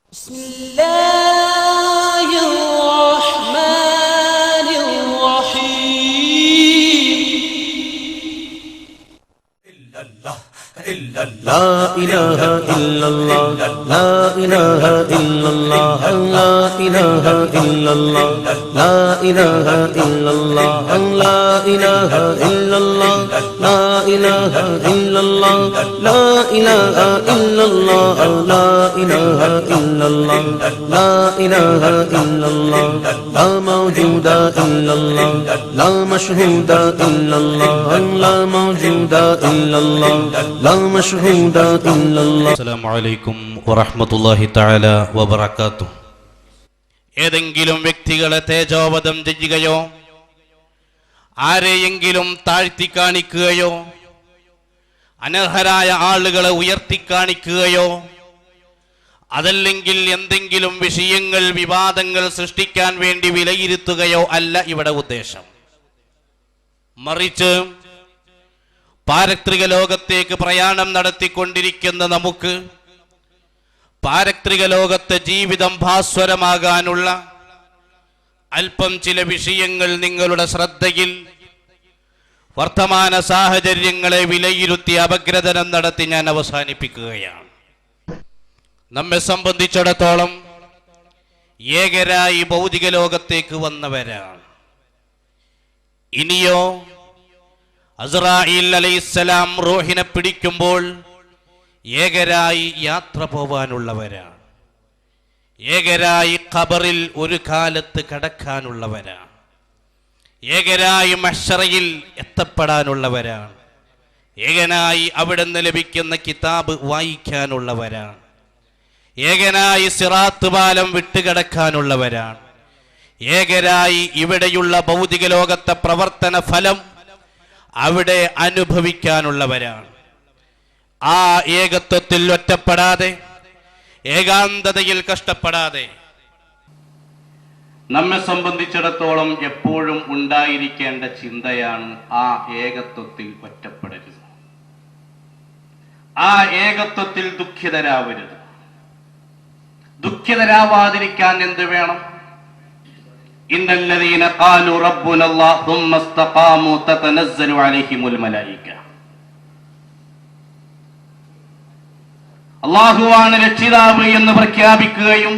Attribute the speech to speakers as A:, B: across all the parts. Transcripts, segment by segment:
A: لا إله إلا الله لا إله إلا الله لا إله إلا الله لا إله إلا الله لا إله إلا الله لا إله إلا الله لا إله إلا الله لا إله إلا الله لا إله إلا الله لا موجود إلا الله لا مشهود إلا الله لا موجود إلا الله لا مشهود إلا الله. السلام عليكم ورحمة الله تعالى وبركاته. ഏതെങ്കിലും വ്യക്തികളെ തേജോവധം ചെയ്യുകയോ ആരെയെങ്കിലും താഴ്ത്തി കാണിക്കുകയോ അനർഹരായ ആളുകളെ ഉയർത്തി കാണിക്കുകയോ അതല്ലെങ്കിൽ എന്തെങ്കിലും വിഷയങ്ങൾ വിവാദങ്ങൾ സൃഷ്ടിക്കാൻ വേണ്ടി വിലയിരുത്തുകയോ അല്ല ഇവിടെ ഉദ്ദേശം. മറിച്ച് പാരത്രിക ലോകത്തേക്ക് പ്രയാണം നടത്തിക്കൊണ്ടിരിക്കുന്ന നമുക്ക് പാരത്രിക ലോകത്തെ ജീവിതം ഭാസ്വരമാകാനുള്ള അല്പം ചില വിഷയങ്ങൾ നിങ്ങളുടെ ശ്രദ്ധയിൽ വർത്തമാന സാഹചര്യങ്ങളെ വിലയിരുത്തി അപഗ്രഥനം നടത്തി ഞാൻ അവസാനിപ്പിക്കുകയാണ്. നമ്മെ സംബന്ധിച്ചിടത്തോളം ഏകരായി ഭൗതിക ലോകത്തേക്ക് വന്നവരാണ്. ഇനിയോ അസ്രാഈൽ അലൈഹിസ്സലാം റൂഹിനെ പിടിക്കുമ്പോൾ ഏകരായി യാത്ര പോവാനുള്ളവരാണ്. ഏകരായി ഖബറിൽ ഒരു കാലത്ത് കടക്കാനുള്ളവരാണ്. ഏകരായി മഹ്ശറയിൽ എത്തപ്പെടാനുള്ളവരാണ്. ഏകനായി അവിടെ നിന്ന് ലഭിക്കുന്ന കിതാബ് വായിക്കാനുള്ളവരാണ്. ഏകനായി സിറാത്ത് പാലം വിട്ടുകിടക്കാനുള്ളവരാണ്. ഏകരായി ഇവിടെയുള്ള ഭൗതിക ലോകത്തെ പ്രവർത്തന ഫലം അവിടെ അനുഭവിക്കാനുള്ളവരാണ്. ആ ഏകത്വത്തിൽ ഒറ്റപ്പെടാതെ ഏകാന്തതയിൽ കഷ്ടപ്പെടാതെ നമ്മെ സംബന്ധിച്ചിടത്തോളം എപ്പോഴും ഉണ്ടായിരിക്കേണ്ട ചിന്തയാണ് ആ ഏകത്വത്തിൽ ഒറ്റപ്പെടരുത്, ആ ഏകത്വത്തിൽ ദുഃഖിതരാവരുത്. ദുഃഖിതരാവാതിരിക്കാൻ എന്ത് വേണം? ഇന്നല്ലദീന ഖാലു റബ്ബുനല്ലാഹു സുമ്മ ഇസ്തഖാമു തതനസ്സലു അലൈഹിമുൽ മലായിക. അല്ലാഹുവാണ് രക്ഷിതാവ് എന്ന് പ്രഖ്യാപിക്കുകയും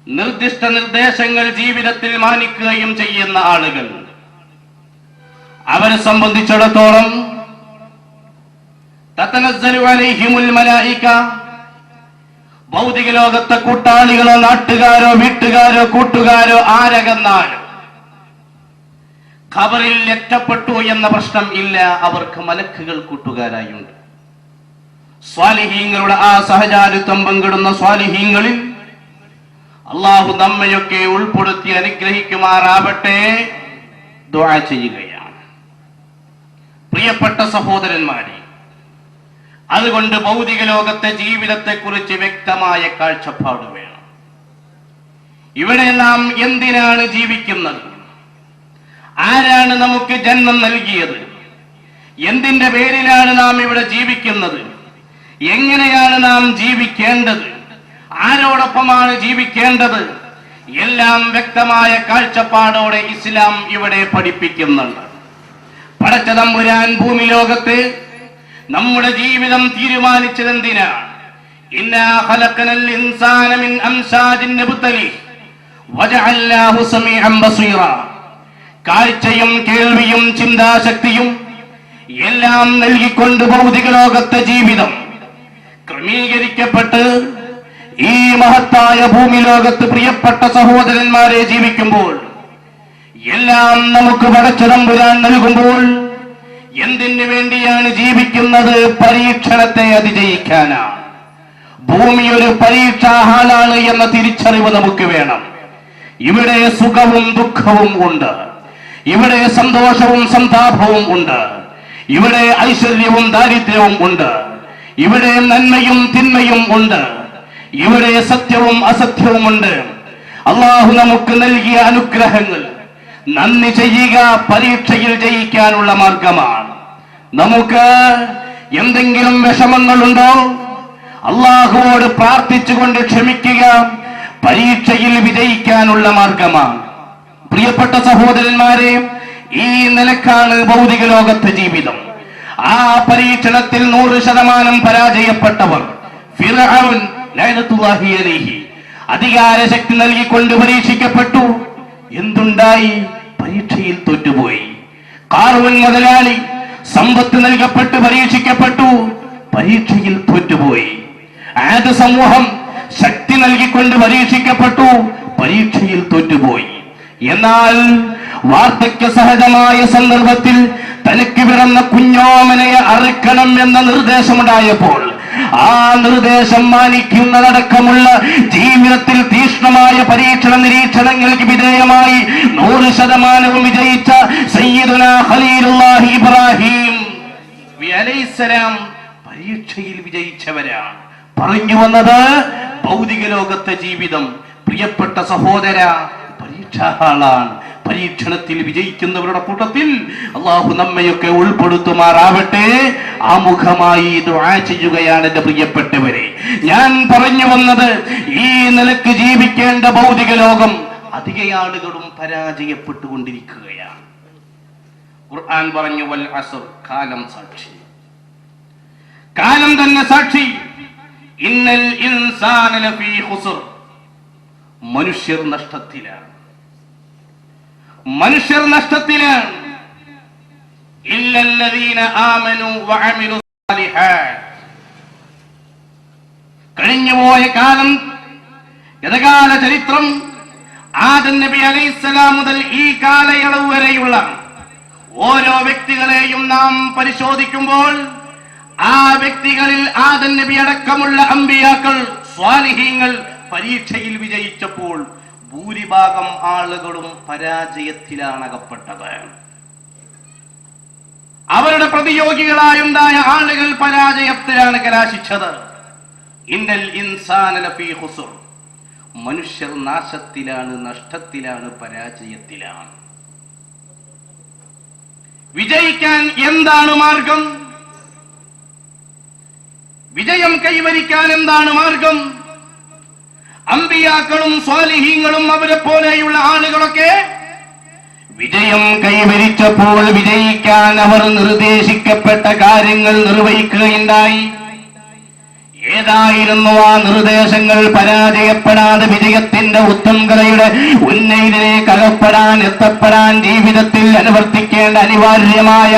A: നിർദ്ദിഷ്ട നിർദ്ദേശങ്ങൾ ജീവിതത്തിൽ മാനിക്കുകയും ചെയ്യുന്ന ആളുകൾ, അവരെ സംബന്ധിച്ചിടത്തോളം തതനസ്സലു അലൈഹിമുൽ മലായിക, ഭൗതിക ലോകത്തെ കൂട്ടാളികളോ നാട്ടുകാരോ വീട്ടുകാരോ കൂട്ടുകാരോ ആരകന്നാലും ഖബറിൽ എത്തപ്പെട്ടു എന്ന പ്രശ്നം ഇല്ല. അവർക്ക് മലക്കുകൾ കൂട്ടുകാരായുണ്ട്. സ്വാലിഹീങ്ങളുടെ ആ സഹചാരിത്വം പങ്കിടുന്ന സ്വാലിഹീങ്ങളിൽ അള്ളാഹു നമ്മയൊക്കെ ഉൾപ്പെടുത്തി അനുഗ്രഹിക്കുമാറാവട്ടെ ദുആ ചെയ്യുകയാണ്. പ്രിയപ്പെട്ട സഹോദരന്മാരെ, അതുകൊണ്ട് ഭൗതിക ലോകത്തെ ജീവിതത്തെ കുറിച്ച് വ്യക്തമായ കാഴ്ചപ്പാട് വേണം. ഇവിടെ നാം എന്തിനാണ് ജീവിക്കുന്നത്? ആരാണ് നമുക്ക് ജന്മം നൽകിയത്? എന്തിന്റെ പേരിലാണ് നാം ഇവിടെ ജീവിക്കുന്നത്? എങ്ങനെയാണ് നാം ജീവിക്കേണ്ടത്? ആരോടൊപ്പമാണ് ജീവിക്കേണ്ടത്? എല്ലാം വ്യക്തമായ കാഴ്ചപ്പാടോടെ ഇസ്ലാം ഇവിടെ പഠിപ്പിക്കുന്നുണ്ട്. പടച്ച തമ്പുരാൻ ഭൂമി ലോകത്ത് നമ്മുടെ ജീവിതം തീരുമാനിച്ചതെന്തിനാണ്? ഇന്നാ ഖലഖനൽ ഇൻസാന മിൻ അംസാജിൻ നബ്തലി വജഅൽനാഹു സമീഅൻ ബസീറ. കാഴ്ചയും കേൾവിയും ചിന്താശക്തിയും എല്ലാം നൽകിക്കൊണ്ട് ഭൗതിക ലോകത്തെ ജീവിതം ക്രമീകരിക്കപ്പെട്ട് ഈ മഹത്തായ ഭൂമി ലോകത്ത് പ്രിയപ്പെട്ട സഹോദരന്മാരെ ജീവിക്കുമ്പോൾ എല്ലാം നമുക്ക് പടച്ച തമ്പുരാൻ നൽകുമ്പോൾ എന്തിനു വേണ്ടിയാണ് ജീവിക്കുന്നത്? പരീക്ഷണത്തെ അതിജയിക്കാനാണ്. ഭൂമി ഒരു പരീക്ഷാ ഹാളാണ് എന്ന തിരിച്ചറിവ് നമുക്ക് വേണം. ഇവിടെ സുഖവും ദുഃഖവും ഉണ്ട്. ഇവിടെ സന്തോഷവും സന്താപവും ഉണ്ട്. ഇവിടെ ഐശ്വര്യവും ദാരിദ്ര്യവും ഉണ്ട്. ഇവിടെ നന്മയും തിന്മയും ഉണ്ട്. ഇവിടെ സത്യവും അസത്യവും ഉണ്ട്. അള്ളാഹു നമുക്ക് നൽകിയ അനുഗ്രഹങ്ങൾ നന്ദി ചെയ്യുക പരീക്ഷയിൽ ജയിക്കാനുള്ള മാർഗമാണ്. നമുക്ക് എന്തെങ്കിലും വിഷമങ്ങളുണ്ടോ?
B: അള്ളാഹുവോട് പ്രാർത്ഥിച്ചുകൊണ്ട് ക്ഷമിക്കുക പരീക്ഷയിൽ വിജയിക്കാനുള്ള മാർഗമാണ്. പ്രിയപ്പെട്ട സഹോദരന്മാരെ, ഈ നിലക്കാണ് ഭൗതിക ലോകത്തെ ജീവിതം. ആ പരീക്ഷണത്തിൽ 100% പരാജയപ്പെട്ടവർ ഫിർഔൻ ലഅനത്തുല്ലാഹി അലൈഹി അധികാരശക്തി നൽകിക്കൊണ്ട് പരീക്ഷിക്കപ്പെട്ടു. എന്തുണ്ടായി? പരീക്ഷയിൽ തോറ്റുപോയി. ഖാറൂൻ മുതലാളി സമ്പത്ത് നൽകപ്പെട്ട് പരീക്ഷിക്കപ്പെട്ടു, പരീക്ഷയിൽ തോറ്റുപോയി. ആദ് സമൂഹം ശക്തി നൽകിക്കൊണ്ട് പരീക്ഷിക്കപ്പെട്ടു, പരീക്ഷയിൽ തോറ്റുപോയി. എന്നാൽ വാർദ്ധക്യ സഹജമായ സന്ദർഭത്തിൽ തനിക്ക് പിറന്ന കുഞ്ഞോമനയെ അറുക്കണം എന്ന നിർദ്ദേശമുണ്ടായപ്പോൾ ആ നിർദ്ദേശം മാനിക്കുന്നതടക്കമുള്ള ജീവിതത്തിൽ തീക്ഷ്ണമായ പരീക്ഷണ നിരീക്ഷണങ്ങൾക്ക് വിധേയമായി 100% വിജയിച്ച സയ്യിദുനാ ഖലീലുല്ലാഹി ഇബ്രാഹിം അലൈഹിസ്സലാം പരീക്ഷയിൽ വിജയിച്ചവരാണ്. പറഞ്ഞു വന്നത് ഭൗതിക ലോകത്തെ ജീവിതം. പ്രിയപ്പെട്ട സഹോദര, പരീക്ഷാളാണ്. പരീക്ഷണത്തിൽ വിജയിക്കുന്നവരുടെ കൂട്ടത്തിൽ അള്ളാഹു നമ്മയൊക്കെ ഉൾപ്പെടുത്തുമാറാവട്ടെ. ആമുഖമായി ദുആ ചെയ്യുകയാണ് എന്റെ പ്രിയപ്പെട്ടവരെ. ഞാൻ പറഞ്ഞു വന്നത്, ഈ നിലക്ക് ജീവിക്കേണ്ട ഭൗതിക ലോകം അധിക ആളുകളും പരാജയപ്പെട്ടുകൊണ്ടിരിക്കുകയാണ്. ഖുർആൻ പറഞ്ഞു, വൽ അസ്ർ, കാലം സാക്ഷി, കാലം തന്നെ സാക്ഷി. ഇന്നൽ ഇൻസാന ലഫീ ഖുസ്ർ, മനുഷ്യർ നഷ്ടത്തിലാണ്, മനുഷ്യർ നഷ്ടത്തിലാണ്. ഇല്ലല്ലദീന ആമനു വഅമിലു സ്വാലിഹാത്ത്, കഴിഞ്ഞുപോയ കാലം, ഗതകാല ചരിത്രം, ആദം നബി അലൈഹിസ്സലാം മുതൽ ഈ കാലയളവ് വരെയുള്ള ഓരോ വ്യക്തികളെയും നാം പരിശോധിക്കുമ്പോൾ ആ വ്യക്തികളിൽ ആദം നബി അടക്കമുള്ള അമ്പിയാക്കൾ, സ്വാലിഹീങ്ങൾ പരീക്ഷയിൽ വിജയിച്ചപ്പോൾ ഭൂരിഭാഗം ആളുകളും പരാജയത്തിലാണ് അകപ്പെട്ടത്. അവരുടെ പ്രതിയോഗികളായുണ്ടായ ആളുകൾ പരാജയത്തിലാണ് കലാശിച്ചത്. ഇന്നൽ ഇൻസാന ലഫീ ഖുസ്ർ, മനുഷ്യർ നാശത്തിലാണ്, നഷ്ടത്തിലാണ്, പരാജയത്തിലാണ്. വിജയിക്കാൻ എന്താണ് മാർഗം? വിജയം കൈവരിക്കാൻ എന്താണ് മാർഗം? അമ്പിയാക്കളും സ്വാലിഹീങ്ങളും അവരെ പോലെയുള്ള ആളുകളൊക്കെ വിജയം കൈവരിച്ചപ്പോൾ വിജയിക്കാൻ അവർ നിർദ്ദേശിക്കപ്പെട്ട കാര്യങ്ങൾ നിർവഹിക്കുകയുണ്ടായി. ഏതായിരുന്നു ആ നിർദ്ദേശങ്ങൾ? പരാജയപ്പെടാതെ വിജയത്തിന്റെ ഉത്തംകതയുടെ ഉന്നതിയിലേക്ക് അകപ്പെടാൻ, എത്തപ്പെടാൻ ജീവിതത്തിൽ അനുവർത്തിക്കേണ്ട അനിവാര്യമായ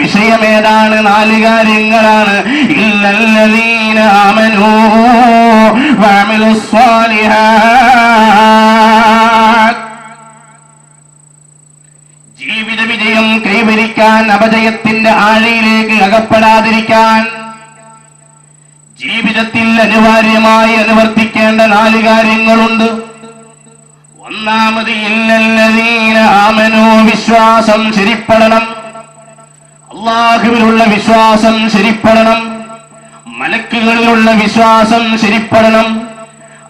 B: വിഷയമേതാണ്? 4 കാര്യങ്ങളാണ്. ഇല്ലല്ലദീന ആമനൂ വഅമിലുസ് സ്വാലിഹാത്ത്. ജീവിത വിജയം കൈവരിക്കാൻ, അപജയത്തിന്റെ ആഴിയിലേക്ക് അകപ്പെടാതിരിക്കാൻ ജീവിതത്തിൽ അനിവാര്യമായി അനുവർത്തിക്കേണ്ട 4 കാര്യങ്ങളുണ്ട്. ഒന്നാമത്, ഇല്ലല്ലദീന ആമനൂ, വിശ്വാസം ശരിപ്പെടണം. അല്ലാഹുവിലുള്ള വിശ്വാസം ശരിപ്പെടണം, മലക്കുകളിലുള്ള വിശ്വാസം ശരിപ്പെടണം,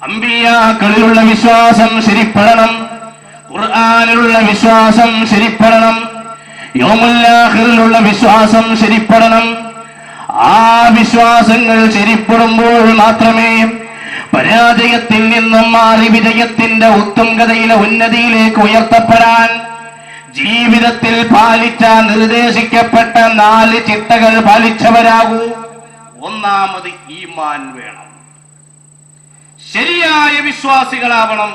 B: അമ്പിയാക്കളിലുള്ള വിശ്വാസം ശരിപ്പെടണം, ഖുർആനിലുള്ള വിശ്വാസം ശരിപ്പെടണം, യൗമുൽ ആഖിറിലുള്ള വിശ്വാസം ശരിപ്പെടണം. ആ വിശ്വാസങ്ങൾ ശരിപ്പെടുമ്പോൾ മാത്രമേ പരാജയത്തിൽ നിന്നും മാറി വിജയത്തിന്റെ ഉത്തംകതയിലെ ഉന്നതിയിലേക്ക് ഉയർത്തപ്പെടാൻ ജീവിതത്തിൽ പാലിച്ച, നിർദ്ദേശിക്കപ്പെട്ട 4 ചിട്ടകൾ പാലിച്ചവരാകൂ. ഒന്നാമത്, ഈമാൻ വേണം. ശരിയായ വിശ്വാസികളാവണം,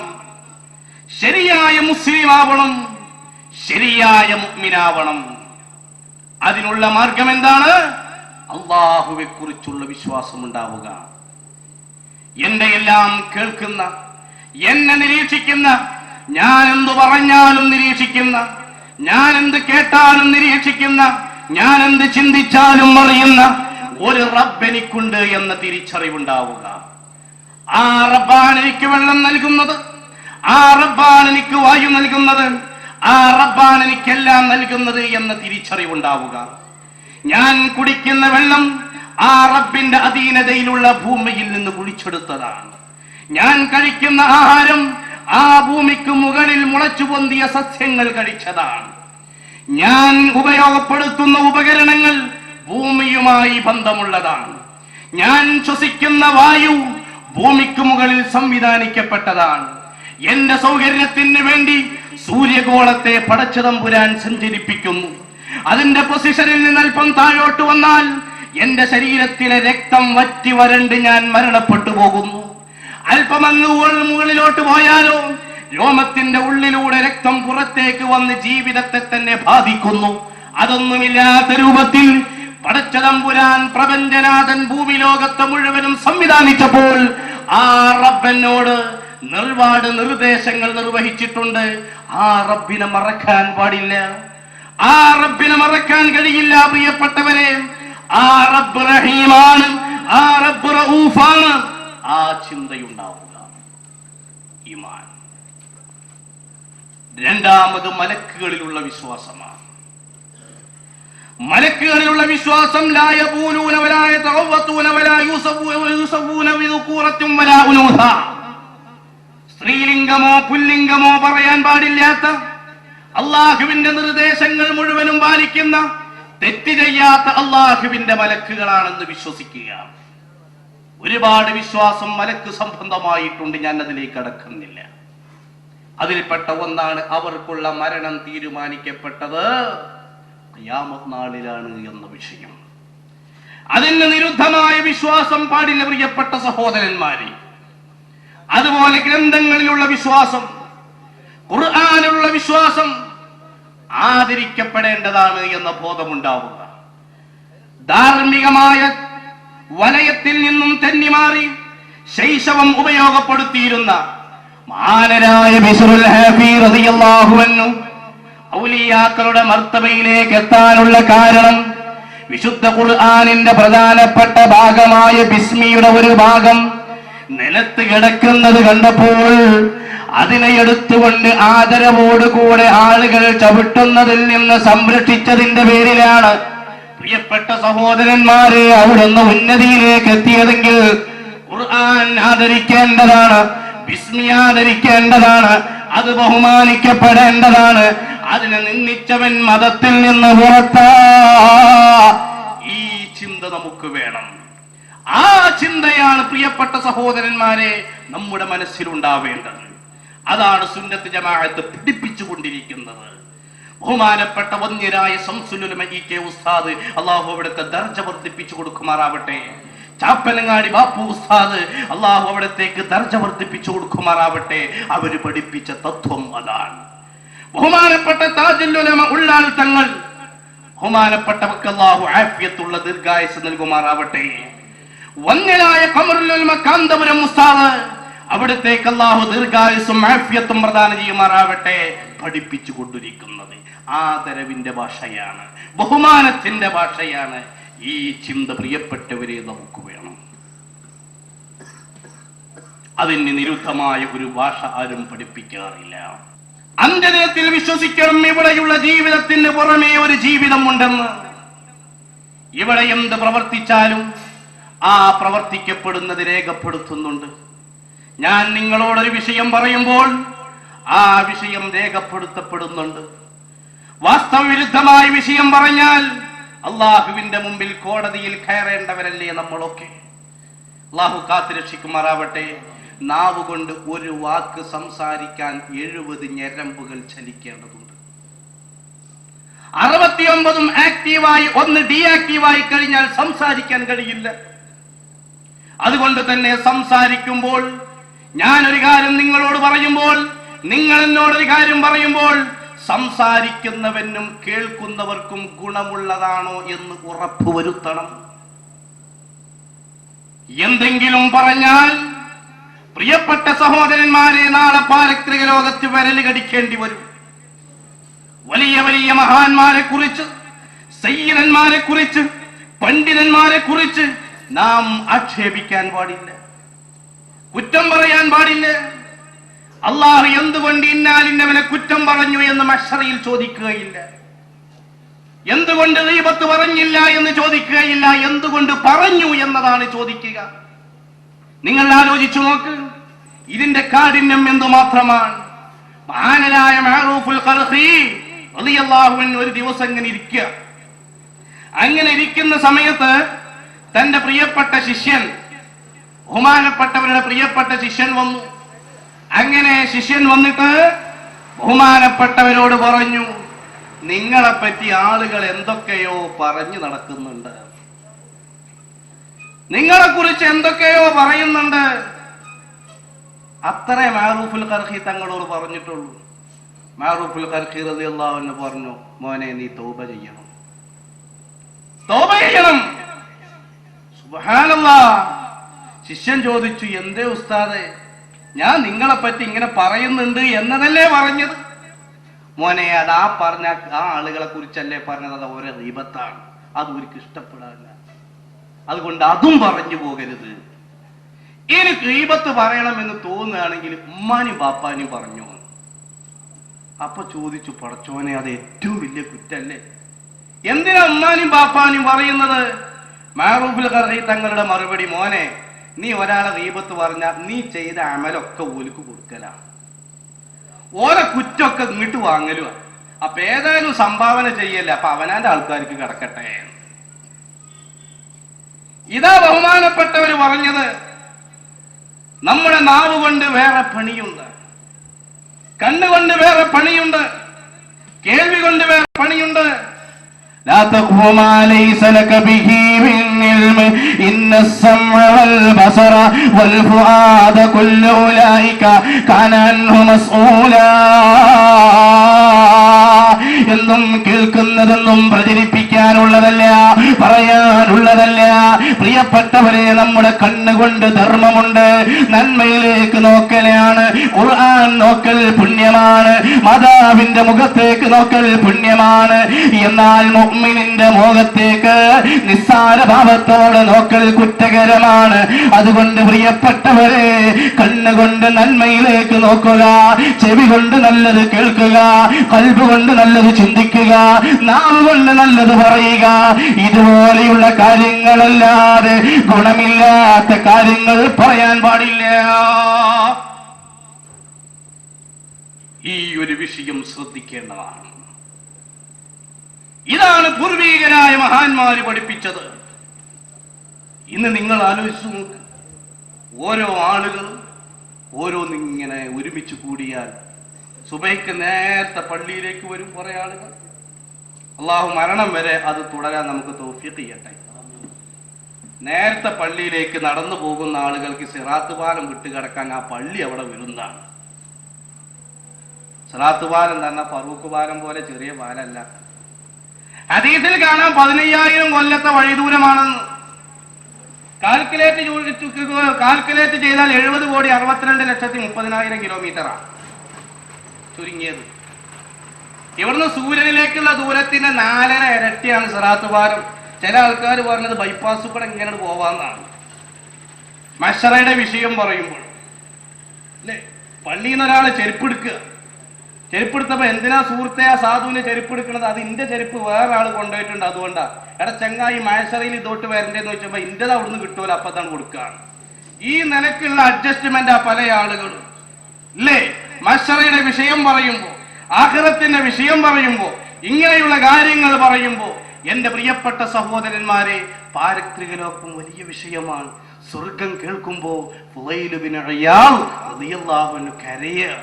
B: ശരിയായ മുസ്ലിം ആവണം, ശരിയായ മുഅ്മിനാവണം. അതിനുള്ള മാർഗം എന്താണ്? അല്ലാഹുവെ കുറിച്ചുള്ള വിശ്വാസം ഉണ്ടാവുക. എന്റെ എല്ലാം കേൾക്കുന്ന, എന്നെ നിരീക്ഷിക്കുന്ന, ഞാൻ എന്തു പറഞ്ഞാലും നിരീക്ഷിക്കുന്ന, ഞാൻ എന്ത് കേട്ടാലും നിരീക്ഷിക്കുന്ന, ഞാൻ എന്ത് ചിന്തിച്ചാലും അറിയുന്ന ഒരു റബ്ബ് എനിക്കുണ്ട് എന്ന തിരിച്ചറിവുണ്ടാവുക. ആ റബ്ബാണ് എനിക്ക് വെള്ളം നൽകുന്നത്, ആ റബ്ബാണ് എനിക്ക് വായു നൽകുന്നത്, ആ റബ്ബാണ് എനിക്കെല്ലാം നൽകുന്നത് എന്ന തിരിച്ചറിവുണ്ടാവുക. ഞാൻ കുടിക്കുന്ന വെള്ളം ആ റബ്ബിന്റെ അധീനതയിലുള്ള ഭൂമിയിൽ നിന്ന് കുഴിച്ചെടുത്തതാണ്. ഞാൻ കഴിക്കുന്ന ആഹാരം ആ ഭൂമിക്ക് മുകളിൽ മുളച്ചു പൊന്തിയ സസ്യങ്ങൾ കഴിച്ചതാണ്. ഞാൻ ഉപയോഗപ്പെടുത്തുന്ന ഉപകരണങ്ങൾ ഭൂമിയുമായി ബന്ധമുള്ളതാണ്. ഞാൻ ശ്വസിക്കുന്ന വായു ഭൂമിക്ക് മുകളിൽ സംവിധാനിക്കപ്പെട്ടതാണ്. എന്റെ സൗകര്യത്തിന് വേണ്ടി സൂര്യഗോളത്തെ പടച്ചതമ്പുരാൻ സഞ്ചരിപ്പിക്കുന്നു. അതിന്റെ പൊസിഷനിൽ നിന്ന് അല്പം താഴോട്ട് വന്നാൽ എന്റെ ശരീരത്തിലെ രക്തം വറ്റി വരണ്ട് ഞാൻ മരണപ്പെട്ടു പോകുന്നു. അല്പം അങ്ങ് മുകളിലോട്ട് പോയാലോ രോമത്തിന്റെ ഉള്ളിലൂടെ രക്തം പുറത്തേക്ക് വന്ന് ജീവിതത്തെ തന്നെ ബാധിക്കുന്നു. അതൊന്നുമില്ലാത്ത രൂപത്തിൽ പടച്ചതമ്പുരാൻ പ്രപഞ്ചനാഥൻ ഭൂമി ലോകത്തെ മുഴുവനും സംവിധാനിച്ചപ്പോൾ ആ റബ്ബനോട് ഒരുപാട് നിർദ്ദേശങ്ങൾ നിർവഹിച്ചിട്ടുണ്ട്. ആ റബ്ബിനെ മറക്കാൻ പാടില്ല, ആ റബ്ബിനെ മറക്കാൻ കഴിയില്ല. പ്രിയപ്പെട്ടവരെ, ആ റബ്ബ് റഹീമാണ്, ആ റബ്ബ് റഊഫാണ്. ആ ചിന്തയുണ്ടാവുക ഈമാൻ. രണ്ടാമത് മലക്കുകളിലുള്ള വിശ്വാസമാണ്. മലക്കുകളിലുള്ള വിശ്വാസം ലാ യബൂലൂന വലാ യതഗവ്വതൂന വലാ യൂസഫൂന ബിദുകൂറത്തിൻ വലാ ഉനൂസ. സ്ത്രീലിംഗമോ പുല്ലിംഗമോ പറയാൻ പാടില്ലാത്ത, അള്ളാഹുവിന്റെ നിർദ്ദേശങ്ങൾ മുഴുവനും പാലിക്കുന്ന, തെറ്റ് ചെയ്യാത്ത അള്ളാഹുവിന്റെ മലക്കുകളാണെന്ന് വിശ്വസിക്കുക. ഒരുപാട് വിശ്വാസം മലക്ക് സംബന്ധമായിട്ടുണ്ട്, ഞാൻ അതിലേക്ക് കടക്കുന്നില്ല. അതിൽപ്പെട്ട ഒന്നാണ് അവർക്കുള്ള മരണം തീരുമാനിക്കപ്പെട്ടത് ഖിയാമത്ത് നാളിലാണ് എന്ന വിഷയം. അതിന് വിരുദ്ധമായ വിശ്വാസം പാടില്ല പ്രിയപ്പെട്ട സഹോദരന്മാരെ. അതുപോലെ ഗ്രന്ഥങ്ങളിലുള്ള വിശ്വാസം, ഖുർആനിലുള്ള വിശ്വാസം ആദരിക്കപ്പെടേണ്ടതാണ് എന്ന ബോധമുണ്ടാവുക. ധാർമ്മികമായ വലയത്തിൽ നിന്നും തെന്നിമാറി ശൈശവം ഉപയോഗപ്പെടുത്തിയിരുന്ന മഹാനരായ ബിശ്റുൽ ഹാഫി റളിയല്ലാഹു അൻഹു ഔലിയാക്കളുടെ മർത്തബയിലേക്ക് എത്താനുള്ള കാരണം വിശുദ്ധ ഖുർആനിന്റെ പ്രധാനപ്പെട്ട ഭാഗമായ ബിസ്മിയുടെ ഒരു ഭാഗം നിലത്ത് കിടക്കുന്നത് കണ്ടപ്പോൾ അതിനെ എടുത്തുകൊണ്ട് ആദരവോടുകൂടെ ആളുകൾ ചവിട്ടുന്നതിൽ നിന്ന് സംരക്ഷിച്ചതിന്റെ പേരിലാണ് പ്രിയപ്പെട്ട സഹോദരന്മാരെ അവിടുന്ന് ഉന്നതിയിലേക്ക് എത്തിയതെങ്കിൽ ഖുർആൻ ആദരിക്കേണ്ടതാണ്, ബിസ്മി ആദരിക്കേണ്ടതാണ്, അത് ബഹുമാനിക്കപ്പെടേണ്ടതാണ്. അതിനെ നിന്ദിച്ചവൻ മതത്തിൽ നിന്ന് പുറത്താ. ഈ ചിന്ത നമുക്ക് വേണം. ആ ചിന്തയാണ് പ്രിയപ്പെട്ട സഹോദരന്മാരെ നമ്മുടെ മനസ്സിലുണ്ടാവേണ്ടത്. അതാണ് സുന്നത്ത് ജമാഅത്ത് പഠിപ്പിച്ചുകൊണ്ടിരിക്കുന്നത്. ബഹുമാനപ്പെട്ട വന്യരായ ശംസുൽ ഉലമ ഇ.കെ. ഉസ്താദ്, അള്ളാഹു അവിടുത്തെ ദർജ വർദ്ധിപ്പിച്ചു കൊടുക്കുമാറാവട്ടെ. ചാപ്പനങ്ങാടി ബാപ്പു ഉസ്താദ്, അള്ളാഹു അവിടത്തേക്ക് ദർജ വർദ്ധിപ്പിച്ചു കൊടുക്കുമാറാവട്ടെ. അവര് പഠിപ്പിച്ച തത്വം അതാണ്. ബഹുമാനപ്പെട്ട താജുൽ ഉലമ ഉള്ളാൾ തങ്ങൾ, ബഹുമാനപ്പെട്ടവർക്ക് അള്ളാഹു ആഫിയത്തുള്ള ദീർഘായുസ് നൽകുമാറാവട്ടെ. വന്യനായ ഖമറുൽ ഉലമ കാന്തപുരം ഉസ്താദ്, അവിടത്തേക്ക് അള്ളാഹു ദീർഘായുസും ആഫിയത്തും പ്രദാനം ചെയ്യുമാറാവട്ടെ. പഠിപ്പിച്ചു കൊണ്ടിരിക്കുന്നത് ആദരവിന്റെ ഭാഷയാണ്, ബഹുമാനത്തിന്റെ ഭാഷയാണ്. ഈ ചിന്ത പ്രിയപ്പെട്ടവരെ നമുക്ക് വേണം. അതിന് നിരുദ്ധമായ ഒരു ഭാഷ ആരും പഠിപ്പിക്കാറില്ല. അന്ത്യദിനത്തിൽ വിശ്വസിക്കണം, ഇവിടെയുള്ള ജീവിതത്തിന് പുറമേ ഒരു ജീവിതമുണ്ടെന്ന്. ഇവിടെ എന്ത് പ്രവർത്തിച്ചാലും ആ പ്രവർത്തിക്കപ്പെടുന്നത് രേഖപ്പെടുത്തുന്നുണ്ട്. ഞാൻ നിങ്ങളോടൊരു വിഷയം പറയുമ്പോൾ ആ വിഷയം രേഖപ്പെടുത്തപ്പെടുന്നുണ്ട്. വാസ്തവവിരുദ്ധമായ വിഷയം പറഞ്ഞാൽ അള്ളാഹുവിന്റെ മുമ്പിൽ കോടതിയിൽ കയറേണ്ടവരല്ലേ നമ്മളൊക്കെ. അള്ളാഹു കാത്തുരക്ഷിക്കുമാറാവട്ടെ. നാവ് കൊണ്ട് ഒരു വാക്ക് സംസാരിക്കാൻ 70 ഞരമ്പുകൾ ചലിക്കേണ്ടതുണ്ട്. 69 ആക്റ്റീവായി 1 ഡീആക്റ്റീവായി കഴിഞ്ഞാൽ സംസാരിക്കാൻ കഴിയില്ല. അതുകൊണ്ട് തന്നെ സംസാരിക്കുമ്പോൾ, ഞാനൊരു കാര്യം നിങ്ങളോട് പറയുമ്പോൾ, നിങ്ങൾ എന്നോടൊരു കാര്യം പറയുമ്പോൾ, സംസാരിക്കുന്നവനും കേൾക്കുന്നവർക്കും ഗുണമുള്ളതാണോ എന്ന് ഉറപ്പുവരുത്തണം. എന്തെങ്കിലും പറഞ്ഞാൽ പ്രിയപ്പെട്ട സഹോദരന്മാരെ, നാളെ പാരത്രിക ലോകത്ത് വിരല് കടിക്കേണ്ടി വരും. വലിയ വലിയ മഹാന്മാരെ കുറിച്ച്, സയ്യിദന്മാരെ കുറിച്ച്, പണ്ഡിതന്മാരെ കുറിച്ച് നാം ആക്ഷേപിക്കാൻ പാടില്ല, കുറ്റം പറയാൻ പാടില്ല. അള്ളാഹു എന്തുകൊണ്ട് ഇന്നാലിന്നവനെ കുറ്റം പറഞ്ഞു എന്ന് മഹ്ശറിൽ ചോദിക്കുകയില്ല. എന്തുകൊണ്ട് ഗീബത്ത് പറഞ്ഞില്ല എന്ന് ചോദിക്കുകയില്ല. എന്തുകൊണ്ട് പറഞ്ഞു എന്നതാണ് ചോദിക്കുക. നിങ്ങൾ ആലോചിച്ചു നോക്ക്, ഇതിന്റെ കാഠിന്യം എന്തുമാത്രമാണ്. മഹാനായ മഅറൂഫുൽ ഖർഖി റളിയല്ലാഹു അൻഹു ഒരു ദിവസം ഇങ്ങനെ ഇരിക്കുക. അങ്ങനെ ഇരിക്കുന്ന സമയത്ത് തന്റെ പ്രിയപ്പെട്ട ശിഷ്യൻ, ബഹുമാനപ്പെട്ടവരുടെ പ്രിയപ്പെട്ട ശിഷ്യൻ വന്നു. അങ്ങനെ ശിഷ്യൻ വന്നിട്ട് ബഹുമാനപ്പെട്ടവരോട് പറഞ്ഞു, നിങ്ങളെപ്പറ്റി ആളുകൾ എന്തൊക്കെയോ പറഞ്ഞു നടക്കുന്നുണ്ട്, നിങ്ങളെ കുറിച്ച് എന്തൊക്കെയോ പറയുന്നുണ്ട്. അത്രേ മഅറൂഫുൽ ഖർഖി തങ്ങളോട് പറഞ്ഞിട്ടുള്ളൂ. മഅറൂഫുൽ ഖർഖി റളിയല്ലാഹു അൻഹു പറഞ്ഞു, മോനെ നീ തൗബ ചെയ്യണം, തൗബ ചെയ്യണം. സുബ്ഹാനല്ലാഹ്. ശിഷ്യൻ ചോദിച്ചു, എന്തേ ഉസ്താദേ, ഞാൻ നിങ്ങളെപ്പറ്റി ഇങ്ങനെ പറയുന്നുണ്ട് എന്നതല്ലേ പറഞ്ഞത്? മോനെ, അതാ പറഞ്ഞ ആ ആളുകളെ കുറിച്ചല്ലേ പറഞ്ഞത്, അത് ഓരോ ഗീബത്താണ്, അത് ഒരിക്കലും ഇഷ്ടപ്പെടാനില്ല, അതുകൊണ്ട് അതും പറഞ്ഞു പോകരുത്. ഇനി ഗീബത്ത് പറയണമെന്ന് തോന്നുകയാണെങ്കിൽ ഉമ്മാനും ബാപ്പാനും പറഞ്ഞോ. അപ്പൊ ചോദിച്ചു, പടച്ചോനെ, അത് ഏറ്റവും വലിയ കുറ്റല്ലേ, എന്തിനാ ഉമ്മാനും ബാപ്പാനും പറയുന്നത്? മഅറൂഫുൽ ഖർഖി തങ്ങളുടെ മറുപടി, മോനെ, നീ ഒരാളെ ഗീബത്ത് പറഞ്ഞാൽ നീ ചെയ്ത അമലൊക്കെ ഓൽക്ക് കൊടുക്കലാണ്, ഓരോ കുറ്റൊക്കെ ഇങ്ങോട്ട് വാങ്ങലുക. അപ്പൊ ഏതായാലും സംഭാവന ചെയ്യല്ലേ, അപ്പൊ അവനാന്റെ ആൾക്കാർക്ക് കിടക്കട്ടെ. ഇതാ ബഹുമാനപ്പെട്ടവര് പറഞ്ഞത്. നമ്മുടെ നാവ് കൊണ്ട് വേറെ പണിയുണ്ട്, കണ്ണുകൊണ്ട് വേറെ പണിയുണ്ട്, കേൾവി കൊണ്ട് വേറെ പണിയുണ്ട്. لا تقف ما ليس لك به من علم إن السمع والبصر والفؤاد كل أولئك كان عنه مسؤولا. എന്നും കേൾക്കുന്നതെന്നും പ്രചരിപ്പിക്കാനുള്ളതല്ല, പറയാനുള്ളതല്ല. പ്രിയപ്പെട്ടവരെ, നമ്മുടെ കണ്ണുകൊണ്ട് ധർമ്മമുണ്ട്, നന്മയിലേക്ക് നോക്കലാണ്. ഖുർആൻ നോക്കൽ പുണ്യമാണ്, മാതാവിന്റെ മുഖത്തേക്ക് നോക്കൽ പുണ്യമാണ്. എന്നാൽ മുഅ്മിനിന്റെ മുഖത്തേക്ക് നിസ്സാര ഭാവത്തോടെ നോക്കൽ കുറ്റകരമാണ്. അതുകൊണ്ട് പ്രിയപ്പെട്ടവരെ, കണ്ണുകൊണ്ട് നന്മയിലേക്ക് നോക്കുക, ചെവി കൊണ്ട് നല്ലത് കേൾക്കുക, ഖൽബ് കൊണ്ട് നല്ലത് ചിന്തിക്കുക, നാവ് കൊണ്ട് നല്ലത് പറയുക. ഇതുപോലെയുള്ള കാര്യങ്ങളല്ലാതെ ഗുണമില്ലാത്ത കാര്യങ്ങൾ പറയാൻ പാടില്ല. ഈ ഒരു വിഷയം ശ്രദ്ധിക്കേണ്ടതാണ്. ഇതാണ് പൂർവീകരായ മഹാന്മാര് പഠിപ്പിച്ചത്. ഇന്ന് നിങ്ങൾ ആലോചിച്ചു നോക്ക്, ഓരോ ആളുകൾ ഓരോന്നിങ്ങനെ ഒരുമിച്ച് കൂടിയാൽ സുബൈക്ക് നേരത്തെ പള്ളിയിലേക്ക് വരും കുറെ ആളുകൾ. അള്ളാഹു മരണം വരെ അത് തുടരാൻ നമുക്ക് തൗഫീഖ് ചെയ്യട്ടെ. നേരത്തെ പള്ളിയിലേക്ക് നടന്നു പോകുന്ന ആളുകൾക്ക് സിറാത്ത് പാലം വിട്ടുകിടക്കാൻ ആ പള്ളി അവിടെ വരുന്നതാണ്. സിറാത്ത് പാലം തന്നെ ഫറൂഖ് പാലം പോലെ ചെറിയ പാലല്ല. ഹദീസിൽ കാണാൻ 15,000 കൊല്ലത്തെ വഴിദൂരമാണെന്ന്. കാൽക്കുലേറ്റ് ചെയ്താൽ 70,62,30,000 കിലോമീറ്ററാണ് ചുരുങ്ങിയത്. ഇവിടുന്ന് സൂര്യനിലേക്കുള്ള ദൂരത്തിന്റെ 4.5 ഇരട്ടിയാണ് സിറാത്ത് പാലം. ചില ആൾക്കാർ പറഞ്ഞത് ബൈപ്പാസ് കൂടെ ഇങ്ങനെ പോവാന്നാണ്. മശ്റയുടെ വിഷയം പറയുമ്പോൾ അല്ലേ, പള്ളിയിൽ നിന്ന് ഒരാള് ചെരുപ്പെടുക്കുക, ചെരുപ്പെടുത്തപ്പോ എന്തിനാ സുഹൃത്തെ ആ സാധുവിന്റെ ചെരുപ്പെടുക്കണത്? അത് ഇന്റെ ചെരുപ്പ് വേറെ ആള് കൊണ്ടുപോയിട്ടുണ്ട്, അതുകൊണ്ടാ. എടാ ചങ്ങായി, മഹ്ശറയിൽ ഇതോട്ട് വരണ്ടേന്ന് ചോദിച്ചപ്പോ ഇന്റേത് അവിടുന്ന് കിട്ടുമല്ലോ, അപ്പത്താണ് കൊടുക്കുകയാണ്. ഈ നിലക്കുള്ള അഡ്ജസ്റ്റ്മെന്റ് ആ പല ആളുകളും അല്ലേ. മഹ്ശറയുടെ വിഷയം പറയുമ്പോ, ആഖിറത്തിന്റെ വിഷയം പറയുമ്പോ, ഇങ്ങനെയുള്ള കാര്യങ്ങൾ പറയുമ്പോ, എന്റെ പ്രിയപ്പെട്ട സഹോദരന്മാരെ, പാരത്രിക ലോകം വലിയ വിഷയമാണ്. സ്വർഗം കേൾക്കുമ്പോ ഫുളൈൽ ഇബ്നു ഇയാദ് റളിയല്ലാഹു അൻഹു കരയുക.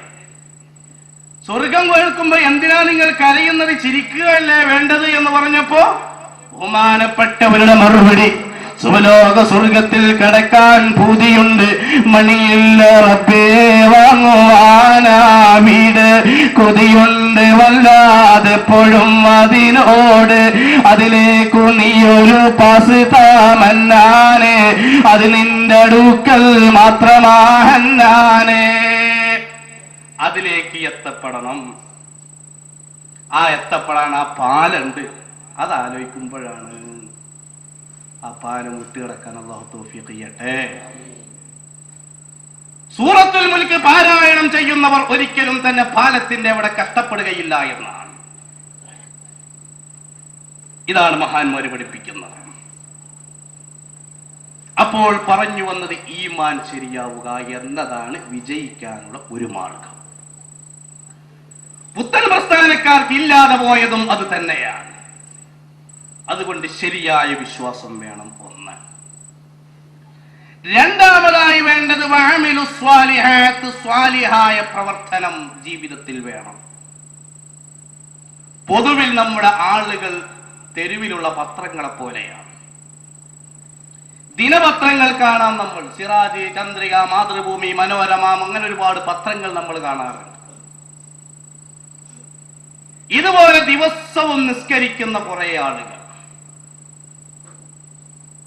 B: സ്വർഗം കേൾക്കുമ്പോ എന്തിനാ നിങ്ങൾ കരയുന്നത്, ചിരിക്കുകയല്ലേ വേണ്ടത് എന്ന് പറഞ്ഞപ്പോ ബഹുമാനപ്പെട്ടവരുടെ മറുപടി, സുലോക സ്വർഗത്തിൽ കിടക്കാൻ പൂതിയുണ്ട്, മണിയില്ല റബ്ബേ വാങ്ങുവാനാ വീട്, കൊതിയുണ്ട് വല്ലാതെ എപ്പോഴും അതിനോട്, അതിലേക്കു നീയൊരു പാസ് താമന്നാനെ, അത് നിന്റെ അടുക്കൽ മാത്രമാഹന്നാനെ. അതിലേക്ക് എത്തപ്പെടണം. ആ എത്തപ്പെടാൻ ആ പാലുണ്ട്. അതാലോചിക്കുമ്പോഴാണ് ആ പാലം വിട്ടുകിടക്കാൻ അല്ലാഹു തൗഫീഖ് ചെയ്യട്ടെ. സൂറത്തുൽ മുൽക്ക് പാരായണം ചെയ്യുന്നവർ ഒരിക്കലും തന്നെ പാലത്തിന്റെ അവിടെ കഷ്ടപ്പെടുകയില്ല എന്നാണ്. ഇതാണ് മഹാന്മാര് പഠിപ്പിക്കുന്നത്. അപ്പോൾ പറഞ്ഞു വന്നത് ഈമാൻ ശരിയാവുക എന്നതാണ് വിജയിക്കാനുള്ള ഒരു മാർഗം. പുത്തൻ പ്രസ്ഥാനക്കാർക്ക് ഇല്ലാതെ പോയതും അത് തന്നെയാണ്. അതുകൊണ്ട് ശരിയായ വിശ്വാസം വേണം. ഒന്ന്, രണ്ടാമതായി വേണ്ടത് വഅമിലു സ്വാലിഹാത്ത്, സ്വാലിഹായ പ്രവർത്തനം ജീവിതത്തിൽ വേണം. പൊതുവിൽ നമ്മുടെ ആളുകൾ തെരുവിലുള്ള പത്രങ്ങളെ പോലെയാണ്. ദിനപത്രങ്ങൾ കാണാം നമ്മൾ, സിറാജ്, ചന്ദ്രിക, മാതൃഭൂമി, മനോരമ, അങ്ങനെ ഒരുപാട് പത്രങ്ങൾ നമ്മൾ കാണാറുണ്ട്. ഇതുപോലെ ദിവസവും നിസ്കരിക്കുന്ന കുറെ ആളുകൾ.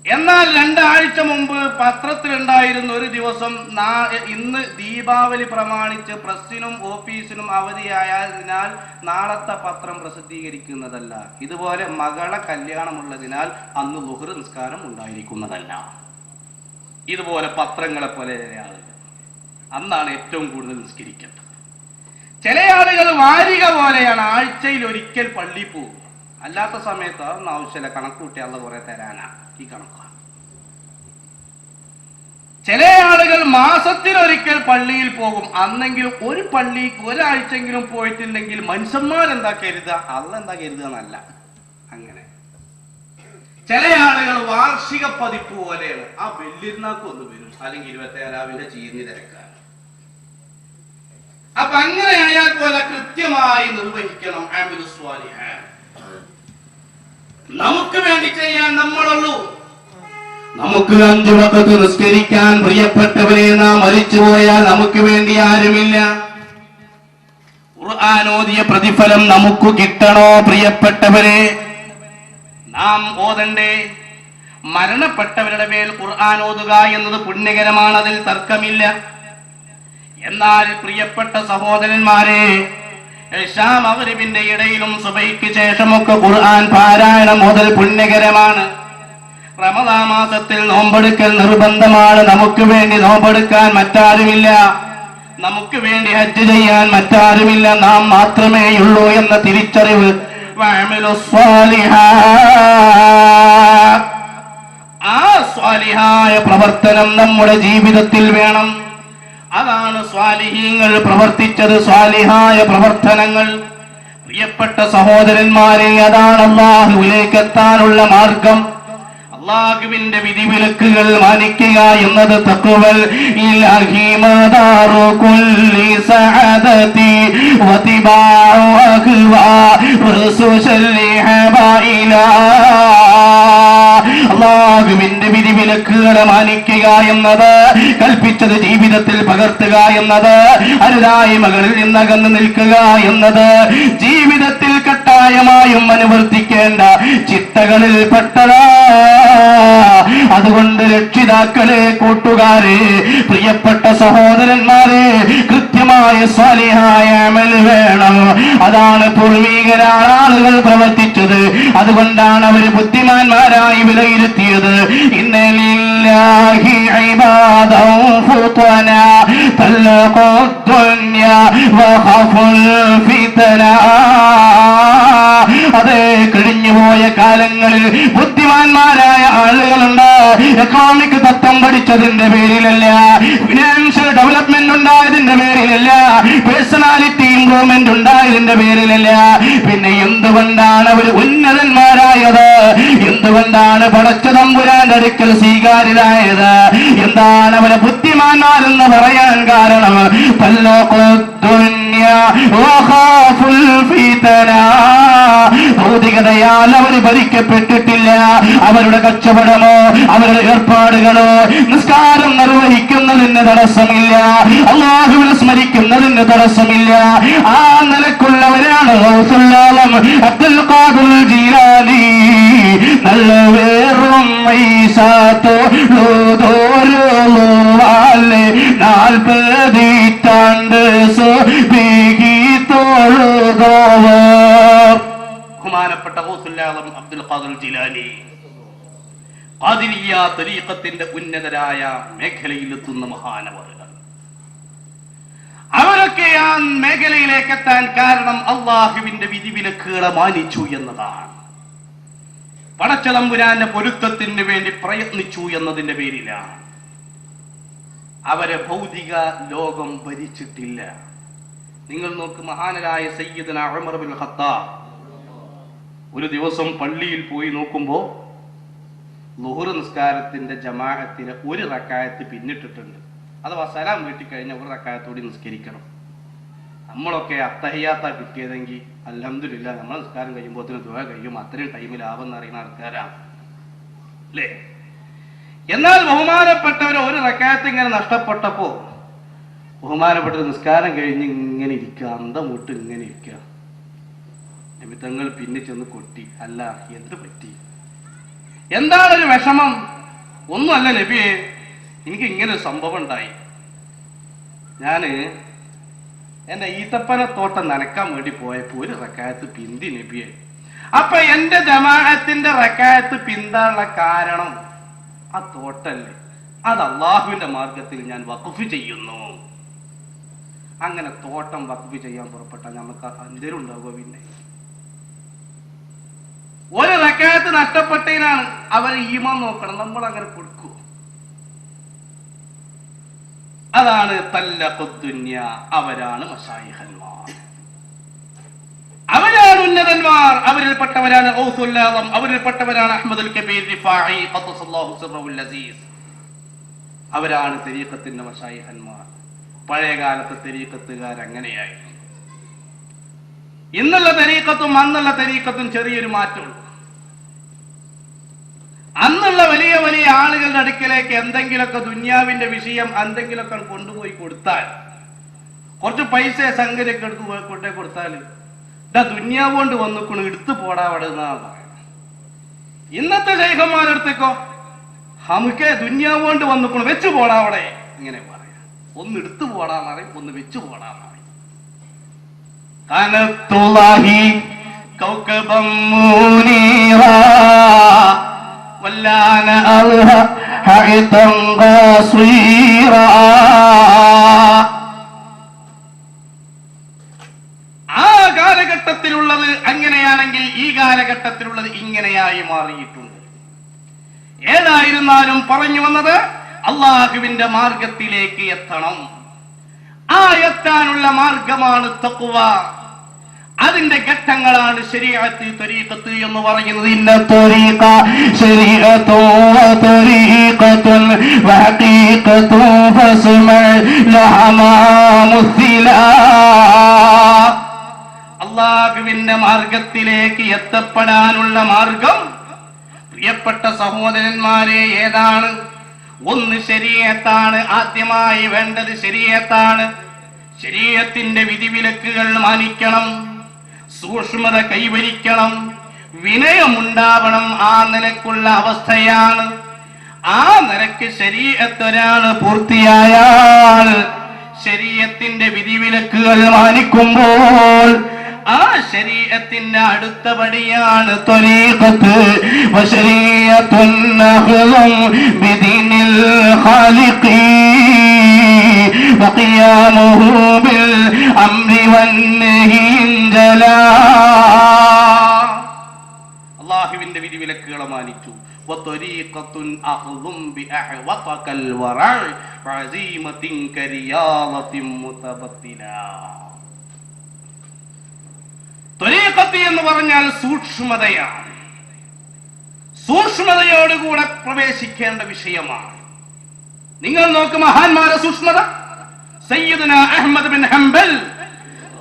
B: എന്നാൽ 2 ആഴ്ച മുമ്പ് പത്രത്തിലുണ്ടായിരുന്ന ഒരു ദിവസം, ഇന്ന് ദീപാവലി പ്രമാണിച്ച് പ്രസ്സിനും ഓഫീസിനും അവധിയായതിനാൽ നാളത്തെ പത്രം പ്രസിദ്ധീകരിക്കുന്നതല്ല. ഇതുപോലെ മകളെ കല്യാണമുള്ളതിനാൽ അന്ന് ളുഹ്ർ നിസ്കാരം ഉണ്ടായിരിക്കുന്നതല്ല. ഇതുപോലെ പത്രങ്ങളെ പോലെ ആളുകൾ അന്നാണ് ഏറ്റവും കൂടുതൽ നിസ്കരിക്കേണ്ടത്. ചില ആളുകൾ വാരിക പോലെയാണ്, ആഴ്ചയിൽ ഒരിക്കൽ പള്ളി പോകും. അല്ലാത്ത സമയത്ത് അതൊന്നും ആവശ്യമില്ല, കണക്കൂട്ടിയുള്ള കുറെ തരാനാ ഈ കണക്കാണ്. ചില ആളുകൾ മാസത്തിലൊരിക്കൽ പള്ളിയിൽ പോകും. അന്നെങ്കിലും ഒരു പള്ളി ഒരാഴ്ചെങ്കിലും പോയിട്ടില്ലെങ്കിൽ മനുഷ്യന്മാരെന്താ കരുതുക, അള്ള എന്താ കരുതുക എന്നല്ല. അങ്ങനെ ചില ആളുകൾ വാർഷിക പതിപ്പ് പോലെയാണ്, ആ വെല്ലിരുന്നാക്ക് ഒന്ന് വരും, അല്ലെങ്കിൽ 27 ചീന്നി തിരക്കാൻ. അപ്പൊ അങ്ങനെ ആയാൽ പോലെ കൃത്യമായി നിർവഹിക്കണം അമലു സ്വാലിഹാത്ത്. നമുക്ക് വേണ്ടി ചെയ്യാൻ നമ്മളുള്ളൂ. നമുക്ക് 5 വഖത്ത് നിസ്കരിക്കാൻ പ്രിയപ്പെട്ടവരെ നാം മരിച്ചുപോയാൽ നമുക്ക് വേണ്ടി ആരുമില്ല. ഖുർആൻ ഓതിയ പ്രതിഫലം നമുക്ക് കിട്ടണോ പ്രിയപ്പെട്ടവരെ? നാം ഓതണ്ടേ? മരണപ്പെട്ടവരുടെ മേൽ ഖുർആൻ ഓതുക എന്നത് പുണ്യകരമാണ്, അതിൽ തർക്കമില്ല. എന്നാൽ പ്രിയപ്പെട്ട സഹോദരന്മാരെ, ഇശാ മഗ്രിബിന്റെ ഇടയിലും സുബഹിക്ക് ശേഷമൊക്കെ ഖുർആൻ പാരായണം മുതൽ പുണ്യകരമാണ്. റമദാൻ മാസത്തിൽ നോമ്പെടുക്കൽ നിർബന്ധമാണ്. നമുക്ക് വേണ്ടി നോമ്പെടുക്കാൻ മറ്റാരുമില്ല, നമുക്ക് വേണ്ടി ഹജ്ജ് ചെയ്യാൻ മറ്റാരുമില്ല, നാം മാത്രമേയുള്ളൂ എന്ന തിരിച്ചറിവ്. ആ സ്വാലിഹായ പ്രവർത്തനം നമ്മുടെ ജീവിതത്തിൽ വേണം. അതാണ് സ്വാലിഹീങ്ങൾ പ്രവർത്തിച്ചത്, സ്വാലിഹായ പ്രവർത്തനങ്ങൾ. പ്രിയപ്പെട്ട സഹോദരന്മാരെ, അതാണ് അല്ലാഹുവിലേക്ക് എത്താനുള്ള മാർഗം. അല്ലാഹുവിന്റെ വിധിവിലക്കുകൾ മാനിക്കുക എന്നത് തഖ്വൽ ഇലാഹി മദാറു കുല്ലി സഅദതി വതിബാഉ അഖ്വാ റസൂലി ഹബായിലാ. അല്ലാഹുവിന്റെ വിധിവിലക്കുകളെ മാനിക്കുക എന്നത്, കൽപ്പിച്ചത് ജീവിതത്തിൽ പകർത്തുക എന്നത്, അരുതായ്മകളിൽ നിന്നകന്ന് നിൽക്കുക എന്നത് ജീവിതത്തിൽ കട്ടായമായും അനുവർത്തിക്കേണ്ട ചിട്ടകളിൽ പെട്ടതാ. അതുകൊണ്ട് രക്ഷിതാക്കളെ, കൂട്ടുകാരെ, പ്രിയപ്പെട്ട സഹോദരന്മാരെ, കൃത്യമായ സ്വാലിഹായ അമൽ വേണം. അതാണ് പൂർവീകരായ ആളുകൾ പ്രവർത്തിച്ചത്. അതുകൊണ്ടാണ് അവർ ബുദ്ധിമാന്മാരായി വിലയിരുത്തിയത്. ഇന്നലില്ലാഹി ഇബാദൻ ഫുതനാ തൽഖു ദുനിയാ വഖഫുൽ ഫിതനാ. അതേ, കഴിഞ്ഞുപോയ കാലങ്ങളിൽ ബുദ്ധിമാന്മാരായ ആളുകളുണ്ട്. എക്കണോമിക് തത്വം പഠിച്ചതിന്റെ പേരിലല്ല, ഫിനാൻഷ്യൽ ഡെവലപ്മെന്റ് ഉണ്ടായതിന്റെ പേരിലല്ല, പേഴ്സണാലിറ്റി ഇംപ്രൂവ്മെന്റ് ഉണ്ടായതിന്റെ പേരിലല്ല. പിന്നെ എന്തുകൊണ്ടാണ് അവർ ഉന്നതന്മാരായത്? എന്തുകൊണ്ടാണ് പടച്ച തമ്പുരാന്റെ അടുക്കൽ സ്വീകാര്യരായത്? എന്താണ് അവരെ ബുദ്ധിമാന്മാരെന്ന് പറയാൻ കാരണം? ഭൗതികതയാൽ അവർ ഭരിക്കപ്പെട്ടിട്ടില്ല. അവരുടെ കച്ചവടമോ അവരുടെ ഏർപ്പാടുകളോ നിസ്കാരം നിർവഹിക്കുന്നതിന് തടസ്സമില്ല, അല്ലാഹുവിനെ സ്മരിക്കുന്നതിന് തടസ്സമില്ല. ആ നിലക്കുള്ളവരാണ് ഗൗസുൽ ആലം അബ്ദുൽ ഖാദിർ ജീലാനി. നല്ല വേറും ോരോവാലെ 40 ബഹുമാനപ്പെട്ട ഗൗസുൽ ആലം അബ്ദുൽ ഖാദിർ ജീലാനി ഖാദിരിയ്യ തരീഖത്തിന്റെ ഉന്നതരായ മേഖലയിലെത്തുന്ന മഹാനവറുകൾ. അവരൊക്കെ ആ മേഖലയിലേക്ക് എത്താൻ കാരണം അള്ളാഹുവിന്റെ വിധിവിലക്കുകളെ മാനിച്ചു എന്നതാണ്. പടച്ച തമ്പുരാന്റെ പൊരുത്തത്തിന് വേണ്ടി പ്രയത്നിച്ചു എന്നതിന്റെ പേരിലാണ്. അവരെ ഭൗതിക ലോകം ഭരിച്ചിട്ടില്ല. നിങ്ങൾ നോക്ക്, മഹാനരായ സയ്യിദുനാ ഉമർ ഇബ്നുൽ ഖത്താബ് ഒരു ദിവസം പള്ളിയിൽ പോയി നോക്കുമ്പോ ളുഹർ നിസ്കാരത്തിന്റെ ജമാഅത്തിന് ഒരു റക്അത്ത് പിന്നിട്ടിട്ടുണ്ട്. അഥവാ സലാം വീട്ടിക്കഴിഞ്ഞാൽ ഒരു റക്അത്തോടെ നിസ്കരിക്കണം. നമ്മളൊക്കെ അത്തഹിയാത്ത കിട്ടിയതെങ്കിൽ അൽഹംദുലില്ലാ നമ്മളെ നിസ്കാരം കഴിയുമ്പോഴത്തേന് ദുആ കഴിയും, അത്രയും ടൈമിലാവെന്ന് അറിയുന്ന ആൾക്കാരാണ് അല്ലേ? എന്നാൽ ബഹുമാനപ്പെട്ടവർ ഒരു റക്അത്ത് ഇങ്ങനെ നഷ്ടപ്പെട്ടപ്പോ ബഹുമാനപ്പെട്ട നിസ്കാരം കഴിഞ്ഞ് ഇങ്ങനെ ഇരിക്കുക, അന്തം വിട്ട് ഇങ്ങനെ ഇരിക്കുക. നിമിത്തങ്ങൾ പിന്നെ ചെന്ന് കൊട്ടി, അല്ല എന്ത് പറ്റി, എന്താണൊരു വിഷമം? ഒന്നുമല്ല നബിയെ, എനിക്ക് ഇങ്ങനെ ഒരു സംഭവം ഉണ്ടായി. ഞാന് എന്റെ ഈത്തപ്പനത്തോട്ടം നനക്കാൻ വേണ്ടി പോയപ്പോ ഒരു റക്അത്ത് പിന്തി നബിയെ. അപ്പൊ എന്റെ ജമാഅത്തിന്റെ റക്അത്ത് പിന്താനുള്ള കാരണം ആ തോട്ടല്ലേ, അത് അള്ളാഹുവിന്റെ മാർഗത്തിൽ ഞാൻ വഖഫ് ചെയ്യുന്നു. അങ്ങനെ തോട്ടം വഖഫ് ചെയ്യാൻ പുറപ്പെട്ട നമുക്ക് എന്തേലും ഉണ്ടാവുക? പിന്നെ ഒരു റക്അത്ത് നഷ്ടപ്പെട്ടതിനാണ് അവർ ഈമാൻ നോക്കണം, നമ്മൾ അങ്ങനെ കൊടുക്കൂ. അതാണ് തല്ലഖുദ്ദുന്യ, അവരാണ് മശായിഖന്മാർ, അവരാണ് ഉന്നതന്മാർ, അവരിൽപ്പെട്ടവരാണ് ഗൗസുൽ ആദം, അവരിൽപ്പെട്ടവരാണ് അഹ്മദുൽ കബീർ റിഫാഇ ഖദ്ദസല്ലാഹു സിർറഹുൽ അസീസ്. അവരാണ് തരീഖത്തിന്റെ മശായിഖന്മാർ. പഴയകാലത്തെ തരീഖത്തുകാർ അങ്ങനെയായിരുന്നു. ഇന്നുള്ള തരീഖത്തും അന്നുള്ള തരീഖത്തും ചെറിയൊരു മാറ്റമുള്ളൂ. അന്നുള്ള വലിയ വലിയ ആളുകളുടെ അടുക്കലേക്ക് എന്തെങ്കിലുമൊക്കെ ദുന്യാവിന്റെ വിഷയം എന്തെങ്കിലുമൊക്കെ കൊണ്ടുപോയി കൊടുത്താൽ, കുറച്ച് പൈസ സംഗതിയൊക്കെ എടുത്ത് കൊണ്ടേ കൊടുത്താൽ, ഇതാ ദുന്യാവ് കൊണ്ട് വന്നിക്കണു, എടുത്തു പോടാ അവിടെ എന്നാണ് പറയുന്നത്. ഇന്നത്തെ ശൈഖന്മാരെടുത്തേക്കോ, നമുക്ക് ദുന്യാവ് കൊണ്ട് വന്നിക്കണു, വെച്ചു പോടാ അവിടെ, ഇങ്ങനെ പറയാം. ഒന്ന് എടുത്തു പോടാന്ന് പറയും, ഒന്ന് വെച്ചു പോടാന്ന് പറയും. കനത്തുല്ലാഹി കൗകബം മുനീറാ വല്ലാന അൽഹ ഹഖിതൻ ഖസ്വീറാ. ആ കാലഘട്ടത്തിലുള്ളത് അങ്ങനെയാണെങ്കിൽ ഈ കാലഘട്ടത്തിലുള്ളത് ഇങ്ങനെയായി മാറിയിട്ടുണ്ട്. ഏതായിരുന്നാലും പറഞ്ഞു വന്നത് അള്ളാഹുവിന്റെ മാർഗത്തിലേക്ക് എത്തണം. ആ എത്താനുള്ള മാർഗമാണ് തഖ്വ. അതിന്റെ ഘട്ടങ്ങളാണ് ശരീഅത്ത്, തരീഖത്ത് എന്ന് പറയുന്നത്. ഇന്ന തരീഖ ശരീഅത്തു വ തരീഖത്തുൻ വ ഹഖീഖത്തു ഫസ്മഅ ലഹമാ മുസ്സിലാ. അല്ലാഹുവിന്റെ മാർഗത്തിലേക്ക് എത്തപ്പെടാനുള്ള മാർഗം പ്രിയപ്പെട്ട സഹോദരന്മാരെ ഏതാണ്? ഒന്ന് ശരീഅത്താണ്. ആദ്യമായി വേണ്ടത് ശരീഅത്താണ്. ശരീഅത്തിന്റെ വിധിവിലക്കുകൾ മാനിക്കണം, സൂക്ഷ്മത കൈവരിക്കണം, വിനയമുണ്ടാവണം. ആ നിലക്കുള്ള അവസ്ഥയാണ്. ആ നിലക്ക് ശരീഅത്ത് ഒരാള് പൂർത്തിയായാൽ, ശരീഅത്തിന്റെ വിധിവിലക്കുകൾ മാനിക്കുമ്പോൾ ആ ശരീഅത്തിന്റെ അടുത്ത പടിയാണ് ത്വരീഖത്ത്. വശരീഅത്തുൻ നഖ്ളും ബിദീനിൽ ഖാലിഖി വഖിയാമുഹു ബിൽ അംരി വന്നഹി ജലാ. അല്ലാഹുവിന്റെ വിധിവിലക്കുകളെ മാനിച്ചു. വത്വരീഖത്തുൻ അഖ്ളും ബിഅഹ്വതകൽ വറഅ വഅസീമത്തിൻ കരിയാലത്തിൻ മുതബത്തിലാ. ത്വരീഖത്ത് എന്ന് പറഞ്ഞാൽ സൂക്ഷ്മതയാണ്. സൂക്ഷ്മതയോടുകൂടെ പ്രവേശിക്കേണ്ട വിഷയമാണ്. നിങ്ങൾ നോക്ക് മഹാന്മാരെ സൂക്ഷ്മത. സയ്യിദുന അഹ്മദ് ബിൻ ഹംബൽ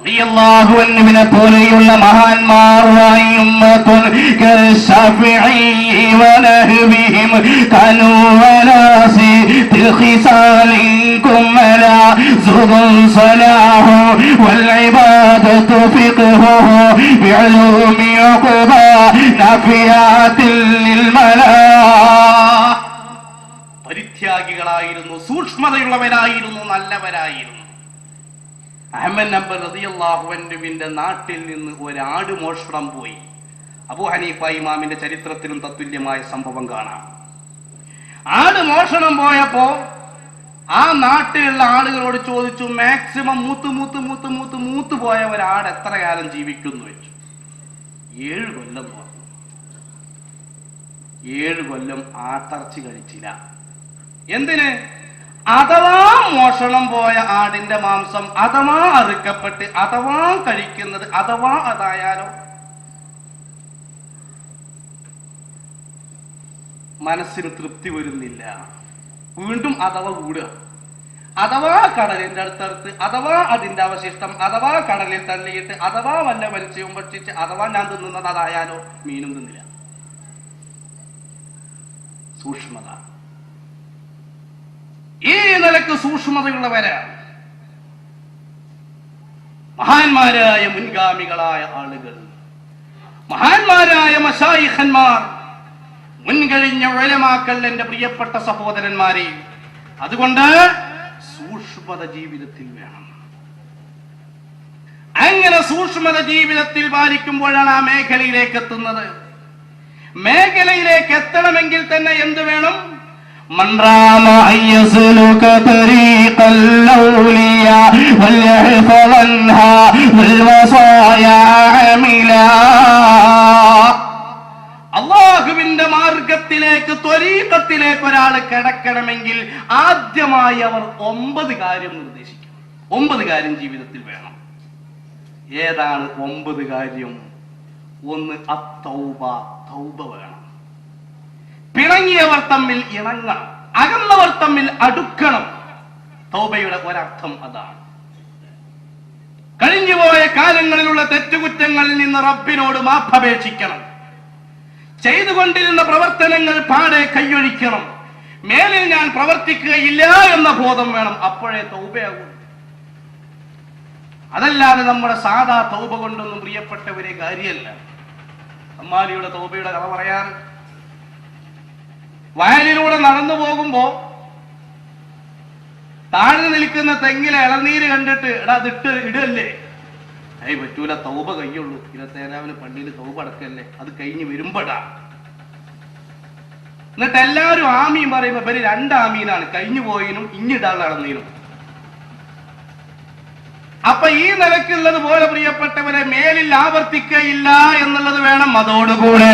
B: റളിയല്ലാഹു അൻഹുവിനെ പോലെയുള്ള മഹാന്മാർ വനഹ്വിഹിം കനൂ വനാസി തിൽഖിസാലിൻകും അലാ സുബുൽ സലാഹു വൽ ഇബാദത്തു ഫിഖ്ഹു ബിഉലൂമി ഉഖബ നഫിയാത്തിൽ ലിൽ മലാ. പരിത്യാഗികളായിരുന്നു, സൂക്ഷ്മതയുള്ളവരായിരുന്നു, നല്ലവരായിരുന്നു. അഹ്മദ് നബി റളിയല്ലാഹു അൻഹുവിന്റെ നാട്ടിൽ നിന്ന് ഒരാട് മോഷണം പോയി. അബൂ ഹനീഫ ഇമാമിന്റെ ചരിത്രത്തിലും തത്തുല്യമായ സംഭവം കാണാം. ആട് മോഷണം പോയപ്പോ ആ നാട്ടിലുള്ള ആളുകളോട് ചോദിച്ചു, മാക്സിമം മൂത്ത് പോയ ഒരാട് എത്ര കാലം ജീവിക്കുന്നു വെച്ചു. 7 കൊല്ലം പറഞ്ഞു. 7 കൊല്ലം ആട്ടിറച്ചി കഴിച്ചില്ല. എന്തിന്? അഥവാ മോഷണം പോയ ആടിന്റെ മാംസം അഥവാ അറുക്കപ്പെട്ട് അഥവാ കഴിക്കുന്നത് അഥവാ അതായാലോ. മനസ്സിന് തൃപ്തി വരുന്നില്ല. വീണ്ടും അഥവാ കൂടുക, അഥവാ കടലിന്റെ അടുത്തടുത്ത്, അഥവാ അതിന്റെ അവശിഷ്ടം, അഥവാ കടലിൽ തള്ളിയിട്ട്, അഥവാ വല്ല മത്സ്യവും ഭക്ഷിച്ച്, അഥവാ ഞാൻ തിന്നുന്നത് അതായാലോ, മീനും തിന്നില്ല. സൂക്ഷ്മത. ഈ നിലക്ക് സൂക്ഷ്മതയുള്ളവരാണ് മഹാന്മാരായ മുൻഗാമികളായ ആളുകൾ, മഹാന്മാരായ മശായിഖന്മാർ, മുൻകഴിഞ്ഞ ഉലമാക്കൾ, എന്റെ പ്രിയപ്പെട്ട സഹോദരന്മാരെ. അതുകൊണ്ട് സൂക്ഷ്മത ജീവിതത്തിൽ വേണം. അങ്ങനെ സൂക്ഷ്മത ജീവിതത്തിൽ പാലിക്കുമ്പോഴാണ് ആ മേഖലയിലേക്ക് എത്തുന്നത്. മേഖലയിലേക്ക് എത്തണമെങ്കിൽ തന്നെ എന്ത് വേണം? മൻറാമ അയ്യസ്ലുക തരീഖൽ ഔലിയാ വൽയഹ്ഫളൻഹാ വൽവസായാ അമിലാ. അല്ലാഹുവിന്റെ മാർഗത്തിലേക്ക്, ത്വരീഖത്തിലേക്ക് ഒരാൾ കിടക്കണമെങ്കിൽ ആദ്യമായി അവർ 9 കാര്യം നിർദ്ദേശിക്കും. 9 കാര്യം ജീവിതത്തിൽ വേണം. ഏതാണ് 9 കാര്യം? 1, അത്തൗബ, തൗബ വേണം. പിണങ്ങിയവർ തമ്മിൽ ഇണങ്ങണം, അകന്നവർ തമ്മിൽ അടുക്കണം. തൗബയുടെ ഒരർത്ഥം അതാണ്. കഴിഞ്ഞുപോയ കാലങ്ങളിലുള്ള തെറ്റുകുറ്റങ്ങളിൽ നിന്ന് റബ്ബിനോട് മാപ്പപേക്ഷിക്കണം. ചെയ്തുകൊണ്ടിരുന്ന പ്രവർത്തനങ്ങൾ പാടെ കൈയൊഴിക്കണം. മേലിൽ ഞാൻ പ്രവർത്തിക്കുകയില്ല എന്ന ബോധം വേണം. അപ്പോഴേ തൗബയാകും. അതല്ലാതെ നമ്മുടെ സാധാ തൗബ കൊണ്ടൊന്നും പ്രിയപ്പെട്ടവരെ കാര്യമല്ല. അമ്മാലിയുടെ തൗബയുടെ കഥ പറയാറ്, വയലിലൂടെ നടന്നു പോകുമ്പോ താഴ്ന്നു നിൽക്കുന്ന തെങ്ങിലെ ഇളനീര് കണ്ടിട്ട് എടാ അതിട്ട് ഇടല്ലേ, ഏയ് പറ്റൂല, തൗബ കയ്യുള്ളൂ, 27 പള്ളിയിൽ തൗബ അടക്കല്ലേ, അത് കഴിഞ്ഞ് വരുമ്പോഴാ. എന്നിട്ട് എല്ലാവരും ആമീൻ പറയുമ്പോ ഇവര് 2 ആമീനാണ്, കഴിഞ്ഞു പോയിനും ഇഞ്ഞിടാൻ നടന്നീനും. അപ്പൊ ഈ നിലക്കുള്ളത് പോലെ പ്രിയപ്പെട്ടവരെ മേലിൽ ആവർത്തിക്കയില്ല എന്നുള്ളത് വേണം. അതോടുകൂടെ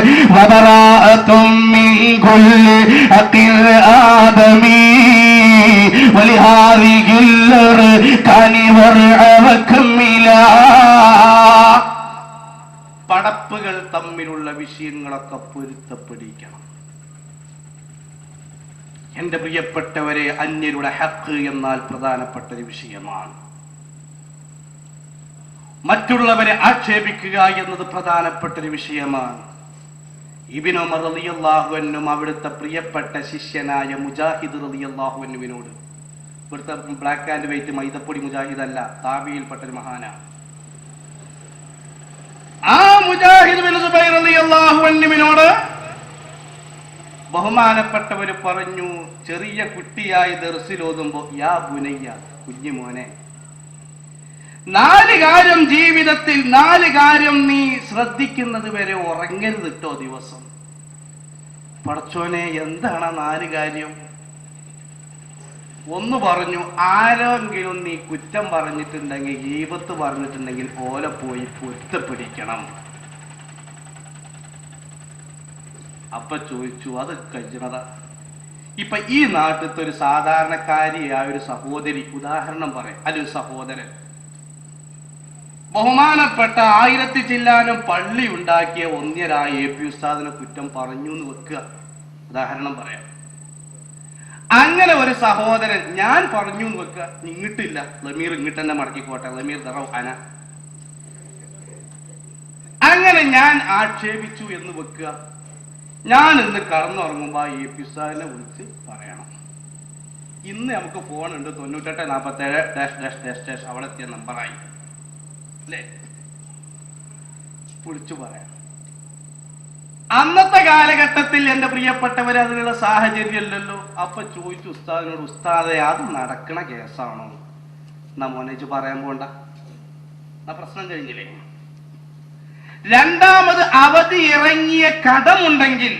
B: പടപ്പുകൾ തമ്മിലുള്ള വിഷയങ്ങളൊക്കെ പൊരുത്തപ്പെടിക്കണം. എന്റെ പ്രിയപ്പെട്ടവരെ, അന്യരുടെ ഹക്ക് എന്നാൽ പ്രധാനപ്പെട്ട ഒരു വിഷയമാണ്. മറ്റുള്ളവരെ ആക്ഷേപിക്കുക എന്നത് പ്രധാനപ്പെട്ട ഒരു വിഷയമാണ്. ഇബ്നു ഉമർ റളിയല്ലാഹു അൻഹു അവിടുത്തെ പ്രിയപ്പെട്ട ശിഷ്യനായ മുജാഹിദ് റളിയല്ലാഹു അൻഹുവിനോട്, ഇവിടുത്തെ ബ്ലാക്ക് ആൻഡ് വൈറ്റ് മൈദപ്പൊടി മുജാഹിദ് അല്ല, താബിയിൽപ്പെട്ട ഒരു മഹാനാണ്. ആ മുജാഹിദ് ബിൻ സുബൈർ റളിയല്ലാഹു അൻഹുവിനോട് ബഹുമാനപ്പെട്ടവര് പറഞ്ഞു, ചെറിയ കുട്ടിയായി ദർസിലോതുമ്പോ, യാ ബുനയ്യ, കുഞ്ഞുമോനെ, 4 കാര്യം ജീവിതത്തിൽ, 4 കാര്യം നീ ശ്രദ്ധിക്കുന്നത് വരെ ഉറങ്ങരുത് കേട്ടോ ദിവസം. പടച്ചോനെ, എന്താണ് 4 കാര്യം? 1 പറഞ്ഞു, ആരെങ്കിലും നീ കുറ്റം പറഞ്ഞിട്ടുണ്ടെങ്കിൽ, ഗീബത്ത് പറഞ്ഞിട്ടുണ്ടെങ്കിൽ ഓലെ പോയി പൊരുത്തപ്പെടിക്കണം. അപ്പൊ ചോദിച്ചു, അത് കഴിയണത? ഇപ്പൊ ഈ നാട്ടിലത്തെ ഒരു സാധാരണക്കാരിയായ ഒരു സഹോദരി, ഉദാഹരണം പറയാം, അതൊരു സഹോദരൻ ബഹുമാനപ്പെട്ട 1000 ചില്ലാനും പള്ളി ഉണ്ടാക്കിയ ഒന്നിയരായ AP ഉസ്താദിനെ കുറ്റം പറഞ്ഞു എന്ന് വെക്കുക, ഉദാഹരണം പറയാം. അങ്ങനെ ഒരു സഹോദരൻ ഞാൻ പറഞ്ഞു എന്ന് വെക്കുക, ഇങ്ങിട്ടില്ല, ലമീർ ഇങ്ങിട്ട് തന്നെ മടക്കിക്കോട്ടെ, ലമീർ ദറവ് അന. അങ്ങനെ ഞാൻ ആക്ഷേപിച്ചു എന്ന് വെക്കുക. ഞാൻ ഇന്ന് കടന്നുറങ്ങുമ്പോ AP ഉസ്താദിനെ വിളിച്ച് പറയണം. ഇന്ന് നമുക്ക് ഫോണുണ്ട്, 9847 അവിടെ എത്തിയ നമ്പറായി അല്ലേ, വിളിച്ചു പറയാം. അന്നത്തെ കാലഘട്ടത്തിൽ എന്റെ പ്രിയപ്പെട്ടവര് അതിനുള്ള സാഹചര്യമല്ലല്ലോ. അപ്പൊ ചോദിച്ചു ഉസ്താദിനോട്, ഉസ്താദെ അത് നടക്കണ കേസാണോ? എന്നാ മോനേച്ച് പറയാൻ പോണ്ട, ആ പ്രശ്നം കഴിഞ്ഞില്ലേ. രണ്ടാമത്, അവധി ഇറങ്ങിയ കടമുണ്ടെങ്കിൽ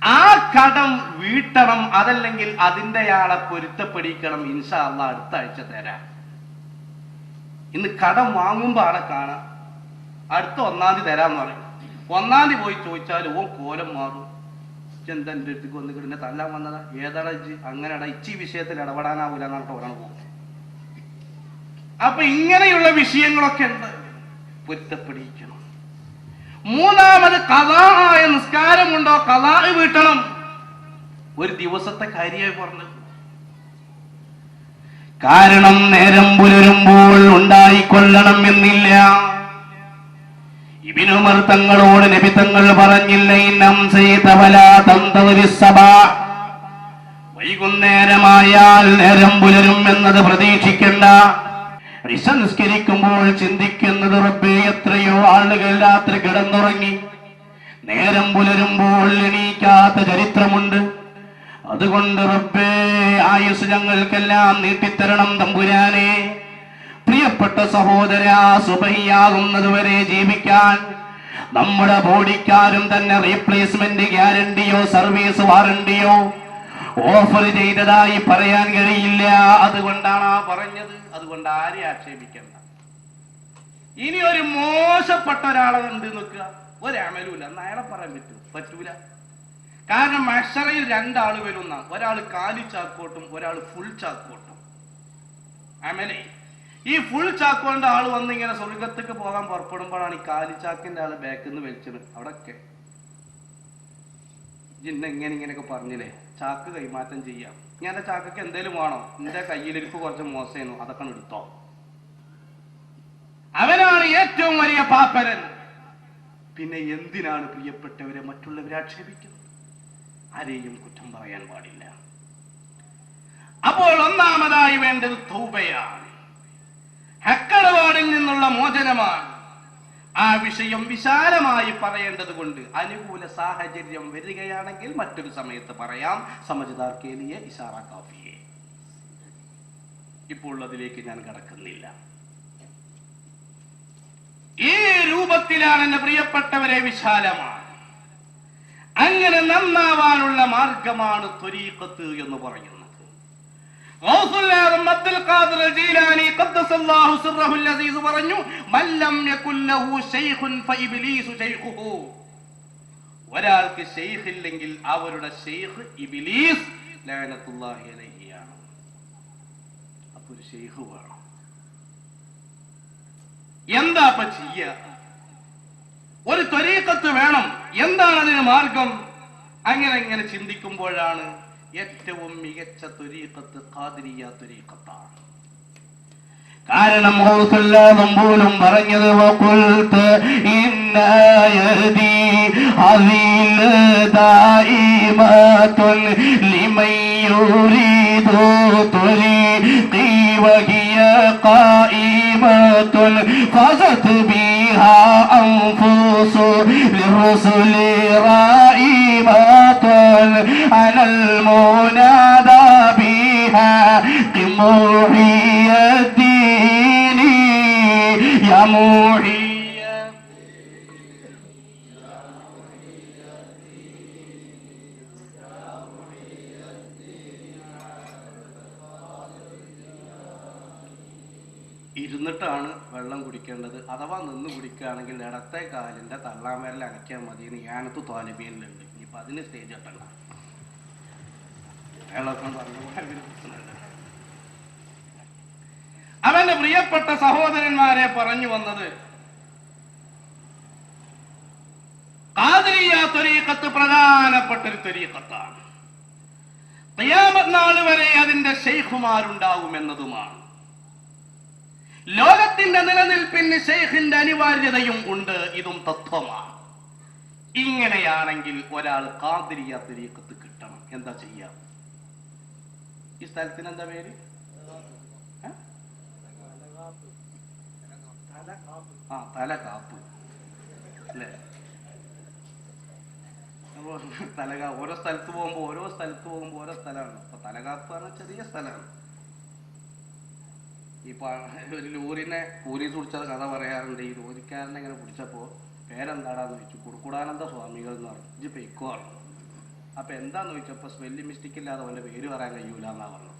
B: ആ കടം വീട്ടണം, അതല്ലെങ്കിൽ അതിന്റെ ആളെ പൊരുത്തപ്പെടിക്കണം. ഇൻഷാ അല്ലാഹ് അടുത്ത ആഴ്ച തരാം. ഇന്ന് കടം വാങ്ങുമ്പോ ആളെ കാണാം, അടുത്ത 1-ാം തീയതി തരാന്ന് പറയും. 1-ാം തീയതി പോയി ചോദിച്ചാൽ ഓ കോലം മാറും. എന്താ എൻ്റെ അടുത്തേക്ക് വന്ന് കിടന്നെ തല്ലാൻ വന്നതാ, ഏതാടാ ഇജ്ജ്, അങ്ങനെയാടാ, ഇച്ചി വിഷയത്തിൽ ഇടപെടാനാവൂല എന്നിട്ട് ഒരാൾ പോകും. അപ്പൊ ഇങ്ങനെയുള്ള വിഷയങ്ങളൊക്കെ ഉണ്ട്, പൊരുത്തപ്പെടിക്കണം. 3-ാമത്, ഖളാ ആയ നിസ്കാരമുണ്ടോ, ഖളാ വീട്ടണം. ഒരു ദിവസത്തെ കാര്യമായി പറഞ്ഞത്. കാരണം നേരം പുലരുമ്പോൾ ഉണ്ടായിക്കൊള്ളണം എന്നില്ല. ഇബ്നു ഉമർ തങ്ങളോട് നബി തങ്ങൾ പറഞ്ഞില്ല, വൈകുന്നേരമായാൽ നേരം പുലരും എന്നത് പ്രതീക്ഷിക്കണ്ട. ഇശ നിസ്കരിക്കുമ്പോൾ ചിന്തിക്കുന്നത്, റബ്ബേ എത്രയോ ആളുകൾ രാത്രി കിടന്നുറങ്ങി നേരം പുലരുമ്പോൾ എണീക്കാത്ത ചരിത്രമുണ്ട്. അതുകൊണ്ട് റബ്ബേ ആയുസ് ഞങ്ങൾക്കെല്ലാം നീട്ടിത്തരണം തമ്പുരാനെ. പ്രിയപ്പെട്ട സഹോദര, സുബഹിയാകുന്നത് വരെ ജീവിക്കാൻ നമ്മുടെ ബോഡിക്കാരും തന്നെ റീപ്ലേസ്മെന്റ് ഗ്യാരണ്ടിയോ സർവീസ് വാറണ്ടിയോ ഓഫർ ചെയ്തതായി പറയാൻ കഴിയില്ല. അതുകൊണ്ടാണ് ആ പറഞ്ഞത്. അതുകൊണ്ട് ആരെ ആക്ഷേപിക്കണ്ട. ഇനി ഒരു മോശപ്പെട്ട ഒരാളെ ഉണ്ട് നിൽക്കുക, ഒരമലുമില്ല, അയാളെ പറയാൻ പറ്റൂല. കാരണം മഹ്ശറയിൽ രണ്ടാള് വരുന്ന, ഒരാൾ കാലി ചാക്കോട്ടും ഒരാൾ ഫുൾ ചാക്കോട്ടും. അമലേ ഈ ഫുൾ ചാക്കോന്റെ ആള് വന്ന് ഇങ്ങനെ സ്വർഗത്തേക്ക് പോകാൻ പുറപ്പെടുമ്പോഴാണ് ഈ കാലിച്ചാക്കിന്റെ ആള് ബാക്കിൽ നിന്ന് വലിച്ചത്. അവിടൊക്കെ ഇങ്ങനെയൊക്കെ പറഞ്ഞില്ലേ, ചാക്ക് കൈമാറ്റം ചെയ്യാം. ഞാൻ എന്റെ ചാക്കക്ക് എന്തേലും വേണോ, എന്റെ കയ്യിലിരിപ്പ് കുറച്ച് മോശമായിരുന്നു, അതൊക്കെ എടുത്തോ. അവനാണ് ഏറ്റവും വലിയ പാപ്പരൻ. പിന്നെ എന്തിനാണ് പ്രിയപ്പെട്ടവരെ മറ്റുള്ളവരെ ആക്ഷേപിക്കുന്നത്? ആരെയും കുറ്റം പറയാൻ പാടില്ല. അപ്പോൾ ഒന്നാമതായി വേണ്ടത് തൗബയാണ്, ഹക്കടപാടിൽ നിന്നുള്ള മോചനമാണ്. ആ വിഷയം വിശാലമായി പറയേണ്ടത് കൊണ്ട് അനുകൂല സാഹചര്യം വരികയാണെങ്കിൽ മറ്റൊരു സമയത്ത് പറയാം. സമജ്ദാർ കെ ലിയെ ഇശാറ കാഫിയെ. ഇപ്പോൾ അതിലേക്ക് ഞാൻ കടക്കുന്നില്ല. ഈ രൂപത്തിലാണ് എന്റെ പ്രിയപ്പെട്ടവരെ വിശാലമാണ്. അങ്ങനെ നന്നാവാനുള്ള മാർഗമാണ് ത്വരീഖത്ത് എന്ന് പറയുന്നത്. പറഞ്ഞു, ഒരാൾക്ക് ശൈഖ് ഇല്ലെങ്കിൽ അവരുടെ ശൈഖ് ഇബ്ലീസ് ലഅനത്തുല്ലാഹി അലൈഹിയാണ്. അപ്പൊ ഒരു ശൈഖ് വേണം. എന്താ ഇപ്പൊ ചെയ്യ? ഒരു ത്വരീഖത്ത് വേണം. എന്താണ് അതിന് മാർഗം? അങ്ങനെ ചിന്തിക്കുമ്പോഴാണ് ഏറ്റവും മികച്ച ത്വരീഖത്ത് ഖാദിരിയ്യ ത്വരീഖത്താണ്. കാരണം റസൂലുള്ളാഹി പോലും പറഞ്ഞത്, വഖുൽതു ഇന്ന യദി ഹദിൽ ദായിമത്തുൻ ലിമൻ യുരീദു ത്വരീഖി വഹിയ ഖായിമത്തുൻ ഫസത് ബിഹാ അൻഫുസു ലിർറുസുലി റായിമത്തുൻ അനൽ മുനാദാ ബിഹാ ഖിമുഹിയത്തി يا موحي. ഇരുന്നിട്ടാണ് വെള്ളം കുടിക്കേണ്ടത്. അഥവാ നിന്ന് കുടിക്കുകയാണെങ്കിൽ ഇടത്തെ കാലിന്റെ തള്ളാമരൽ അനയ്ക്കാൻ മതി എന്ന് ഞാനത്ത് താലിബീനിലുണ്ട്. ഇനിയിപ്പോ അതിന് സ്റ്റേജ് എത്തണ്ട. അയാളൊക്കെ പറഞ്ഞു. അവന്റെ പ്രിയപ്പെട്ട സഹോദരന്മാരെ പറഞ്ഞു വന്നത്, ഖാദിരിയ്യ ത്വരീഖത്ത് പ്രധാനപ്പെട്ട ഒരു ത്വരീഖത്താണ്. ഖിയാമത്ത് നാൾ വരെ അതിന്റെ ശൈഖുമാരുണ്ടാകുമെന്നതുമാണ്. ലോകത്തിന്റെ നിലനിൽപ്പിന് ശൈഖിന്റെ അനിവാര്യതയും ഉണ്ട്. ഇതും തത്വമാണ്. ഇങ്ങനെയാണെങ്കിൽ ഒരാൾ ഖാദിരിയ്യ ത്വരീഖത്ത് കിട്ടണം. എന്താ ചെയ്യാം? ഈ സ്ഥലത്തിന് എന്താ പേര്? തലകാപ്പ് അല്ലേ? ഓരോ സ്ഥലത്ത് പോകുമ്പോ ഓരോ സ്ഥലമാണ്. അപ്പൊ തലകാപ്പ് പറഞ്ഞ ചെറിയ സ്ഥലമാണ്. ഇപ്പൊ ഒരു ലോറിനെ പോലീസ് പിടിച്ച കഥ പറയാറുണ്ട്. ഈ ലോറിക്കാരനെ ഇങ്ങനെ പിടിച്ചപ്പോ പേരെന്താടാന്ന് ചോദിച്ചു. കുടുക്കുടാനന്ദ സ്വാമികൾ എന്ന് പറഞ്ഞു. ഇത് പെയ്ക്കുവാണ്. അപ്പൊ എന്താന്ന് ചോദിച്ചപ്പോ സ്പെല്ലിംഗ് മിസ്റ്റേക്ക് ഇല്ലാതെ അവന്റെ പേര് പറയാൻ കഴിയൂല എന്നാ പറഞ്ഞത്.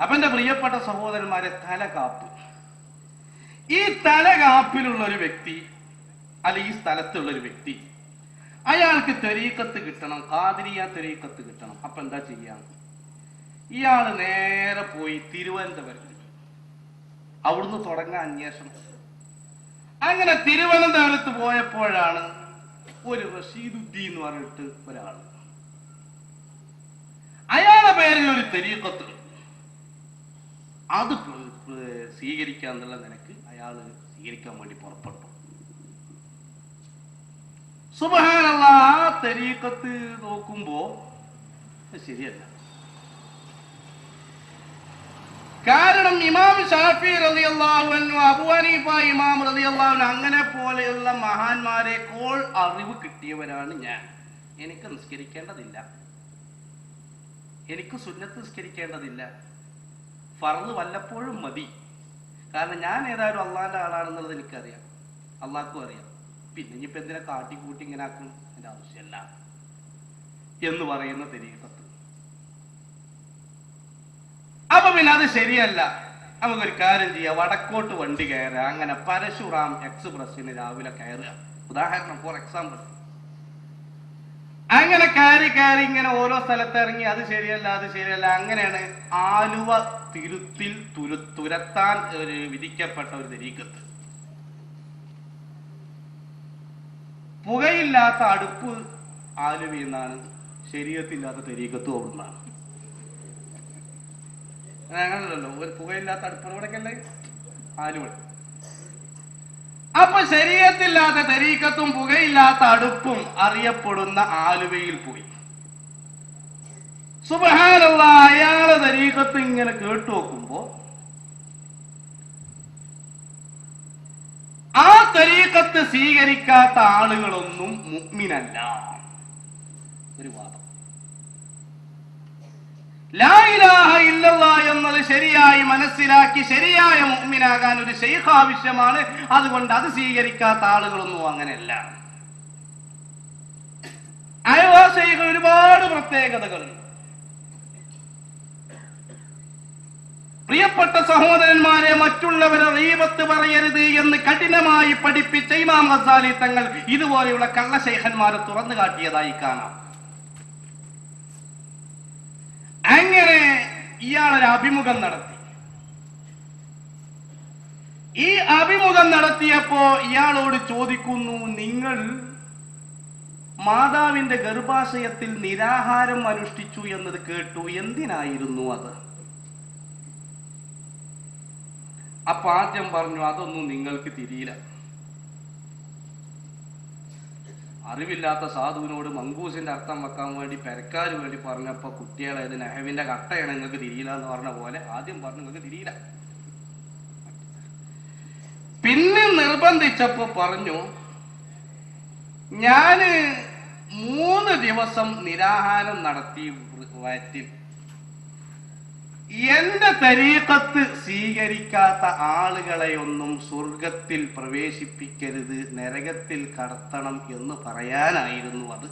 B: അപ്പൊ എന്റെ പ്രിയപ്പെട്ട സഹോദരന്മാരെ, തലകാപ്പ്. ഈ തലകാപ്പിലുള്ള ഒരു വ്യക്തി, അല്ല ഈ സ്ഥലത്തുള്ള ഒരു വ്യക്തി, അയാൾക്ക് ത്വരീഖത്ത് കിട്ടണം, ഖാദിരിയ്യ ത്വരീഖത്ത് കിട്ടണം. അപ്പൊ എന്താ ചെയ്യാം? ഇയാള് നേരെ പോയി തിരുവനന്തപുരത്ത്, അവിടുന്ന് തുടങ്ങാൻ അന്വേഷണം. അങ്ങനെ തിരുവനന്തപുരത്ത് പോയപ്പോഴാണ് ഒരു റഷീദുദ്ദീൻ എന്ന് പറഞ്ഞിട്ട് ഒരാള്. അയാളുടെ പേരിൽ ഒരു തരീഖത്ത്, അത് സ്വീകരിക്കാന്നുള്ള നിലക്ക് അയാള് സ്വീകരിക്കാൻ വേണ്ടി പുറപ്പെട്ടു. സുബ്ഹാനല്ലാഹ്, ആ തരീഖത്ത് നോക്കുമ്പോ ശരിയല്ല. കാരണം ഇമാം ഷാഫി റളിയല്ലാഹു അൻഹു, അബൂ ഹനീഫ ഇമാം റളിയല്ലാഹു അൻഹു, അങ്ങനെ പോലെയുള്ള മഹാന്മാരെക്കോൾ അറിവ് കിട്ടിയവരാണ് ഞാൻ. എനിക്ക് നിസ്കരിക്കേണ്ടതില്ല, എനിക്ക് സുന്നത്ത് നിസ്കരിക്കേണ്ടതില്ല, ഫർള് വല്ലപ്പോഴും മതി. കാരണം ഞാൻ ഏതായാലും അള്ളാന്റെ ആളാണെന്നുള്ളത് എനിക്കറിയാം, അള്ളാഹ്ക്കും അറിയാം. പിന്നെ ഇനിയിപ്പോ എന്തിനാ കാട്ടിക്കൂട്ടി ഇങ്ങനെ ആക്കണം, അതിന്റെ ആവശ്യമല്ല എന്ന് പറയുന്ന തരീഖത്ത്. അപ്പൊ പിന്നെ അത് ശരിയല്ല, നമുക്കൊരു കാര്യം ചെയ്യാം, വടക്കോട്ട് വണ്ടി കയറുക, അങ്ങനെ പരശുറാം എക്സ്പ്രസിന് രാവിലെ കയറുക, ഉദാഹരണം ഫോർ എക്സാമ്പിൾ. അങ്ങനെ കയറി ഇങ്ങനെ ഓരോ സ്ഥലത്ത് ഇറങ്ങി, അത് ശരിയല്ല, അത് ശരിയല്ല. അങ്ങനെയാണ് ആലുവ തിരുത്തിൽ തുരത്താൻ വിധിക്കപ്പെട്ട ഒരു തരീഖത്ത്. പുകയില്ലാത്ത അടുപ്പ് ആലുവയിൽ നിന്നാണ്, ശരീഅത്തില്ലാത്ത തരീഖത്ത് ഓടുന്നതാണ്. അങ്ങനല്ലോ, ഒരു പുകയില്ലാത്ത അടുപ്പ് ഇവിടേക്കല്ലേ ആലുവ. അപ്പൊ ശരീഅത്തില്ലാത്ത തരീഖത്തും പുകയില്ലാത്ത അടുപ്പും അറിയപ്പെടുന്ന ആലുവയിൽ പോയി. സുബ്ഹാനല്ലാഹ്, അയാളെ തരീഖത്ത് ഇങ്ങനെ കേട്ടു നോക്കുമ്പോ ആ തരീഖത്ത് സ്വീകരിക്കാത്ത ആളുകളൊന്നും മുഅ്മിനല്ല. ഒരു വാദം. ലാ ഇലാഹ ഇല്ലല്ലാഹ് എന്നത് ശരിയായി മനസ്സിലാക്കി ശരിയായ മുഅ്മിനാകാൻ ഒരു ശൈഖ് ആവശ്യമാണ്. അതുകൊണ്ട് അത് സ്വീകരിക്കാത്ത ആളുകളൊന്നും അങ്ങനെയല്ല. ആ ശൈഖ് ഒരുപാട് പ്രത്യേകതകളുണ്ട്. പ്രിയപ്പെട്ട സഹോദരന്മാരെ, മറ്റുള്ളവരെ ഗീബത്ത് പറയരുത് എന്ന് കഠിനമായി പഠിപ്പിച്ച ഇമാം ഗസാലി തങ്ങൾ ഇതുപോലെയുള്ള കള്ളശൈഖന്മാരെ തുറന്നു കാട്ടിയതായി കാണാം. അങ്ങനെ ഇയാളൊരു അഭിമുഖം നടത്തി. ഈ അഭിമുഖം നടത്തിയപ്പോ ഇയാളോട് ചോദിക്കുന്നു, നിങ്ങൾ മാതാവിന്റെ ഗർഭാശയത്തിൽ നിരാഹാരം അനുഷ്ഠിച്ചു എന്നത് കേട്ടു, എന്തിനായിരുന്നു അത്? അപ്പൊ ആദ്യം പറഞ്ഞു, അതൊന്നും നിങ്ങൾക്ക് തിരിയില്ല. അറിവില്ലാത്ത സാധുവിനോട് മങ്കൂസിന്റെ അർത്ഥം വെക്കാൻ വേണ്ടി പെരക്കാര് വേണ്ടി പറഞ്ഞപ്പോ കുട്ടികളെ ഇത് നെഹവിന്റെ കട്ടയാണ് നിങ്ങൾക്ക് തിരിയില്ല എന്ന് പറഞ്ഞ പോലെ ആദ്യം പറഞ്ഞു നിങ്ങൾക്ക് തിരിയില്ല. പിന്നെ നിർബന്ധിച്ചപ്പോ പറഞ്ഞു, ഞാന് 3 ദിവസം നിരാഹാരം നടത്തി വയറ്റിൽ. എന്റെ തരീഖത്ത് സ്വീകരിക്കാത്ത ആളുകളെയൊന്നും സ്വർഗത്തിൽ പ്രവേശിപ്പിക്കരുത്, നരകത്തിൽ കടത്തണം എന്ന് പറയാനായിരുന്നു അത്.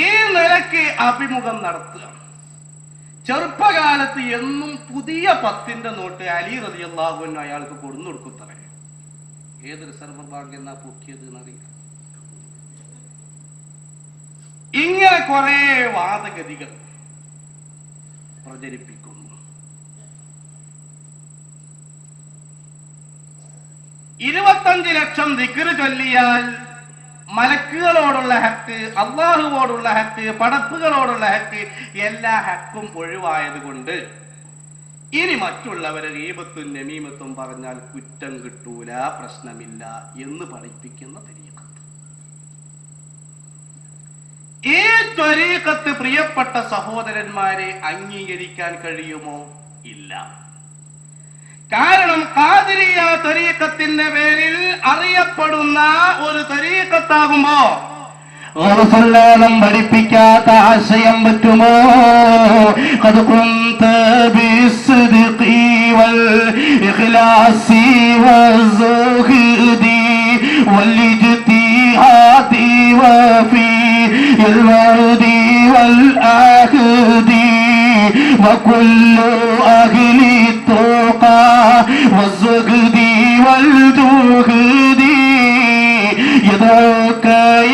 B: ഈ നിലയ്ക്ക് അഭിമുഖം നടത്തുക. ചെറുപ്പകാലത്ത് എന്നും പുതിയ 10ന്റെ നോട്ട് അലി റളിയല്ലാഹു അൻഹു അയാൾക്ക് കൊടുന്നു കൊടുക്കുത്തറേ. ഏത് റിസർവ് ബാങ്ക് എന്നാ പൊക്കിയത് എന്നറിയില്ല. ഇങ്ങനെ കുറെ വാദഗതികൾ പ്രചരിപ്പിക്കുന്നു. 25 ലക്ഷം ദിക്ർ ചൊല്ലിയാൽ മലക്കുകളോടുള്ള ഹക്ക്, അള്ളാഹുവോടുള്ള ഹക്ക്, പടപ്പുകളോടുള്ള ഹക്ക്, എല്ലാ ഹക്കും ഒഴിവായത് കൊണ്ട് ഇനി മറ്റുള്ളവരെ ഗീബത്തും നമീമത്തും പറഞ്ഞാൽ കുറ്റം കിട്ടൂല, പ്രശ്നമില്ല എന്ന് പഠിപ്പിക്കുന്ന തരീഖത്ത്. ഈ ത്വരീഖത്ത് പ്രിയപ്പെട്ട സഹോദരന്മാരെ അംഗീകരിക്കാൻ കഴിയുമോ? ഇല്ല. കാരണം ഖാദിരിയ ത്വരീഖത്തിന്റെ പേരിൽ അറിയപ്പെടുന്ന ഒരു ത്വരീഖത്താകുമ്പോ റസൂലുള്ളാഹി പഠിപ്പിക്കാത്ത ആശയം പറ്റുമോ? ഖദ് കുന്ത ബിസ്ദിഖി വൽ ഇഖ്ലാസി വസ്സുഹദി വൽ ഇജ്തിഹാദി വഫി الورد والآخد وكل أهل التقى والزهد والجهد يدعوك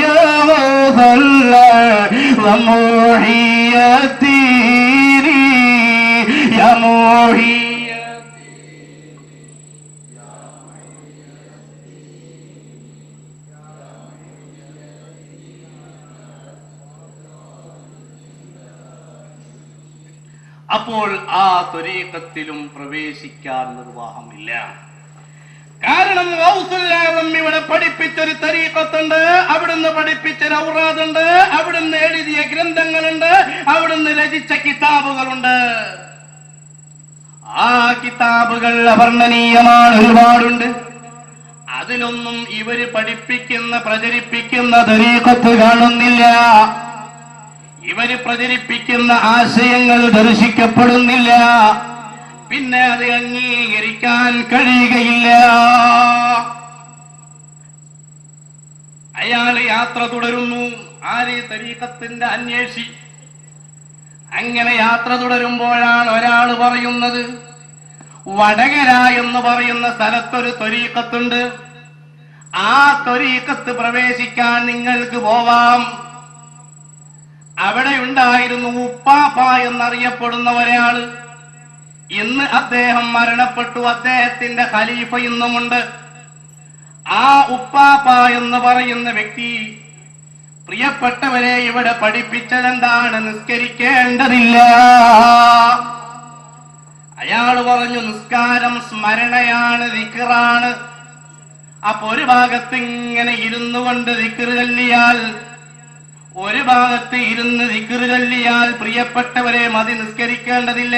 B: يا غوث الله ومحيي الدين يا محيي അപ്പോൾ ആ ത്വരീഖത്തിലും പ്രവേശിക്കാൻ നിർവാഹമില്ല. കാരണം ഇവിടെ പഠിപ്പിച്ചൊരു തരീഖത്തുണ്ട്, അവിടുന്ന് പഠിപ്പിച്ചൊരു ഔറാദുണ്ട്, അവിടുന്ന് എഴുതിയ ഗ്രന്ഥങ്ങളുണ്ട്, അവിടുന്ന് രചിച്ച കിതാബുകളുണ്ട്. ആ കിതാബുകൾ അവർണ്ണനീയമാണ്, ഒരുപാടുണ്ട്. അതിലൊന്നും ഇവര് പഠിപ്പിക്കുന്ന പ്രചരിപ്പിക്കുന്ന തരീഖത്ത് കാണുന്നില്ല. ഇവര് പ്രചരിപ്പിക്കുന്ന ആശയങ്ങൾ ദർശിക്കപ്പെടുന്നില്ല. പിന്നെ അത് അംഗീകരിക്കാൻ കഴിയുകയില്ല. അയാൾ യാത്ര തുടരുന്നു. ആര്? തരീഖത്തിന്റെ അന്വേഷി. അങ്ങനെ യാത്ര തുടരുമ്പോഴാണ് ഒരാൾ പറയുന്നത്, വടകര എന്ന് പറയുന്ന സ്ഥലത്തൊരു ത്വരീഖത്തുണ്ട്, ആ ത്വരീഖത്ത് പ്രവേശിക്കാൻ നിങ്ങൾക്ക് പോവാം. അവിടെ ഉണ്ടായിരുന്നു ഉപ്പാപ്പ എന്നറിയപ്പെടുന്ന ഒരാള്. ഇന്ന് അദ്ദേഹം മരണപ്പെട്ടു. അദ്ദേഹത്തിന്റെ ഖലീഫ ഇന്നുമുണ്ട്. ആ ഉപ്പാപ്പ എന്ന് പറയുന്ന വ്യക്തി പ്രിയപ്പെട്ടവരെ ഇവിടെ പഠിപ്പിച്ചതെന്താണ്? നിസ്കരിക്കേണ്ടതില്ല. അയാൾ പറഞ്ഞു, നിസ്കാരം സ്മരണയാണ്, ദിക്റാണ്. അപ്പൊ ഒരു ഭാഗത്ത് ഇങ്ങനെ ഇരുന്നു കൊണ്ട് ദിക്ർ ചൊല്ലിയാൽ, ഒരു ഭാഗത്ത് ഇരുന്ന് ദിക്ർ ചൊല്ലിയാൽ പ്രിയപ്പെട്ടവരെ മതി, നിസ്കരിക്കേണ്ടതില്ല.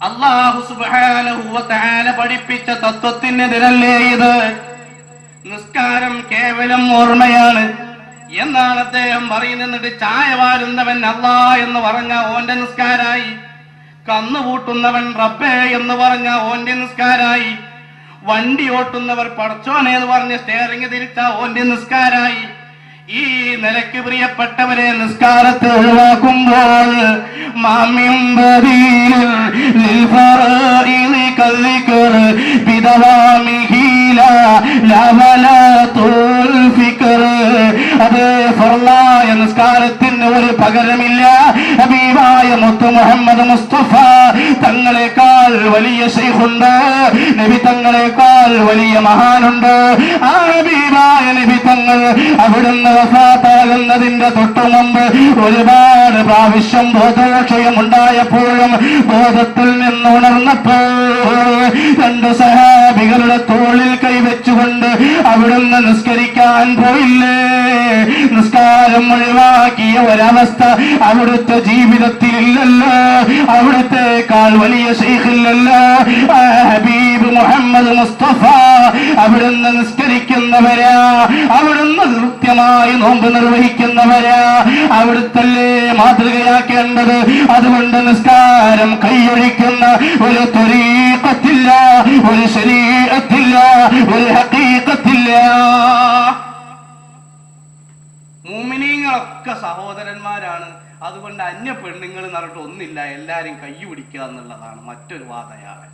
B: അല്ലാഹു സുബ്ഹാനഹു വ തആല പഠിപ്പിച്ച തത്വത്തിനെതിരല്ലേ ഇത്? നിസ്കാരം കേവലം ഓർമ്മയാണ് എന്നാണ് അദ്ദേഹം പറയുന്നത്. എന്നിട്ട് ചായ വാരുന്നവൻ അല്ലാ എന്ന് പറഞ്ഞ ഓന്റെ നിസ്കാരായി, കന്നുകൂട്ടുന്നവൻ റബ്ബേ എന്ന് പറഞ്ഞ ഓന്റെ നിസ്കാരായി, വണ്ടി ഓട്ടുന്നവർ പടച്ചോനെ എന്ന് പറഞ്ഞ സ്റ്റെയറിംഗ് തിരിച്ച ഓന്റെ നിസ്കാരായി. ഈ നിലയ്ക്ക് പ്രിയപ്പെട്ടവരെ നിസ്കാരത്തെ ഒഴിവാക്കുമ്പോൾ അത് ഫർളായ നിസ്കാരത്തിന് ഒരു പകരമില്ല. ഹബീബായ മുത്ത് മുഹമ്മദ് മുസ്തഫ തങ്ങളെക്കാൾ വലിയ ശൈഖുണ്ട്, നബി തങ്ങളെക്കാൾ വലിയ മഹാനുണ്ട്. ആ ഹബീബായ നബി തങ്ങൾ അവിടുന്ന് വഫാത്താകുന്നതിന്റെ തൊട്ടു മുമ്പ് ഒരുപാട് പ്രാവശ്യം ബോധോക്ഷയം ഉണ്ടായപ്പോഴും ബോധത്തിൽ നിന്ന് ഉണർന്നപ്പോൾ രണ്ട് സഹാബികളുടെ തോളിൽ കൈവച്ചുകൊണ്ട് അവിടുന്ന് നിസ്കരിക്കാൻ പോയില്ലേ? നിസ്കാരം ഒഴിവാക്കിയ ഒരവസ്ഥ അവിടുത്തെ ജീവിതത്തിൽ ഇല്ലല്ലോ. അവിടുത്തെക്കാൾ വലിയ ശൈഖില്ലല്ലോ. ഹബീബ് മുഹമ്മദ് മുസ്തഫ അവിടുന്ന് നിസ്കരിക്കുന്നവരാ, അവിടുന്ന് കൃത്യമായി നോമ്പ് നിർവഹിക്കുന്നവരാ, അവിടുത്തല്ലേ മാതൃകയാക്കേണ്ടത്. അതുകൊണ്ട് നിസ്കാരം കൈയൊഴിക്കുന്ന ഒരു ത്വരീഖത്തില്ല, ഒരു ശരീഅത്തില്ല, ഒരു ഹഖീഖത്തില്ല. മുഅ്മിനീങ്ങളൊക്കെ സഹോദരന്മാരാണ്. അതുകൊണ്ട് അന്യ പെണ്ണുങ്ങൾ പറഞ്ഞിട്ട് ഒന്നില്ല, എല്ലാരും കൈ പിടിക്കുക എന്നുള്ളതാണ് മറ്റൊരു വാദയാണ്.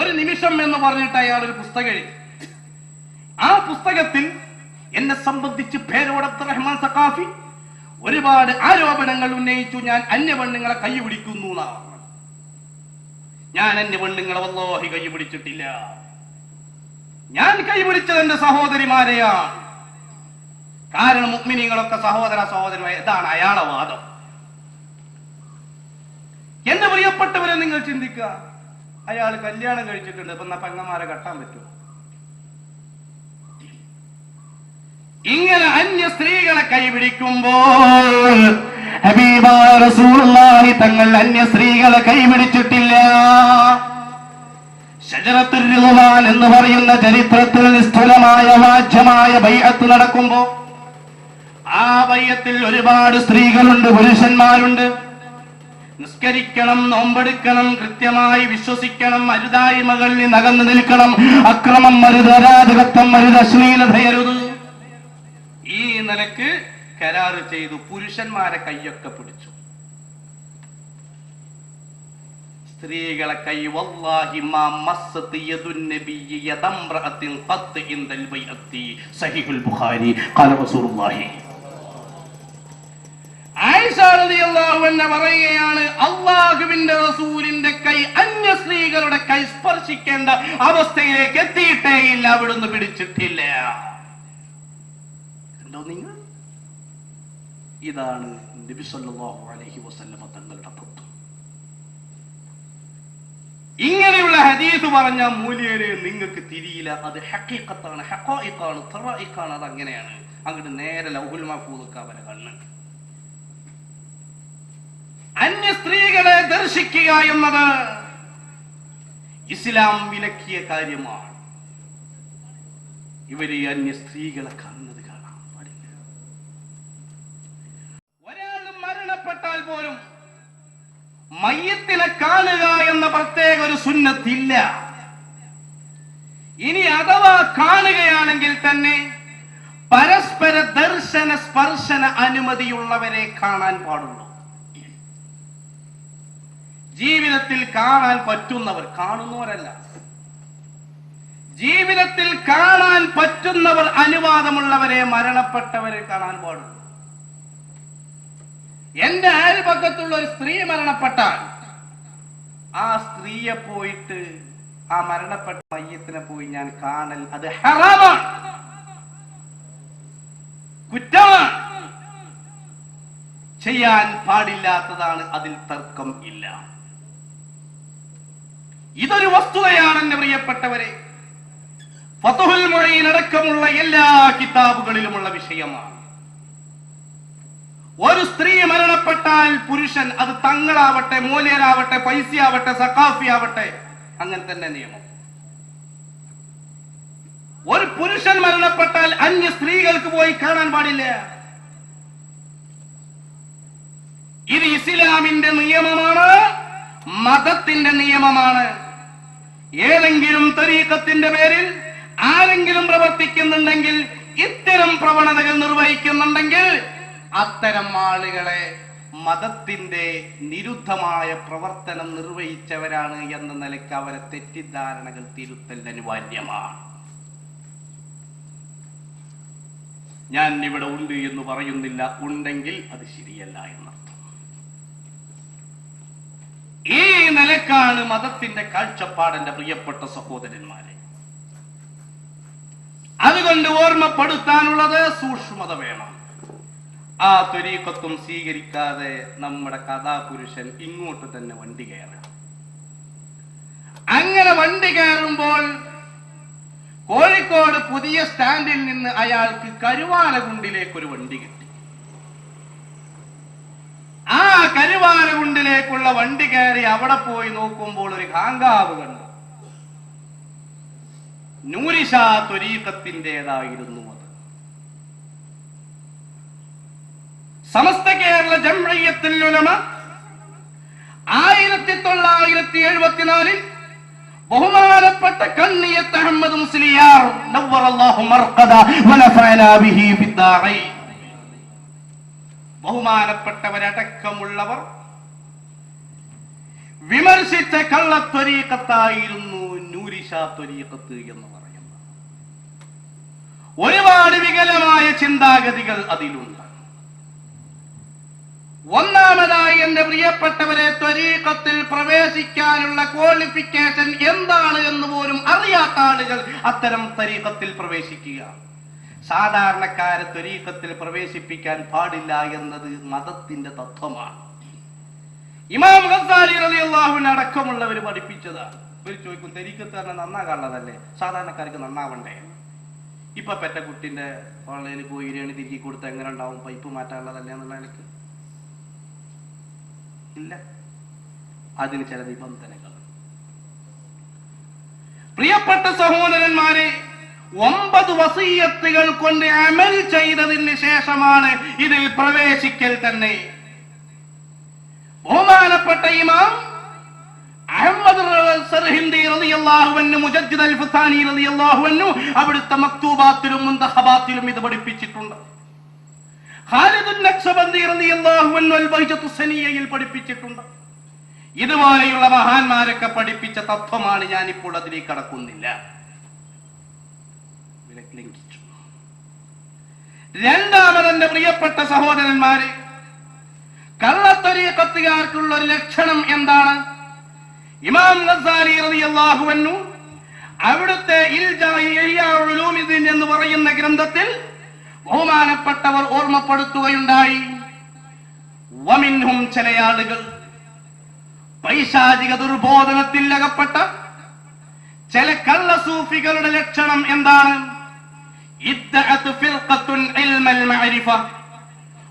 B: ഒരു നിമിഷം എന്ന് പറഞ്ഞിട്ട് അയാൾ ഒരു പുസ്തകം എഴുതി. ആ പുസ്തകത്തിൽ എന്നെ സംബന്ധിച്ച് പേരോട് അബ്ദുറഹ്മാൻ സഖാഫി ഒരുപാട് ആരോപണങ്ങൾ ഉന്നയിച്ചു. ഞാൻ അന്യ പെണ്ണുങ്ങളെ കൈ പിടിക്കുന്നു എന്നാണ്. ഞാൻ അന്യ പെണ്ണുങ്ങളെ വല്ലാഹി കൈ പിടിച്ചിട്ടില്ല. ഞാൻ കൈ പിടിച്ചത് എന്റെ സഹോദരിമാരെയാണ്. കാരണം മുഅ്മിനീങ്ങളൊക്കെ സഹോദര സഹോദരിമാരെ, ഇതാണ് അയാളെ വാദം. എന്റെ പ്രിയപ്പെട്ടവരെ, നിങ്ങൾ ചിന്തിക്കുക, അയാൾ കല്യാണം കഴിച്ചിട്ടുണ്ട്, ഇപ്പൊ പെങ്ങന്മാരെ കെട്ടാൻ പറ്റുമോ? ഇങ്ങനെ അന്യ സ്ത്രീകളെ കൈപിടിക്കുമ്പോൾ ഹബീബായ റസൂലുള്ളാഹി തങ്ങൾ അന്യ സ്ത്രീകളെ കൈപിടിച്ചിട്ടില്ല. ശജറത്തുർ റിദ്വാൻ എന്ന് പറയുന്ന ചരിത്രത്തിൽ നിസ്തുലമായ വാജ്യമായ ബൈഅത്ത് നടക്കുമ്പോ ആ ബൈഅത്തിൽ ഒരുപാട് സ്ത്രീകളുണ്ട്, പുരുഷന്മാരുണ്ട്. നിസ്കരിക്കണം, നോമ്പെടുക്കണം, കൃത്യമായി വിശ്വസിക്കണം, അരുതായ്മകളിൽ നിന്ന് അകന്നു നിൽക്കണം, അക്രമം അരുത്, അരാജകത്വം അരുത്, അശ്ലീലതയരുത്. ഈ നിലക്ക് കരാറ് ചെയ്തു. പുരുഷന്മാരെ കൈയൊക്കെ പിടിച്ചു. സ്ത്രീകളെ കൈ വല്ലാഹി മാ മസ്സത് യദുൻ നബിയ്യ യദംറഅത്തിൻ ഖത്ത് ഇൻദൽ ബൈഅത്തി സഹീഹുൽ ബുഖാരി ഖാല റസൂലുള്ളാഹി. ആയിഷ റളിയല്ലാഹു അൻഹ പറയുകയാണ്, അല്ലാഹുവിന്റെ റസൂലിന്റെ കൈ അന്യ സ്ത്രീകളുടെ കൈ സ്പർശിക്കേണ്ട അവസ്ഥയിലേക്ക് എത്തിയിട്ടേ ഇല്ല, അവിടുന്ന് പിടിച്ചിട്ടില്ല. കണ്ടോ നിങ്ങൾ? ഇതാണ് നബി സല്ലല്ലാഹു അലൈഹി വസല്ലമ തങ്ങളുടെ തത്വം. ഇങ്ങനെയുള്ള ഹദീസ് പറഞ്ഞ മൂല്യരെ നിങ്ങൾക്ക് തിരിയില്ല. അത് ഹഖീഖത്താണ്, ഹഖായിഖാണ്, തറായിഖാണ്. അത് അങ്ങനെയാണ്. അങ്ങോട്ട് നേരെ ലൗഹുൽ മഹ്ഫൂദ് അവരെ കണ്ണ്. അന്യ സ്ത്രീകളെ ദർശിക്കുക എന്നത് ഇസ്ലാം വിലക്കിയ കാര്യമാണ്. ഇവര് അന്യ സ്ത്രീകളെ കണ്ണത് കാണാൻ പാടില്ല. ഒരാൾ മരണപ്പെട്ടാൽ പോലും മയ്യത്തിനെ കാണുക എന്ന പ്രത്യേക ഒരു സുന്നത്തില്ല. ഇനി അഥവാ കാണുകയാണെങ്കിൽ തന്നെ പരസ്പര ദർശന സ്പർശന അനുമതിയുള്ളവരെ കാണാൻ പാടുള്ളൂ. ജീവിതത്തിൽ കാണാൻ പറ്റുന്നവർ, കാണുന്നവരല്ല, ജീവിതത്തിൽ കാണാൻ പറ്റുന്നവർ, അനുവാദമുള്ളവരെ മരണപ്പെട്ടവരെ കാണാൻ പാടുള്ളൂ. എന്റെ അയൽപക്കത്തുള്ള ഒരു സ്ത്രീ മരണപ്പെട്ടാൽ ആ സ്ത്രീയെ പോയിട്ട്, ആ മരണപ്പെട്ട മയ്യത്തിനെ പോയി ഞാൻ കാണൽ അത് ഹറാമാണ്, കുറ്റമാണ്, ചെയ്യാൻ പാടില്ലാത്തതാണ്. അതിൽ തർക്കം ഇല്ല. ഇതൊരു വസ്തുതയാണ് എന്റെ പ്രിയപ്പെട്ടവരെ. ഫത്ഹുൽ മുഈൻ അടക്കമുള്ള എല്ലാ കിതാബുകളിലുമുള്ള വിഷയമാണ്. ഒരു സ്ത്രീ മരണപ്പെട്ടാൽ പുരുഷൻ, അത് തങ്ങളാവട്ടെ, മോലേരാവട്ടെ, പൈസയാവട്ടെ, സഖാഫിയാവട്ടെ, അങ്ങനെ തന്നെ നിയമം. ഒരു പുരുഷൻ മരണപ്പെട്ടാൽ അന്യ സ്ത്രീകൾക്ക് പോയി കാണാൻ പാടില്ല. ഇത് ഇസ്ലാമിന്റെ നിയമമാണ്, മതത്തിന്റെ നിയമമാണ്. ഏതെങ്കിലും തരീഖത്തിന്റെ പേരിൽ ആരെങ്കിലും പ്രവർത്തിക്കുന്നുണ്ടെങ്കിൽ, ഇത്തരം പ്രവണതകൾ നിർവഹിക്കുന്നുണ്ടെങ്കിൽ, അത്തരം ആളുകളെ മതത്തിന്റെ നിരുദ്ധമായ പ്രവർത്തനം നിർവഹിച്ചവരാണ് എന്ന നിലയ്ക്ക് അവരെ തെറ്റിദ്ധാരണകൾ തിരുത്തൽ അനിവാര്യമാണ്. ഞാൻ ഇവിടെ ഉണ്ട് എന്ന് പറയുന്നില്ല, ഉണ്ടെങ്കിൽ അത് ശരിയല്ല എന്നർത്ഥം. ഈ നിലക്കാണ് മതത്തിന്റെ കാഴ്ചപ്പാട് എന്റെ പ്രിയപ്പെട്ട സഹോദരന്മാരെ. അതുകൊണ്ട് ഓർമ്മപ്പെടുത്താനുള്ളത് സൂക്ഷ്മത വേണം. ആ ത്വരീഖത്തും സ്വീകരിക്കാതെ നമ്മുടെ കഥാപുരുഷൻ ഇങ്ങോട്ട് തന്നെ വണ്ടി കയറുക. അങ്ങനെ വണ്ടി കയറുമ്പോൾ കോഴിക്കോട് പുതിയ സ്റ്റാൻഡിൽ നിന്ന് അയാൾക്ക് കരുവാരകുണ്ടിലേക്ക് ഒരു വണ്ടി കിട്ടി. ആ കരുവാരകുണ്ടിലേക്കുള്ള വണ്ടി കയറി അവിടെ പോയി നോക്കുമ്പോൾ ഒരു കാങ്കാവ് കണ്ടു. നൂരിഷാ ത്വരീഖത്തിൻ്റെതായിരുന്നു അത്. സമസ്ത കേരള ജംഇയ്യത്തുൽ ഉലമ 1974 ബഹുമാനപ്പെട്ട കണ്ണിയത്ത് അഹമ്മദ് മുസ്ലിയാർ നവ്വറല്ലാഹു മർഖദ വനഫഅനാ ബിഹി ഫിദ്ദാറൈൻ, ബഹുമാനപ്പെട്ടവരടക്കമുള്ളവർ വിമർശിച്ച കള്ളത്വരീഖത്തായിരുന്നു നൂരിഷാ ത്വരീഖത്ത് എന്ന് പറയുന്നത്. ഒരുപാട് വികലമായ ചിന്താഗതികൾ അതിലുണ്ട്. ഒന്നാമതായി എന്റെ പ്രിയപ്പെട്ടവരെ, ത്വരീഖത്തിൽ പ്രവേശിക്കാനുള്ള ക്വാളിഫിക്കേഷൻ എന്താണ് എന്ന് പോലും അറിയാത്ത ആളുകൾ അത്തരം ത്വരീഖത്തിൽ പ്രവേശിക്കുക. സാധാരണക്കാരെ ത്വരീഖത്തിൽ പ്രവേശിപ്പിക്കാൻ പാടില്ല എന്നത് മതത്തിന്റെ തത്വമാണ്. ഇമാം ഗസാലി റളിയല്ലാഹു അൻഹു അടക്കമുള്ളവർ പഠിപ്പിച്ചതാണ്. ഇവർ ചോദിക്കും, ത്വരീഖത്ത് തന്നെ നന്നാകാനുള്ളതല്ലേ, സാധാരണക്കാർക്ക് നന്നാവണ്ടേ? ഇപ്പൊ പെറ്റ കുട്ടിന്റെ ഓൺലൈനിൽ പോയി ഇരണി തിരികെ കൊടുത്ത് എങ്ങനെ ഉണ്ടാവും, പൈപ്പ് മാറ്റാനുള്ളതല്ലേ എന്നുള്ള നിലക്ക് ഇല്ല. അതിന് ചില നിബന്ധനകൾ. പ്രിയപ്പെട്ട സഹോദരന്മാരെ, 9 വസിയ്യത്തുകൾ കൊണ്ട് അമൽ ചെയ്തതിന് ശേഷമാണ് ഇതിൽ പ്രവേശിക്കൽ തന്നെ. ബഹുമാനപ്പെട്ട ഇമാം അഹ്മദ് സർഹിന്ദി റളിയല്ലാഹു അൻഹു, മുജദ്ദിദ് അൽ-ഫസാനി റളിയല്ലാഹു അൻഹു അവിടുത്തെ മക്തൂബാത്തിലും മുന്തഹബാത്തിലും ഇത് പഠിപ്പിച്ചിട്ടുണ്ട്. ഖാലിദുൻ നഖ്ശബന്ദി റളിയല്ലാഹു അൻഹു അൽ-ബൈജത്തു സനിയയിൽ പഠിപ്പിച്ചിട്ടുണ്ട്. ഇതുപോലെയുള്ള മഹാന്മാരൊക്കെ പഠിപ്പിച്ച തത്വമാണ്. ഞാനിപ്പോൾ അതിലേക്ക് കടക്കുന്നില്ല. രണ്ടാമതെന്റെ പ്രിയപ്പെട്ട സഹോദരന്മാരെ, കള്ളത്വരീഖത്തുകാർക്കുള്ള ഒരു ലക്ഷണം എന്താണ്? ഇമാം ഗസാലി റളിയല്ലാഹു അൻഹു അവിടുത്തെ ഇഹ്യാ ഉലൂമിദ്ദീൻ എന്ന് പറയുന്ന ഗ്രന്ഥത്തിൽ ബഹുമാനപ്പെട്ടവർ ഓർമ്മപ്പെടുത്തുകയുണ്ടായി. അൻഹും ചില ആളുകൾ പൈശാചിക ദുർബോധനത്തിൽ അകപ്പെട്ട ചില കള്ളസൂഫികളുടെ ലക്ഷണം എന്താണ്?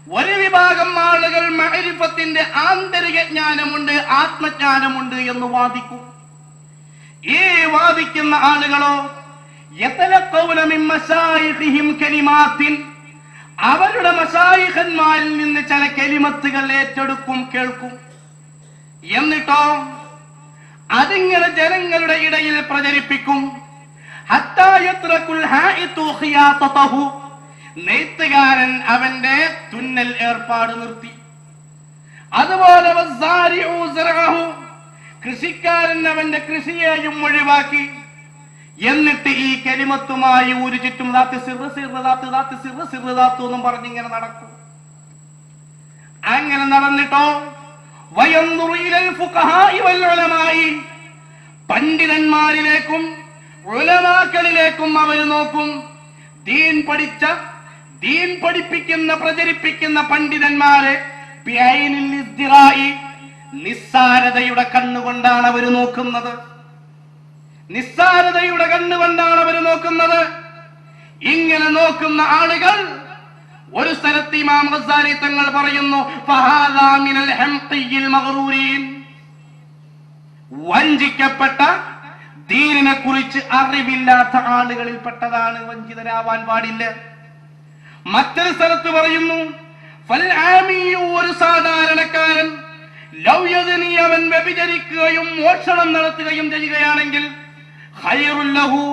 B: ഒരു വിഭാഗം ആളുകൾ മഅരിഫത്തിന്റെ ആന്തരിക ജ്ഞാനമുണ്ട്, ആത്മജ്ഞാനമുണ്ട് എന്ന് വാദിക്കും. ഈ വാദിക്കുന്ന ആളുകളോ യതലഖൗന മിൻ മശായിഖിഹിം കലിമാത്തിൻ, അവരുടെ മശായിഖന്മാരിൽ നിന്ന് ചില കലിമത്തുകൾ ഏറ്റെടുക്കും, കേൾക്കും. എന്നിട്ടോ അതിങ്ങനെ ജനങ്ങളുടെ ഇടയിൽ പ്രചരിപ്പിക്കും. ഹത്താ യത്റകുൽ ഹായിതു ഖിയാതതഹു, നെയ്ത്തുകാരൻ അവന്റെ തുന്നൽ ഏർപ്പാട് നിർത്തി. അതുപോലെ വസ്സാരിഉ സറഅഹു, കൃഷിക്കാരൻ അവന്റെ കൃഷിയെയും ഒഴിവാക്കി. എന്നിട്ട് ഈ കലിമത്തുമായി ഒരു ചുറ്റും എന്നും പറഞ്ഞിങ്ങനെ നടക്കും. അങ്ങനെ നടന്നിട്ടോ വയൻദുറു ഇലൽ ഫുഖഹാഇ വൽ ഉലമായി, പണ്ഡിതന്മാരിലേക്കും ഉലമാക്കളിലേക്കും അവർ നോക്കും. ദീൻ പഠിച്ച, ദീൻ പഠിപ്പിക്കുന്ന, പ്രചരിപ്പിക്കുന്ന പണ്ഡിതന്മാരെ ബിഐനിൽ ഇസ്തിറാഇ, നിസ്സാരതയുടെ കണ്ണുകൊണ്ടാണ് അവർ നോക്കുന്നത്. നിസ്സാരതയുടെ കണ്ണുകൊണ്ടാണ് അവർ നോക്കുന്നത്. ഇങ്ങനെ നോക്കുന്ന ആളുകൾ ഒരു സ്ഥലത്ത് ഇമാം ഗസാലി തങ്ങൾ പറയുന്നു, ഫഹാദാ മിനൽ ഹംഖിയിൽ മഗ്റൂരീൻ, വഞ്ചിക്കപ്പെട്ട, ദീനിനെ കുറിച്ച് അറിവില്ലാത്ത ആളുകളിൽ പെട്ടതാണ്, വഞ്ചിതരാവാൻ പാടില്ല. മറ്റൊരു സ്ഥലത്ത് പറയുന്നു, ഫൽ ആമിയു, ഒരു സാധാരണക്കാരൻ, ലൗ യസ്നി, അവൻ വ്യഭിചരിക്കുകയും മോഷണം നടത്തുകയും ചെയ്യുകയാണെങ്കിൽ, ഖൈറുൽ ലഹു,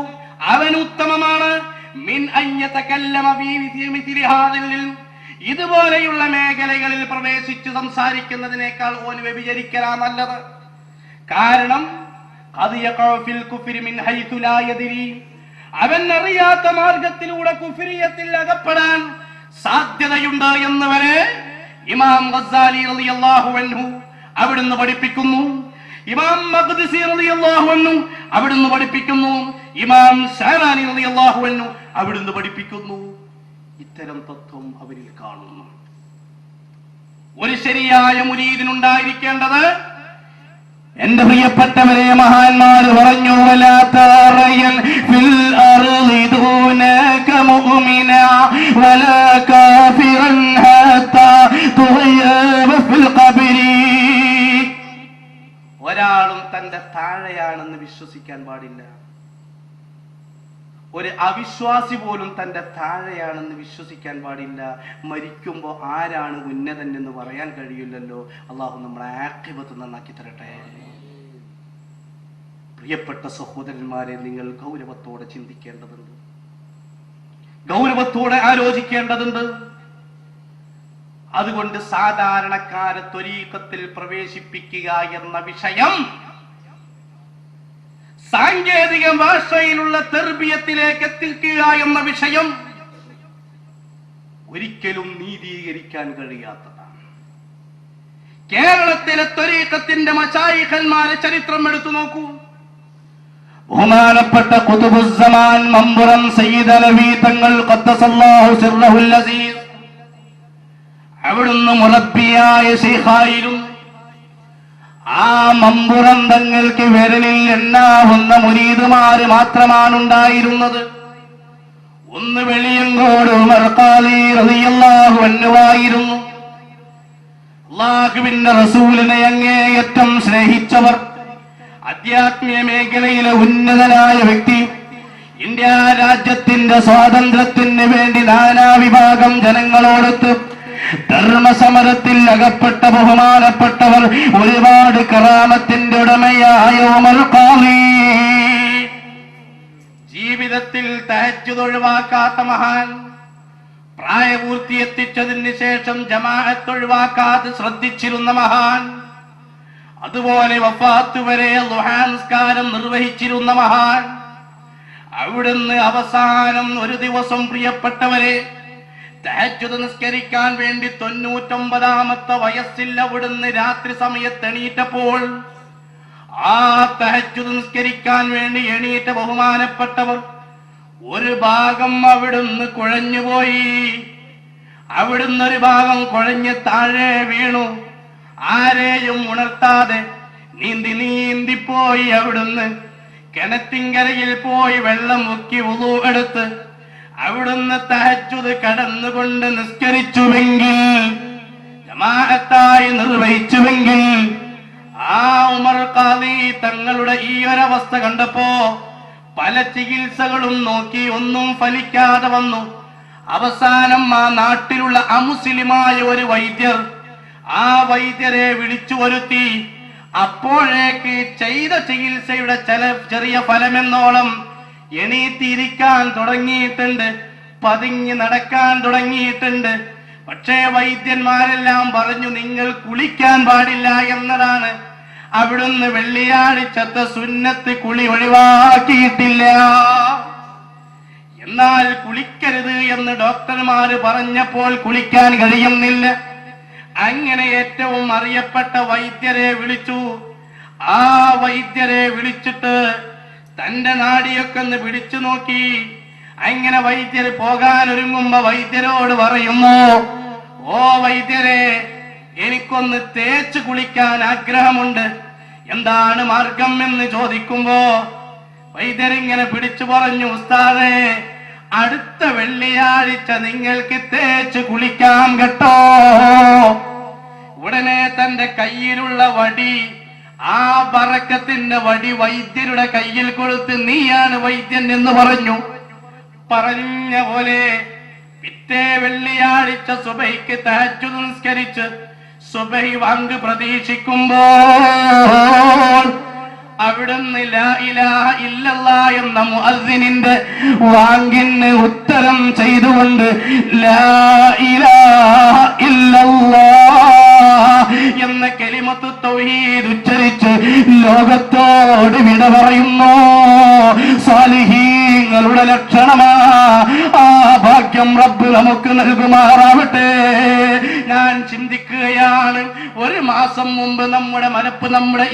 B: അവൻ ഉത്തമമാണ്, മിൻ അൻ യതകല്ലമ ഫീ മിസ്ലി ഹാദിൽ, ഇതുപോലെയുള്ള മേഖലകളിൽ പ്രവേശിച്ച് സംസാരിക്കുന്നതിനേക്കാൾ ഓൻ വ്യഭിചരിക്കലാ നല്ലത്. കാരണം അവൻ അറിയാത്ത മാർഗത്തിലൂടെ കുഫ്രിയത്തിൽ അകപ്പെടാൻ സാധ്യതയുണ്ട് എന്ന് വരെ ഇമാം ഗസാലി റളിയല്ലാഹു അൻഹു അവിടുന്ന് പഠിപ്പിക്കുന്നു. ഇമാം മഖ്ദിസി റളിയല്ലാഹു അൻഹു അവിടുന്ന് പഠിപ്പിക്കുന്നു. ഇമാം ശഅറാനി റളിയല്ലാഹു അൻഹു അവിടുന്ന് പഠിപ്പിക്കുന്നു. ഇത്തരം തത്വം അവരിൽ കാണുന്നു. ഒരു ശരിയായ മുരീദിനുണ്ടായിരിക്കേണ്ടത്, എന്റെ പ്രിയപ്പെട്ടവരെ, മഹാന്മാർ പറഞ്ഞു, ഒരാളും തന്റെ താഴെയാണെന്ന് വിശ്വസിക്കാൻ പാടില്ല. ഒരു അവിശ്വാസി പോലും തന്റെ താഴെയാണെന്ന് വിശ്വസിക്കാൻ പാടില്ല. മരിക്കുമ്പോ ആരാണ് ഉന്നതൻ എന്ന് പറയാൻ കഴിയില്ലല്ലോ. അള്ളാഹു നമ്മളെ ആഖിബത്ത് നന്നാക്കി തരട്ടെ. പ്രിയപ്പെട്ട സഹോദരന്മാരെ, നിങ്ങൾ ഗൗരവത്തോടെ ചിന്തിക്കേണ്ടതുണ്ട്, ഗൗരവത്തോടെ ആലോചിക്കേണ്ടതുണ്ട്. അതുകൊണ്ട് സാധാരണക്കാരെ ത്വരീഖത്തിൽ പ്രവേശിപ്പിക്കുക എന്ന വിഷയം സാങ്കേതിക ഭാഷയിലുള്ള തർബിയത്തിലേക്ക് എത്തിക്കുക എന്ന വിഷയം ഒരിക്കലും നീതീകരിക്കാൻ കഴിയാത്തതാണ്. കേരളത്തിലെ ത്വരീഖത്തിന്റെ മശായിഖന്മാരെ ചരിത്രം എടുത്തു നോക്കൂ. ബഹുമാനപ്പെട്ട ഖുതുബുസ്സമാൻ മമ്പുറം സയ്യിദ് അലവി തങ്ങൾ ഖദ്ദസല്ലാഹു സിർറഹുൽ അസീസ്, അവിടുന്ന് മുറബ്ബിയായ ശൈഖായിരുന്നു. ആ മമ്പുറം തങ്ങൾക്ക് വിരലിൽ എണ്ണാവുന്ന മുരീദുമാര് മാത്രമാണ് ഉണ്ടായിരുന്നത്. ഒന്ന് വെളിയങ്കോട് ഉമർ ഖാദി റളിയല്ലാഹു അൻഹു ആയിരുന്നു. അല്ലാഹുവിന്റെ റസൂലിനെ അങ്ങേയറ്റം സ്നേഹിച്ചവർ, ആധ്യാത്മിക മേഖലയിലെ ഉന്നതനായ വ്യക്തി, ഇന്ത്യ രാജ്യത്തിന്റെ സ്വാതന്ത്ര്യത്തിന് വേണ്ടി നാനാവിഭാഗം ജനങ്ങളോടൊത്ത് ധർമ്മസമരത്തിൽ അകപ്പെട്ട ബഹുമാനപ്പെട്ടവർ, ഒരുപാട് കറാമത്തിന്റെ ഉടമയായ ഉമർ ഖാദി, ജീവിതത്തിൽ തഹജ്ജുദ് ഒഴിവാക്കാത്ത മഹാൻ, പ്രായപൂർത്തി എത്തിച്ചതിന് ശേഷം ജമാഅത്ത് ഒഴിവാക്കാതെ ശ്രദ്ധിച്ചിരുന്ന മഹാൻ, അതുപോലെ വഫാത്ത് വരെ ദുഹാ നിസ്കാരം നിർവഹിച്ചിരുന്ന മഹാൻ. അവിടുന്ന് അവസാനം ഒരു ദിവസം, പ്രിയപ്പെട്ടവരെ, തഹജ്ജുദ് നിസ്കരിക്കാൻ വേണ്ടി 99ാമത്തെ വയസ്സിൽ അവിടുന്ന് രാത്രി സമയത്ത് എണീറ്റപ്പോൾ, ആ തഹജ്ജുദ് നിസ്കരിക്കാൻ വേണ്ടി എണീറ്റ ബഹുമാനപ്പെട്ടവർ ഒരു ഭാഗം അവിടുന്ന് കുഴഞ്ഞുപോയി. അവിടുന്ന് ഒരു ഭാഗം കുഴഞ്ഞ് താഴെ വീണു. ആരെയും ഉണർത്താതെ നീന്തി നീന്തിപ്പോയി അവിടുന്ന് കിണറ്റിൻകരയിൽ പോയി വെള്ളം മുക്കി വുളു എടുത്ത് അവിടുന്ന് തഹജ്ജുദ് കടന്നുകൊണ്ട് നിസ്കരിച്ചുവെങ്കിൽ, ജമാഅത്തായി നിർവഹിച്ചുവെങ്കിൽ, ആ ഉമർ ഖാദി തങ്ങളുടെ ഈ ഒരവസ്ഥ കണ്ടപ്പോ പല ചികിത്സകളും നോക്കി ഒന്നും ഫലിക്കാതെ വന്നു. അവസാനം ആ നാട്ടിലുള്ള അമുസ്ലിമായ ഒരു വൈദ്യർ ആ വൈദ്യരെ വിളിച്ചു വരുത്തി. അപ്പോഴേക്ക് ചെയ്ത ചികിത്സയുടെ ചെറിയ ഫലമെന്നോളം എണീറ്റിരിക്കാൻ തുടങ്ങിയിട്ടുണ്ട്, പതുങ്ങി നടക്കാൻ തുടങ്ങിയിട്ടുണ്ട്. പക്ഷേ വൈദ്യന്മാരെല്ലാം പറഞ്ഞു, നിങ്ങൾ കുളിക്കാൻ പാടില്ല എന്നതാണ്. അവിടുന്ന് വെള്ളിയാഴ്ചത്തെ സുന്നത്ത് കുളി ഒഴിവാക്കിയിട്ടില്ല. എന്നാൽ കുളിക്കരുത് എന്ന് ഡോക്ടർമാര് പറഞ്ഞപ്പോൾ കുളിക്കാൻ കഴിയുന്നില്ല. അങ്ങനെ ഏറ്റവും അറിയപ്പെട്ട വൈദ്യരെ വിളിച്ചു. ആ വൈദ്യരെ വിളിച്ചിട്ട് തന്റെ നാടിയൊക്കെ ഒന്ന് പിടിച്ചു നോക്കി. അങ്ങനെ വൈദ്യർ പോകാൻ ഒരുങ്ങുമ്പോ വൈദ്യരോട് പറയുന്നു, ഓ വൈദ്യരെ, എനിക്കൊന്ന് തേച്ച് കുളിക്കാൻ ആഗ്രഹമുണ്ട്, എന്താണ് മാർഗം എന്ന് ചോദിക്കുമ്പോ വൈദ്യരിങ്ങനെ പിടിച്ചു പറഞ്ഞു, ഉസ്താദേ, അടുത്ത വെള്ളിയാഴ്ച നിങ്ങൾക്ക് തേച്ച് കുളിക്കാം കേട്ടോ. ഉടനെ തന്റെ കയ്യിലുള്ള വടി, ആ ബറക്കത്തിന്റെ വടി വൈദ്യരുടെ കയ്യിൽ കൊടുത്ത്, നീയാണ് വൈദ്യൻ എന്ന് പറഞ്ഞു. പറഞ്ഞ പോലെ പിറ്റേ വെള്ളിയാഴ്ച സുബഹിക്ക് തഹജ്ജുദ് നിസ്കരിച്ച് സുബഹി വാങ്ക് പ്രതീക്ഷിക്കുമ്പോൾ അവിടുന്ന് ലാ ഇലാഹ ഇല്ലല്ലാഹ് എന്ന മുഅദ്ദിനിന്റെ വാങ്കിന് ഉത്തരം ചെയ്തുകൊണ്ട് ലാ ഇലാഹ ഇല്ലല്ലാഹ് എന്ന കലിമത്ത് തൗഹീദ് ഉച്ചരിച്ച് ലോകത്തോട് വിട പറയുന്നു. സാലിഹീങ്ങളുടെ ലക്ഷണമാ. ആ ഭാഗ്യം റബ്ബ് നമുക്ക് നൽകുമാറാവട്ടെ. ഞാൻ ചിന്തിക്കുകയാണ്, ഒരു മാസം മുമ്പ് നമ്മുടെ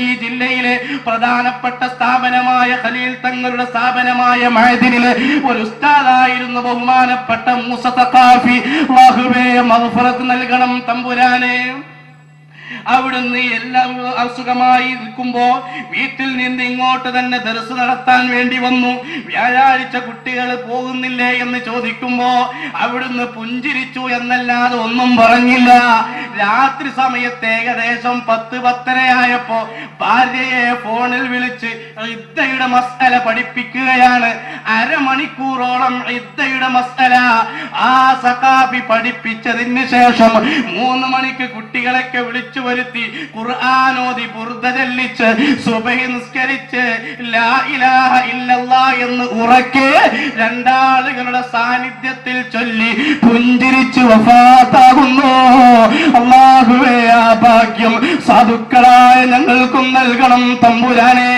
B: ഈ ജില്ലയിലെ പ്രധാനപ്പെട്ട സ്ഥാപനമായ ഖലീൽ തങ്ങളുടെ സ്ഥാപനമായ മഅദിനിലെ ഒരു ഉസ്താദായിരുന്നു ബഹുമാനപ്പെട്ട മൂസ തഖാഫി. അല്ലാഹുവേ മഗ്ഫിറത്ത് നൽകണം തമ്പുരാനെ. അവിടുന്ന് എല്ലാം അസുഖമായി നിൽക്കുമ്പോ വീട്ടിൽ നിന്ന് ഇങ്ങോട്ട് തന്നെ ദർസ് നടത്താൻ വേണ്ടി വന്നു. വ്യാഴാഴ്ച കുട്ടികൾ പോകുന്നില്ലേ എന്ന് ചോദിക്കുമ്പോ അവിടുന്ന് പുഞ്ചിരിച്ചു എന്നല്ലാതെ ഒന്നും പറഞ്ഞില്ല. രാത്രി സമയത്ത് ഏകദേശം 10-10:30 ഭാര്യയെ ഫോണിൽ വിളിച്ച് ഇദ്ദയുടെ മസ്അല പഠിപ്പിക്കുകയാണ്. അരമണിക്കൂറോളം ഇദ്ദയുടെ മസ്അല ആ സഖാഫി പഠിപ്പിച്ചതിന് ശേഷം 3 മണിക്ക് കുട്ടികളൊക്കെ വിളിച്ചു വരുത്തി ഖുർആനോദി ബുർദ ചൊല്ലിച്ച് സുബഹി നിസ്കരിച്ച് ലാ ഇലാഹ ഇല്ലല്ലാഹ് എന്ന് ഉറക്കെ രണ്ടാളുകളുടെ സാന്നിധ്യത്തിൽ ചൊല്ലി പുഞ്ചിരിച്ചു വഫാത്താകുന്നു. അല്ലാഹുവേ, ആ ഭാഗ്യം സാധുക്കളായ ഞങ്ങൾക്കും നൽകണം തമ്പുരാനെ.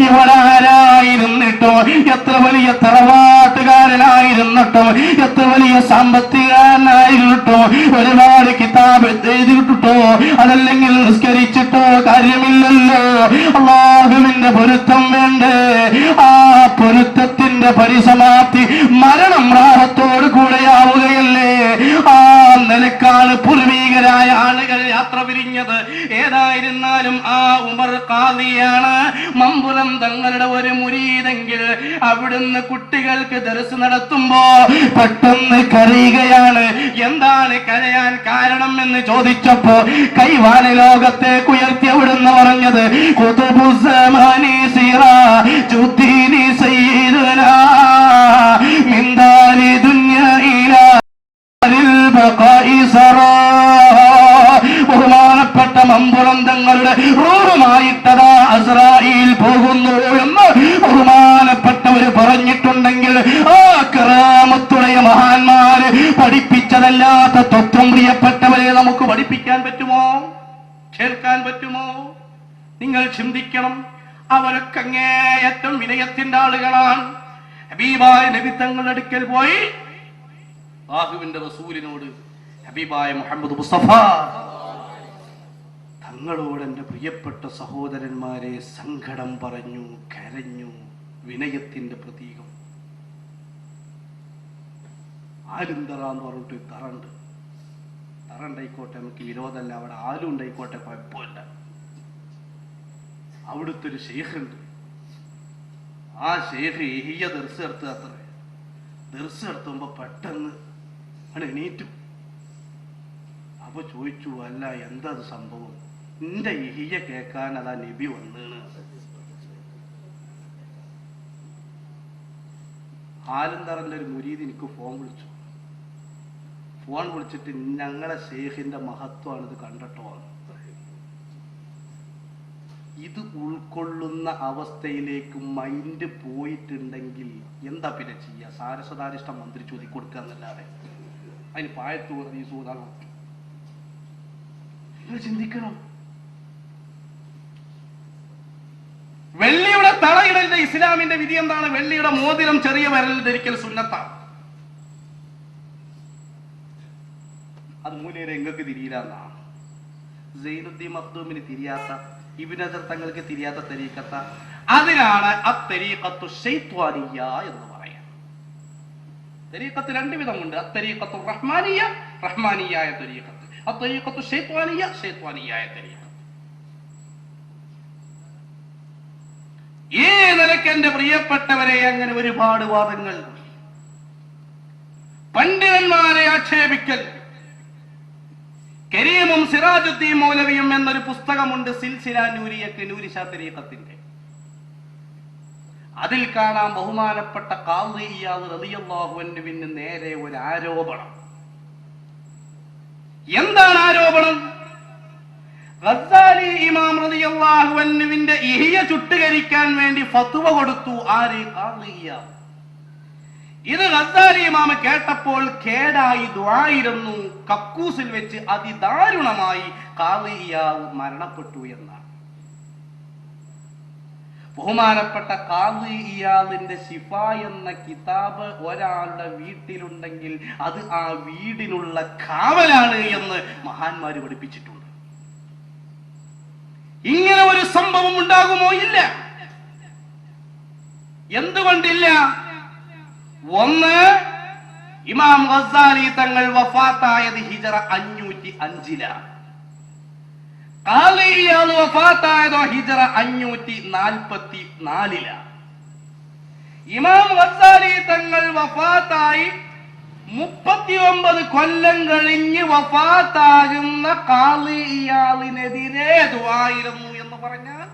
B: ഇവിടെ ആരായിരുന്നിട്ടോ, എത്ര വലിയ തറവാട്ടുകാരനായിരുന്നിട്ടോ, എത്ര വലിയ സാമ്പത്തികനായിരുന്നിട്ടോ, ഒരുപാട് കിതാബ് എഴുതിയിട്ടോ, അതല്ലെങ്കിൽ നിസ്കരിച്ചിട്ടോ കാര്യമില്ലല്ലോ. അല്ലാഹുവിന്റെ പൊരുത്തം വേണ്ടേ? ആ പൊരുത്തത്തിന്റെ പരിസമാപ്തി മരണം റാഹത്തോട് കൂടെയാവുകയല്ലേ? ആ നിലക്കാണ് പൂർവീകരായ ആളുകൾ യാത്ര പിരിഞ്ഞത്. ഏതായിരുന്നാലും ആ ഉമർ ഖാദിയാണ് മമ്പുറം തങ്ങളുടെ ഒരു മുരീദെങ്കിൽ അവിടുന്ന് കുട്ടികൾക്ക് ദർസ് നടത്തുമ്പോ പെട്ടെന്ന് കരയുകയാണ്. എന്താണ് കരയാൻ കാരണം എന്ന് ചോദിച്ചപ്പോ കൈവാന ലോകത്തേക്ക് ഉയർത്തി അവിടുന്ന് പറഞ്ഞത്, ഖുതുബുസ്സമാനി സിറാജുദ്ദീനി സയ്യിദുനാ മിൻ ദാരി ദുനിയ ഇലാ ദിൽ ബഖാഇ സറാ. ബഹുമാനപ്പെട്ട മമ്പുറം തങ്ങളുടെ റൂഹുമായിട്ടതാ അസ്രായീൽ പോകുന്നു എന്ന് ബഹുമാനപ്പെട്ടവർ പറഞ്ഞിട്ടുണ്ടെങ്കിൽ ആ കറാമത്തുடைய മഹാന്മാര് പഠിപ്പിച്ചതല്ലാത്ത തത്വം പ്രിയപ്പെട്ടവരെ നമുക്ക് പഠിപ്പിക്കാൻ പറ്റുമോ? കേൾക്കാൻ പറ്റുമോ? നിങ്ങൾ ചിന്തിക്കണം. അവരൊക്കെ അങ്ങേയറ്റം വിനയത്തിന്റെ ആളുകളാണ്. ഹബീബായ നബി തങ്ങളുടെ അടുക്കൽ പോയി അല്ലാഹുവിന്റെ റസൂലിനോട്, ഹബീബായ മുഹമ്മദ് മുസ്തഫ തങ്ങളോട് എന്റെ പ്രിയപ്പെട്ട സഹോദരന്മാരെ സങ്കടം പറഞ്ഞു, കരഞ്ഞു. വിനയത്തിന്റെ പ്രതീകം. ആരും തറാന്ന് പറഞ്ഞിട്ട് തറണ്ട് തറ ഉണ്ടായിക്കോട്ടെ, നമുക്ക് വിരോധമല്ല, അവിടെ ആരും ഉണ്ടായിക്കോട്ടെ, കുഴപ്പമില്ല. അവിടുത്തെ ഒരു ഷെയ്ഖുണ്ട്. ആ ഷെയ്ഖ് ഇഹിയ ദർസ് എടുത്ത് അത്ര ദർസ് എടുത്തുമ്പോ പെട്ടെന്ന് ആണ് എണീറ്റു. അപ്പൊ ചോദിച്ചു, അല്ല എന്താ അത് സംഭവം? നിന്റെ ഇഹിയ കേൾക്കാൻ അതാ നബി വന്നാണ്. ആലന്തറന്റെ ഒരു മുരീദ് എനിക്ക് ഫോൺ വിളിച്ചിട്ട് ഞങ്ങളെ ഷെയ്ഖിന്റെ മഹത്വമാണ് ഇത് കണ്ടട്ടോ. ഇത് ഉൾക്കൊള്ളുന്ന അവസ്ഥയിലേക്ക് മൈൻഡ് പോയിട്ടുണ്ടെങ്കിൽ എന്താ പിന്നെ ചെയ്യുക? സാരസ്വതാരിഷ്ടം മന്ത്രി ചോദി കൊടുക്കുക എന്നല്ലാതെ അതിന് പായത്ത് ഈ സൂതാണോ? നിങ്ങൾ ചിന്തിക്കണം. വെള്ളിയുടെ തളയിടലിന്റെ ഇസ്ലാമിന്റെ വിധി എന്താണ്? വെള്ളിയുടെ മോതിരം ചെറിയ വിരലിൽ ധരിക്കൽ സുന്നത്താണ്. അത് മൂലയുടെ എങ്ങൾക്ക് തിരിയില്ല എന്നാണ്. സൈനുദ്ദീൻ മഖ്ദൂമിന് തിരിയാത്ത, ഇബ്നു ഹജർ തങ്ങൾക്ക് തിരിയാത്ത തരീഖത്ത, അതിനാണ് അത്തരീഖത്തു ശൈത്വാനിയ്യ എന്ന് പറയാം. തരീഖത്ത് രണ്ട് വിധമുണ്ട്. അത്തരീഖത്തു റഹ്മാനിയ്യ, റഹ്മാനിയ്യായ തരീഖത്ത്. അത്തരീഖത്തു ശൈത്വാനിയ്യ, ശൈത്വാനിയ്യായ തരീഖത്ത്. ഈ നിലയ്ക്ക് എന്റെ പ്രിയപ്പെട്ടവരെ അങ്ങനെ ഒരുപാട് വാദങ്ങൾ, പണ്ഡിതന്മാരെ ആക്ഷേപിക്കൽ. കരീമും സിറാജുദ്ദീൻ മൗലവിയും എന്നൊരു പുസ്തകമുണ്ട്, സിൽസില നൂരിയക്ക്, നൂരിശാ തരീഖത്തിന്റെ. അതിൽ കാണാം ബഹുമാനപ്പെട്ട ഖാദി ഇയാദ് റളിയല്ലാഹു അൻഹുവിന് നേരെ ഒരു ആരോപണം. എന്താണ് ആരോപണം? ഗസ്സാലി ഇമാം റളിയല്ലാഹു അൻഹുവിന്റെ ഇഹിയ ചുട്ടുകരിക്കാൻ വേണ്ടി ഫത്വ കൊടുത്തു. ആര്? ഖാദി ഇയാദ്. ഇത് ഗസ്സാലി ഇമാം കേട്ടപ്പോൾ കേടായി ദുആയിരുന്നു. കക്കൂസിൽ വെച്ച് അതിദാരുണമായി ഖാദി ഇയാദ് മരണപ്പെട്ടു എന്നാണ്. ബഹുമാനപ്പെട്ട ഖാദി ഇയാദിന്റെ ശിഫ എന്ന കിതാബ് ഒരാളുടെ വീട്ടിലുണ്ടെങ്കിൽ അത് ആ വീടിനുള്ള കാവലാണ് എന്ന് മഹാന്മാര് പഠിപ്പിച്ചിട്ടുണ്ട്. ഇങ്ങനെ ഒരു സംഭവം ഉണ്ടാകുമോ? ഇല്ല. എന്തുകൊണ്ടില്ല? ഒന്ന്, ഇമാം ഗസ്സാലി തങ്ങൾ വഫാത്തായത് ഹിജറ 505-ലാണ്. ഖാദി ഇയാദ് വഫാത്തായതോ ഹിജറ 544-ലാണ്. ഇമാം ഗസ്സാലി തങ്ങൾ വഫാത്തായി 39 കൊല്ലം കഴിഞ്ഞ് വഫാത്താകുന്ന ഖാദി ഇയാദിനെതിരെ ദുആയിരുന്നു എന്ന് പറഞ്ഞാൽ,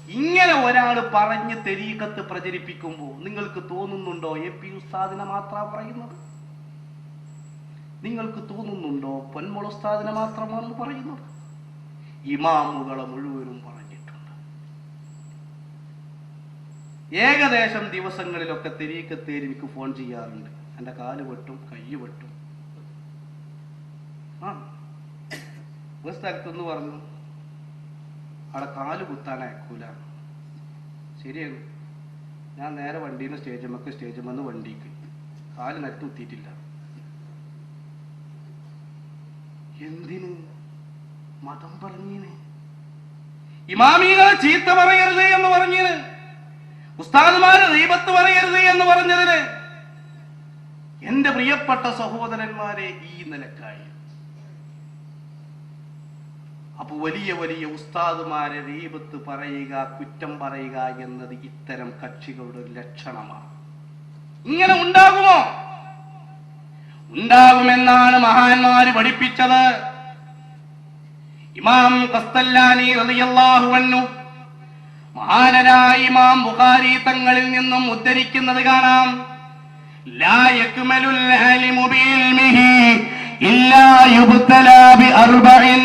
B: ഇങ്ങനെ ഒരാൾ പറഞ്ഞ് തരീഖത്ത് പ്രചരിപ്പിക്കുമ്പോൾ നിങ്ങൾക്ക് തോന്നുന്നുണ്ടോ AP ഉസ്താദിനെ മാത്രമാണ് പറയുന്നത്? നിങ്ങൾക്ക് തോന്നുന്നുണ്ടോ പൊന്മുള ഉസ്താദിനെ മാത്രമാണ് പറയുന്നത്? ഇമാമുകളെ മുഴുവനും പറഞ്ഞിട്ടുണ്ട്. ഏകദേശം ദിവസങ്ങളിലൊക്കെ തരീഖത്തേര് എനിക്ക് ഫോൺ ചെയ്യാറുണ്ട്. എൻ്റെ കാല് വെട്ടും, കൈ വെട്ടും. ഒരു സ്ഥലത്തെന്ന് പറഞ്ഞു അവിടെ കാല് കുത്താൻ അയക്കൂല. ശരിയാണ്. ഞാൻ നേരെ വണ്ടിയിൽ നിന്ന് സ്റ്റേജുമെന്ന് വണ്ടിക്ക് കാല് നട്ട് കുത്തിയിട്ടില്ല. എന്തിന്? മതം പറഞ്ഞീന്. ഇമാമികൾ ചീത്ത പറയരുത് എന്ന് പറഞ്ഞിന്. ഉസ്താദുമാര് ഗീബത്ത് പറയരുത് എന്ന് പറഞ്ഞതിന്. എന്റെ പ്രിയപ്പെട്ട സഹോദരന്മാരെ, ഈ നിലക്കായി അപ്പൊ വലിയ വലിയ ഉസ്താദുമാരെ ഗീബത്ത് പറയുക, കുറ്റം പറയുക എന്നത് ഇത്തരം കക്ഷികളുടെ ഒരു ലക്ഷണമാണ്. ഇങ്ങനെ ഉണ്ടാകുമോ? ഉണ്ടാകുമെന്നാണ് മഹാന്മാര് പഠിപ്പിച്ചത്. ഇമാം ഖസ്തല്ലാനി റളിയല്ലാഹു അൻഹു മഹാനരായ ഇമാം ബുഖാരി തങ്ങളിൽ നിന്നും ഉദ്ധരിക്കുന്നത് കാണാം. ലാ യക്മലുൽ അലിമു ബിഇൽമിഹി ഇല്ലാ യുബ്തലാ ബിഅർബഇൻ.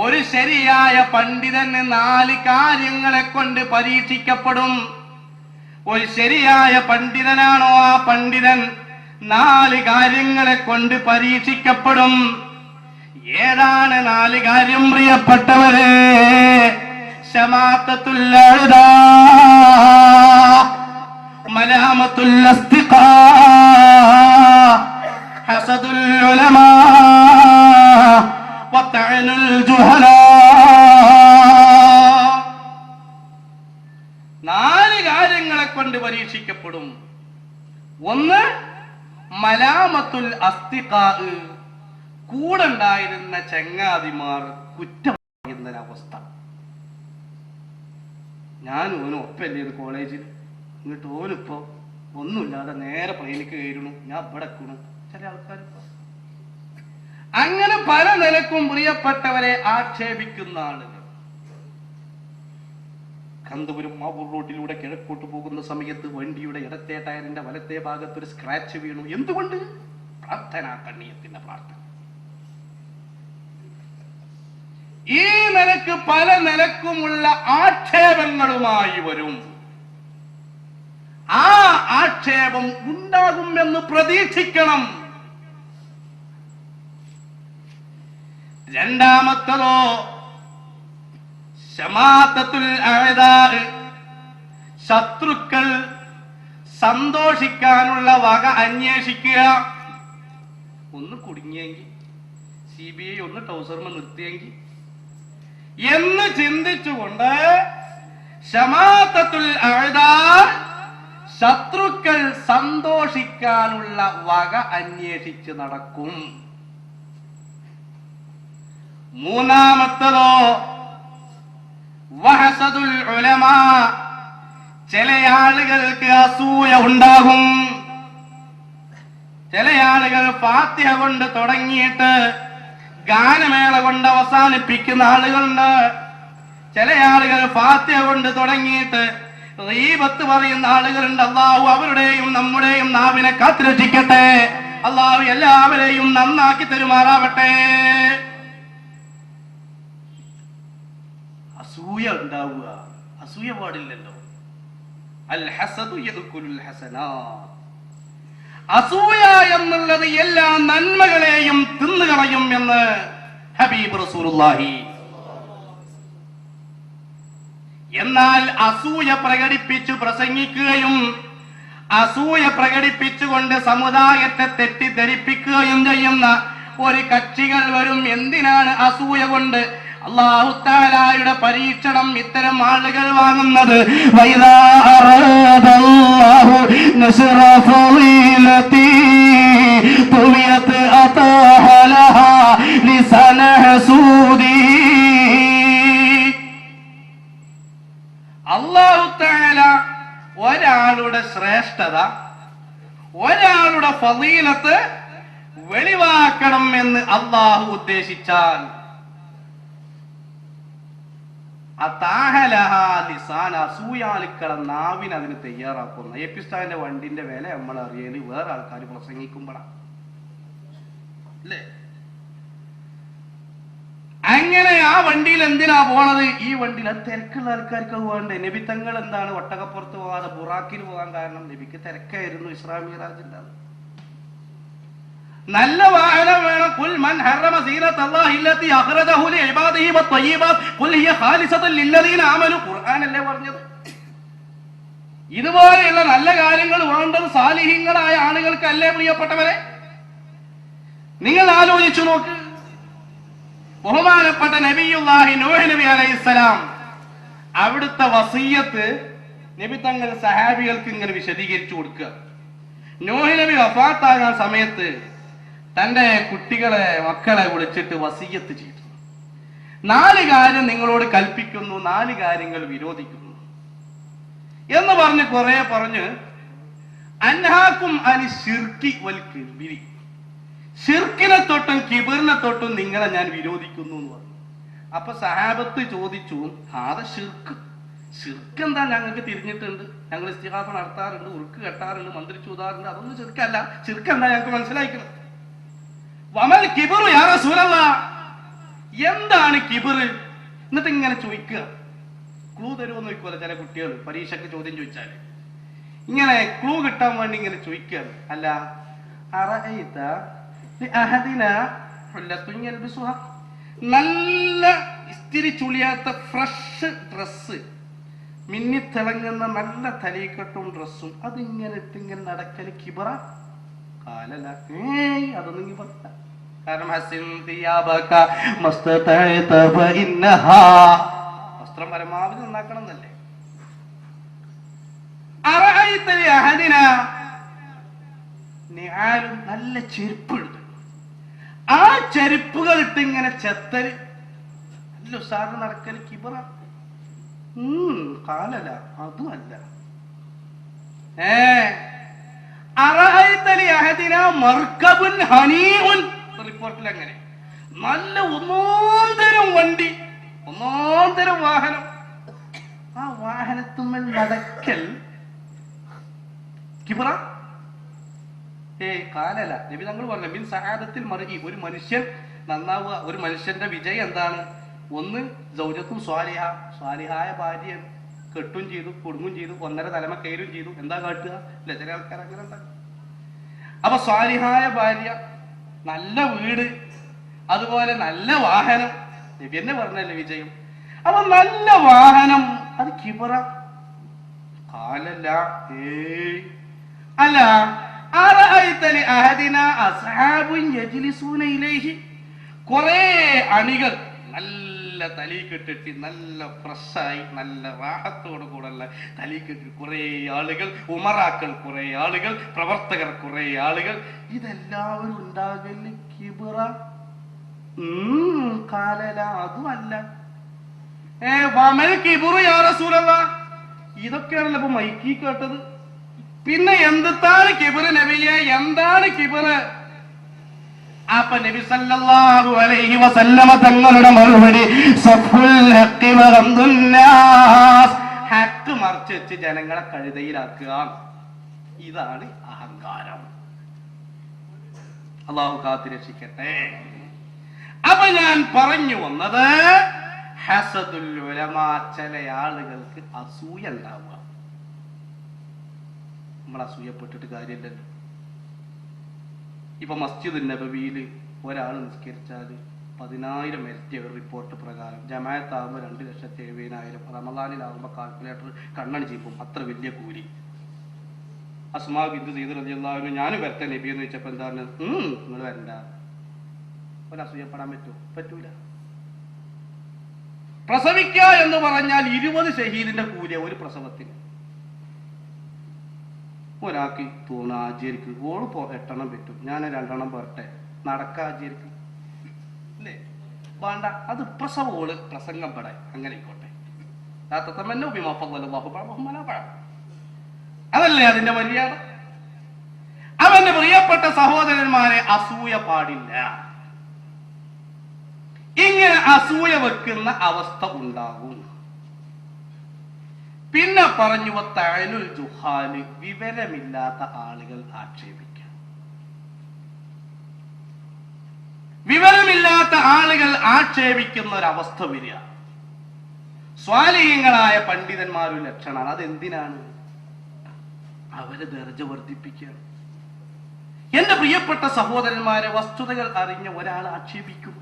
B: ഒരു ശരിയായ പണ്ഡിതന് 4 കാര്യങ്ങളെ കൊണ്ട് പരീക്ഷിക്കപ്പെടും. ഒരു ശരിയായ പണ്ഡിതനാണോ ആ പണ്ഡിതൻ 4 കാര്യങ്ങളെ കൊണ്ട് പരീക്ഷിക്കപ്പെടും. ഏതാണ് 4 കാര്യം പ്രിയപ്പെട്ടവരെ? ശമാഅത്തുൽ അഅദാ, മലഹമത്തുൽ അസ്തിഖാ, ഹസദുൽ ഉലമാ, വതഅനുൽ ജുഹലാ. 4 കാര്യങ്ങളെ കൊണ്ട് പരീക്ഷിക്കപ്പെടും. ഒന്ന്, മലാമത്തുൽ വബഅത്തുൽ അസ്തിഖാ, കൂടെ ഉണ്ടായിരുന്ന ചങ്ങാതിമാർ കുറ്റം പറയുന്നൊരവസ്ഥ. ഞാനും ഓനും ഒപ്പല്ലേ കോളേജിൽ, എന്നിട്ട് ഓനിപ്പോ ഒന്നുമില്ലാതെ നേരെ പ്ലെയിനിക്ക് കയറണു, ഞാൻ ഇവിടെ എക്കണു. ചില ആൾക്കാർ അങ്ങനെ പല നിലക്കും പ്രിയപ്പെട്ടവരെ ആക്ഷേപിക്കുന്ന ആളുകൾ. കന്തപുരം മാവൂർ റോഡിലൂടെ കിഴക്കോട്ട് പോകുന്ന സമയത്ത് വണ്ടിയുടെ ഇടത്തെ ടയറിന്റെ വലത്തെ ഭാഗത്ത് ഒരു സ്ക്രാച്ച് വീണു. എന്തുകൊണ്ട്? പ്രാർത്ഥന, കണ്ണിയത്തിന്റെ പ്രാർത്ഥന. ഈ നിലക്ക് പല നിലക്കുമുള്ള ആക്ഷേപങ്ങളുമായി വരും. ആ ആക്ഷേപം ഉണ്ടാകുമെന്ന് പ്രതീക്ഷിക്കണം. രണ്ടാമത്തതോ ശമാതത്തുൽ അഅദാ, ശത്രുക്കൾ സന്തോഷിക്കാനുള്ള വക അന്വേഷിക്കുക. ഒന്ന് കുടുങ്ങിയെങ്കിൽ, CBI ഒന്ന് ടൗസർമ നിർത്തിയെങ്കിൽ എന്ന് ചിന്തിച്ചുകൊണ്ട് ശമാതത്തുൽ അഅദാ, ശത്രുക്കൾ സന്തോഷിക്കാനുള്ള വക അന്വേഷിച്ച് നടക്കും. മൂന്നാമത്തതോ വഹസദുൽ ഉലമാ, ചില ആളുകൾക്ക് അസൂയ ഉണ്ടാകും. ചില ആളുകൾ ഫാത്തിഹ കൊണ്ട് തുടങ്ങിയിട്ട് ഗാനമേള കൊണ്ട് അവസാനിപ്പിക്കുന്ന ആളുകളുണ്ട്. ചില ആളുകൾ ഫാത്തിഹ കൊണ്ട് തുടങ്ങിയിട്ട് ഗീബത്ത് പറയുന്ന ആളുകളുണ്ട്. അല്ലാഹു അവരുടെയും നമ്മുടെയും നാവിനെ കാത്തുരക്ഷിക്കട്ടെ. അല്ലാഹു എല്ലാവരെയും നന്നാക്കി തരുമാറാവട്ടെ. അസൂയ ഉണ്ടാവുക, അസൂയ പാടില്ലല്ലോ. അൽ ഹസദു യഅകുലുൽ ഹസനാത്ത്, അസൂയ എന്നുള്ളത് എല്ലാ നന്മകളെയും തിന്നുകളയും എന്ന് ഹബീബ് റസൂലുള്ളാഹി. എന്നാൽ അസൂയ പ്രകടിപ്പിച്ചു പ്രസംഗിക്കുകയും അസൂയ പ്രകടിപ്പിച്ചുകൊണ്ട് സമുദായത്തെ തെറ്റിദ്ധരിപ്പിക്കുകയും ചെയ്യുന്ന ഒരു കക്ഷികൾ വരും. എന്തിനാണ് അസൂയ കൊണ്ട് അല്ലാഹു തആലയുടെ പരീക്ഷണം ഇത്തരം ആളുകൾ വാങ്ങുന്നത്? വൈദാ അറാദല്ലാഹു നസ്റ ഫളീലതി തുവിയത് അതാഹലഹാ ലിസാന ഹസൂദി. അല്ലാഹു തആല ഒരാളുടെ ശ്രേഷ്ഠത, ഒരാളുടെ ഫളീലത്ത് വെളിവാക്കണം എന്ന് അല്ലാഹു ഉദ്ദേശിച്ചാൽ അസൂയാലിക്കളെ നാവിന് അതിന് തയ്യാറാക്കുന്ന എപ്പിസ്ഥാന്റെ വണ്ടിന്റെ വില നമ്മൾ അറിയല് വേറെ ആൾക്കാർ പ്രസംഗിക്കുമ്പോഴാണ് അല്ലേ? അങ്ങനെ ആ വണ്ടിയിൽ എന്തിനാ പോണത്? ഈ വണ്ടിയിൽ അത് തിരക്കുള്ള ആൾക്കാർക്ക് വേണ്ടേ? നബി തങ്ങൾ എന്താണ് ഒട്ടകപ്പുറത്ത് പോകാതെ ബുറാക്കിന് പോകാൻ കാരണം? നബിക്ക് തിരക്കായിരുന്നു ഇസ്രാ മിഅ്റാജിന്റെ. നല്ല വാഹനം വേണം. ഖുൽ മൻ ഹറമ സീനത്തല്ലാഹി അല്ലതി അഖ്റജഹു ലിഇബാദിഹി വത്വയ്യിബാത് ഖുൽ ഹിയ ഖാലിസത്തുൻ ലില്ലദീന ആമനു. ഖുർആനല്ലേ പറഞ്ഞത്? ഇതുപോലെയുള്ള നല്ല കാര്യങ്ങൾ വേണ്ടത് സാലിഹീങ്ങളായ ആളുകൾക്കല്ലേ പ്രിയപ്പെട്ടവരെ? നിങ്ങൾ ആലോചിച്ചു നോക്ക്. ബഹുമാനപ്പെട്ട നബിയുല്ലാഹി നൂഹ് നബി അലൈഹിസ്സലാം, അവിടുത്തെ വസിയ്യത്ത് നബി തങ്ങൾ സഹാബികൾക്ക് ഇങ്ങനെ വിശദീകരിച്ചു കൊടുക്കുക. നൂഹ് നബി വഫാത്താകാൻ സമയത്ത് തന്റെ കുട്ടികളെ, മക്കളെ വിളിച്ചിട്ട് വസിയ്യത്ത് ചെയ്തു. 4 കാര്യം നിങ്ങളോട് കൽപ്പിക്കുന്നു, 4 കാര്യങ്ങൾ വിരോധിക്കുന്നു എന്ന് പറഞ്ഞ് കുറെ പറഞ്ഞ് അൻഹാക്കും അനി ശിർക്കി വൽ കിബ്രി, ശിർക്കിനെ തൊട്ടും കിബിറിനെ തൊട്ടും നിങ്ങളെ ഞാൻ വിരോധിക്കുന്നു എന്ന് പറഞ്ഞു. അപ്പൊ സഹാബത്ത് ചോദിച്ചു, ആദ ശിർക്ക്, ശിർക്ക് എന്താ? ഞങ്ങൾക്ക് തിരിഞ്ഞിട്ടുണ്ട്, ഞങ്ങൾ ഇസ്തിഗാസ നടത്താറുണ്ട്, ഉറുക്ക് കെട്ടാറുണ്ട്, മന്ത്രിച്ചു ഊതാറുണ്ട്, അതൊന്നും ശിർക്കല്ല. ശിർക്ക് എന്താ ഞങ്ങൾക്ക് മനസ്സിലാക്കണം. വമൽ കിബിറു യാ റസൂലല്ലാഹ്, എന്താണ് കിബിറ്? എന്നിട്ട് ഇങ്ങനെ ചോദിക്കുക. ക്ലൂ തരുമെന്ന് ചോദിക്കുമല്ലോ ചില കുട്ടികൾ പരീക്ഷയ്ക്ക് ചോദ്യം ചോദിച്ചാല്. ഇങ്ങനെ ക്ലൂ കിട്ടാൻ വേണ്ടി ഇങ്ങനെ ചോദിക്കുകയാണ്. അല്ല, അറഅയ്ത ലിഅഹദിനാ ഹുല്ലത്തുൻ യൽബിസുഹാ, നല്ല ഇസ്തിരി ചുളിയാത്ത ഫ്രഷ് ഡ്രസ്സ്, മിന്നിത്തിളങ്ങുന്ന നല്ല തലീക്കെട്ടും ഡ്രസ്സും അതിങ്ങനെ ഇട്ടിങ്ങനെ നടക്കല് കിബറ? കാലല്ല, അതൊന്നും കിബറ. കാരണം വസ്ത്രം പരമാവധി നന്നാക്കണം എന്നല്ലേ. നിആലും നല്ല ചെരുപ്പെടുത്ത് ആ ചെരുപ്പുകൾ ഇട്ട് ഇങ്ങനെ ചെത്തല് നല്ല ഉസാറിന് നടക്കല് കിബറ കാലല്ല അതുമല്ല. റിപ്പോർട്ടിൽ അങ്ങനെ നല്ല ഒന്നാന്തരം വണ്ടി, ഒന്നാന്തരം വാഹനം, ആ വാഹനത്തുമ്മൽ നടക്കൽ കിബറ കാലല്ല. നബി തങ്ങൾ പറഞ്ഞു മിൻ സഹാദത്തിൽ മർഇ, ഒരു മനുഷ്യൻ നന്നാവുക, ഒരു മനുഷ്യന്റെ വിജയം എന്താണ്? ഒന്ന് സൗജത്തും സ്വാലിഹ, സ്വാലിഹായ ഭാര്യ കെട്ടും ചെയ്തു, കുടുങ്ങും ചെയ്തു, 1.5 തലമ കയറും ചെയ്തു. എന്താ കാട്ടുക? അല്ലെ ചില ആൾക്കാർ അങ്ങനെ ഉണ്ടാകും. അപ്പൊ സ്വാലിഹായ ഭാര്യ, നല്ല വീട്, അതുപോലെ നല്ല വാഹനം. നബി എന്നെ പറഞ്ഞല്ലേ വിജയം. അപ്പൊ നല്ല വാഹനം അത് കിബറ കാലല്ല. അല്ല കുറെ അണികൾ നല്ല തലീക്കെട്ടിട്ട് നല്ല ഫ്രഷായി നല്ല റാഹത്തോടു കൂടെയുള്ള തലീക്കെട്ടി കുറെ ആളുകൾ, ഉമറാക്കൾ കുറെ ആളുകൾ, പ്രവർത്തകർ കുറെ ആളുകൾ, ഇതെല്ലാവരും ഉണ്ടാകല് കിബറ കാലല അതുമല്ല. ഇതൊക്കെയാണല്ലോ ഇപ്പൊ മൈക്കി കേട്ടത്. പിന്നെ എന്താണ് കിബറ് നബിയെ? എന്താണ് കിബറ്? അപ്പൊ നബി സല്ലല്ലാഹു അലൈഹി വസല്ലമ തങ്ങളുടെ മറുപടി ഹക്ക് മറിച്ച് വെച്ച് ജനങ്ങളെ കഴുതയിലാക്കുക. ഇതാണ് അഹങ്കാരം. അള്ളാഹു കാത്തുരക്ഷിക്കട്ടെ. അപ്പൊ ഞാൻ പറഞ്ഞു വന്നത് ഹസദുൽ ഉലമാ, ചില ആളുകൾക്ക് അസൂയ ഉണ്ടാവുക. നമ്മൾ അസൂയപ്പെട്ടിട്ട് കാര്യമില്ലല്ലോ. ഇപ്പൊ മസ്ജിദ് നബവിയിൽ ഒരാൾ നിസ്കരിച്ചാൽ 10,000 ഇരട്ടി ഒരു റിപ്പോർട്ട് പ്രകാരം, ജമാഅത്താകുമ്പോൾ 2,70,000, റമദാനിലാകുമ്പോൾ കാൽക്കുലേറ്റർ കണ്ണണി ചെയ്യും, അത്ര വലിയ കൂലി. അസ്മാ ബിന്ത് സയ്യിദ് റളിയല്ലാഹു അൻഹു ഞാനും വരട്ടെ നബി എന്ന് വെച്ചപ്പോ എന്താണ്, നിങ്ങൾ വരണ്ട. ഒരസൂയപ്പെടാൻ പറ്റുമോ? പറ്റൂല. പ്രസവിക്ക എന്ന് പറഞ്ഞാൽ 20 ഷഹീദിന്റെ കൂലിയ ഒരു പ്രസവത്തിന്. ഒരാൾക്ക് തോന്നുന്ന ആചാര്യക്ക് ഓള് 8 എണ്ണം പറ്റും, ഞാൻ 2 എണ്ണം പോരട്ടെ, നടക്ക ആചാര്യക്ക് അല്ലേ? വേണ്ട, അത് പ്രസവോള് പ്രസംഗം പെടാൻ അങ്ങനെ ആയിക്കോട്ടെ. അതല്ലേ അതിന്റെ മര്യാദ. അവന്റെ പ്രിയപ്പെട്ട സഹോദരന്മാരെ, അസൂയ പാടില്ല. ഇങ്ങനെ അസൂയ വെക്കുന്ന അവസ്ഥ ഉണ്ടാകും. പിന്നെ പറഞ്ഞു തഅനുൽ ജുഹാല്, വിവരമില്ലാത്ത ആളുകൾ ആക്ഷേപിക്കാം. വിവരമില്ലാത്ത ആളുകൾ ആക്ഷേപിക്കുന്ന ഒരവസ്ഥ വരിക സ്വാലിഹീങ്ങളായ പണ്ഡിതന്മാരുടെ ലക്ഷണമാണ്. അതെന്തിനാണ്? അവരെ ദർജ വർദ്ധിപ്പിക്കുകയാണ്. എന്റെ പ്രിയപ്പെട്ട സഹോദരന്മാരെ, വസ്തുതകൾ അറിഞ്ഞ ഒരാൾ ആക്ഷേപിക്കും.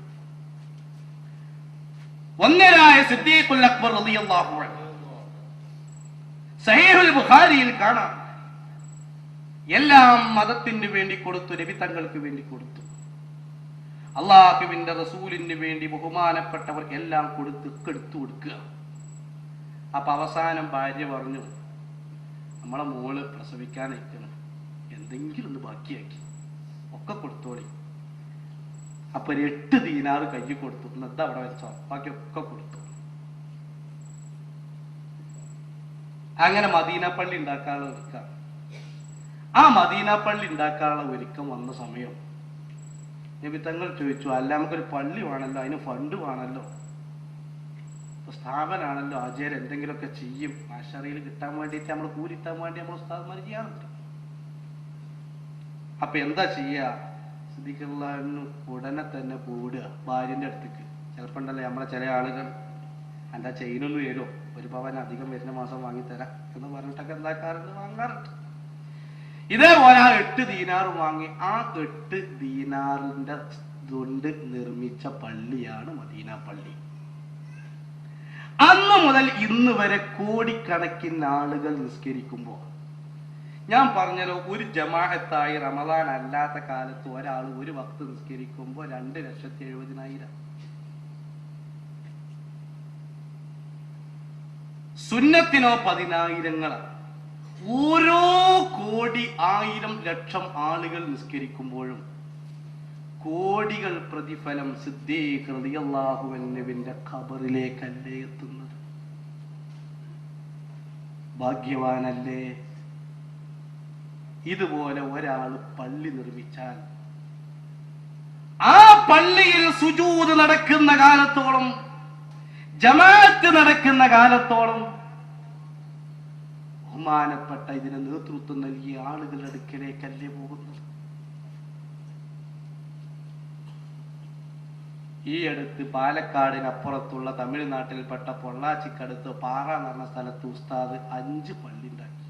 B: ഒന്നരായ സിദ്ദീഖുൽ അക്ബർ റളിയല്ലാഹു അൻഹു സഹീഹുൽ ബുഖാരിയിൽ കാണാം. എല്ലാം മതത്തിന് വേണ്ടി കൊടുത്തു, നബി തങ്ങൾക്ക് വേണ്ടി കൊടുത്തു, അള്ളാഹുവിന്റെ റസൂലിന് വേണ്ടി ബഹുമാനപ്പെട്ടവർ എല്ലാം എടുത്തു കൊടുക്കുക. അപ്പൊ അവസാനം ഭാര്യ പറഞ്ഞു, നമ്മളെ മോള് പ്രസവിക്കാൻ അയക്കണം, എന്തെങ്കിലും ഒന്ന് ബാക്കിയാക്കി ഒക്കെ കൊടുത്തോളി. അപ്പൊ 8 ദീനാറ് കയ്യിൽ കൊടുത്തു, എന്താ അവിടെ വെച്ചോ, ബാക്കിയൊക്കെ കൊടുത്തു. അങ്ങനെ മദീന പള്ളി ഉണ്ടാക്കാനുള്ള ഒരുക്കം. ആ മദീന പള്ളി ഉണ്ടാക്കാനുള്ള ഒരുക്കം വന്ന സമയം നബി തങ്ങൾ ചോദിച്ചു, അല്ല നമുക്കൊരു പള്ളി വേണമല്ലോ, അതിന് ഫണ്ട് വേണമല്ലോ, സ്ഥാപനാണല്ലോ, ആചാര്യ എന്തെങ്കിലുമൊക്കെ ചെയ്യും, ആശറിയിൽ കിട്ടാൻ വേണ്ടിയിട്ട് നമ്മൾ കൂലിട്ടാൻ വേണ്ടി നമ്മൾ ഉസ്താദ്മാർ ചെയ്യാറുണ്ട്. അപ്പൊ എന്താ ചെയ്യാ? സിദ്ദീഖുള്ളാഹിന് ഉടനെ തന്നെ കൂടുക ഭാര്യന്റെ അടുത്തേക്ക്. ചിലപ്പോ ഉണ്ടല്ലേ നമ്മളെ ചില ആളുകൾ, എന്താ ചെയിനൊന്നും തരുമോ, 1 പവൻ അധികം വരുന്ന മാസം വാങ്ങിത്തരാം എന്ന് പറഞ്ഞിട്ടൊക്കെ എന്താക്കാറുണ്ട്, വാങ്ങാറുണ്ട്. ഇതേപോലെ ആ 8 ദീനാർ വാങ്ങി, ആ 8 ദീനാറിന്റെ കൊണ്ട് നിർമ്മിച്ച പള്ളിയാണ് മദീന പള്ളി. അന്ന് മുതൽ ഇന്ന് വരെ കോടിക്കണക്കിന് ആളുകൾ നിസ്കരിക്കുമ്പോൾ, ഞാൻ പറഞ്ഞല്ലോ, ഒരു ജമാഅത്തായി റമദാൻ അല്ലാത്ത കാലത്ത് ഒരാൾ ഒരു വക്ത് നിസ്കരിക്കുമ്പോൾ 2,70,000. സുന്നത്തിനോ 10,000. ഓരോ കോടി 1000 ലക്ഷം ആളുകൾ നിസ്കരിക്കുമ്പോഴും കോടികൾ പ്രതിഫലം സിദ്ദീഖ് റളിയല്ലാഹു അൻഹുവിന്റെ ഖബറിലേക്കല്ലേ എത്തുന്നത്? ഭാഗ്യവാനല്ലേ? ഇതുപോലെ ഒരാൾ പള്ളി നിർമ്മിച്ചാൽ ആ പള്ളിയിൽ സുജൂദ് നടക്കുന്ന കാലത്തോളം, ജമാഅത്ത് നടക്കുന്ന കാലത്തോളം ബഹുമാനപ്പെട്ട ഇതിന് നേതൃത്വം നൽകിയ ആളുകളുടെ അടുക്കലേക്കല്ലേ പോകുന്നത്? ഈ അടുത്ത് പാലക്കാടിനപ്പുറത്തുള്ള തമിഴ്നാട്ടിൽപ്പെട്ട പൊള്ളാച്ചിക്കടുത്ത് പാറ എന്ന് പറഞ്ഞ സ്ഥലത്ത് ഉസ്താദ് 5 പള്ളി ഉണ്ടാക്കി.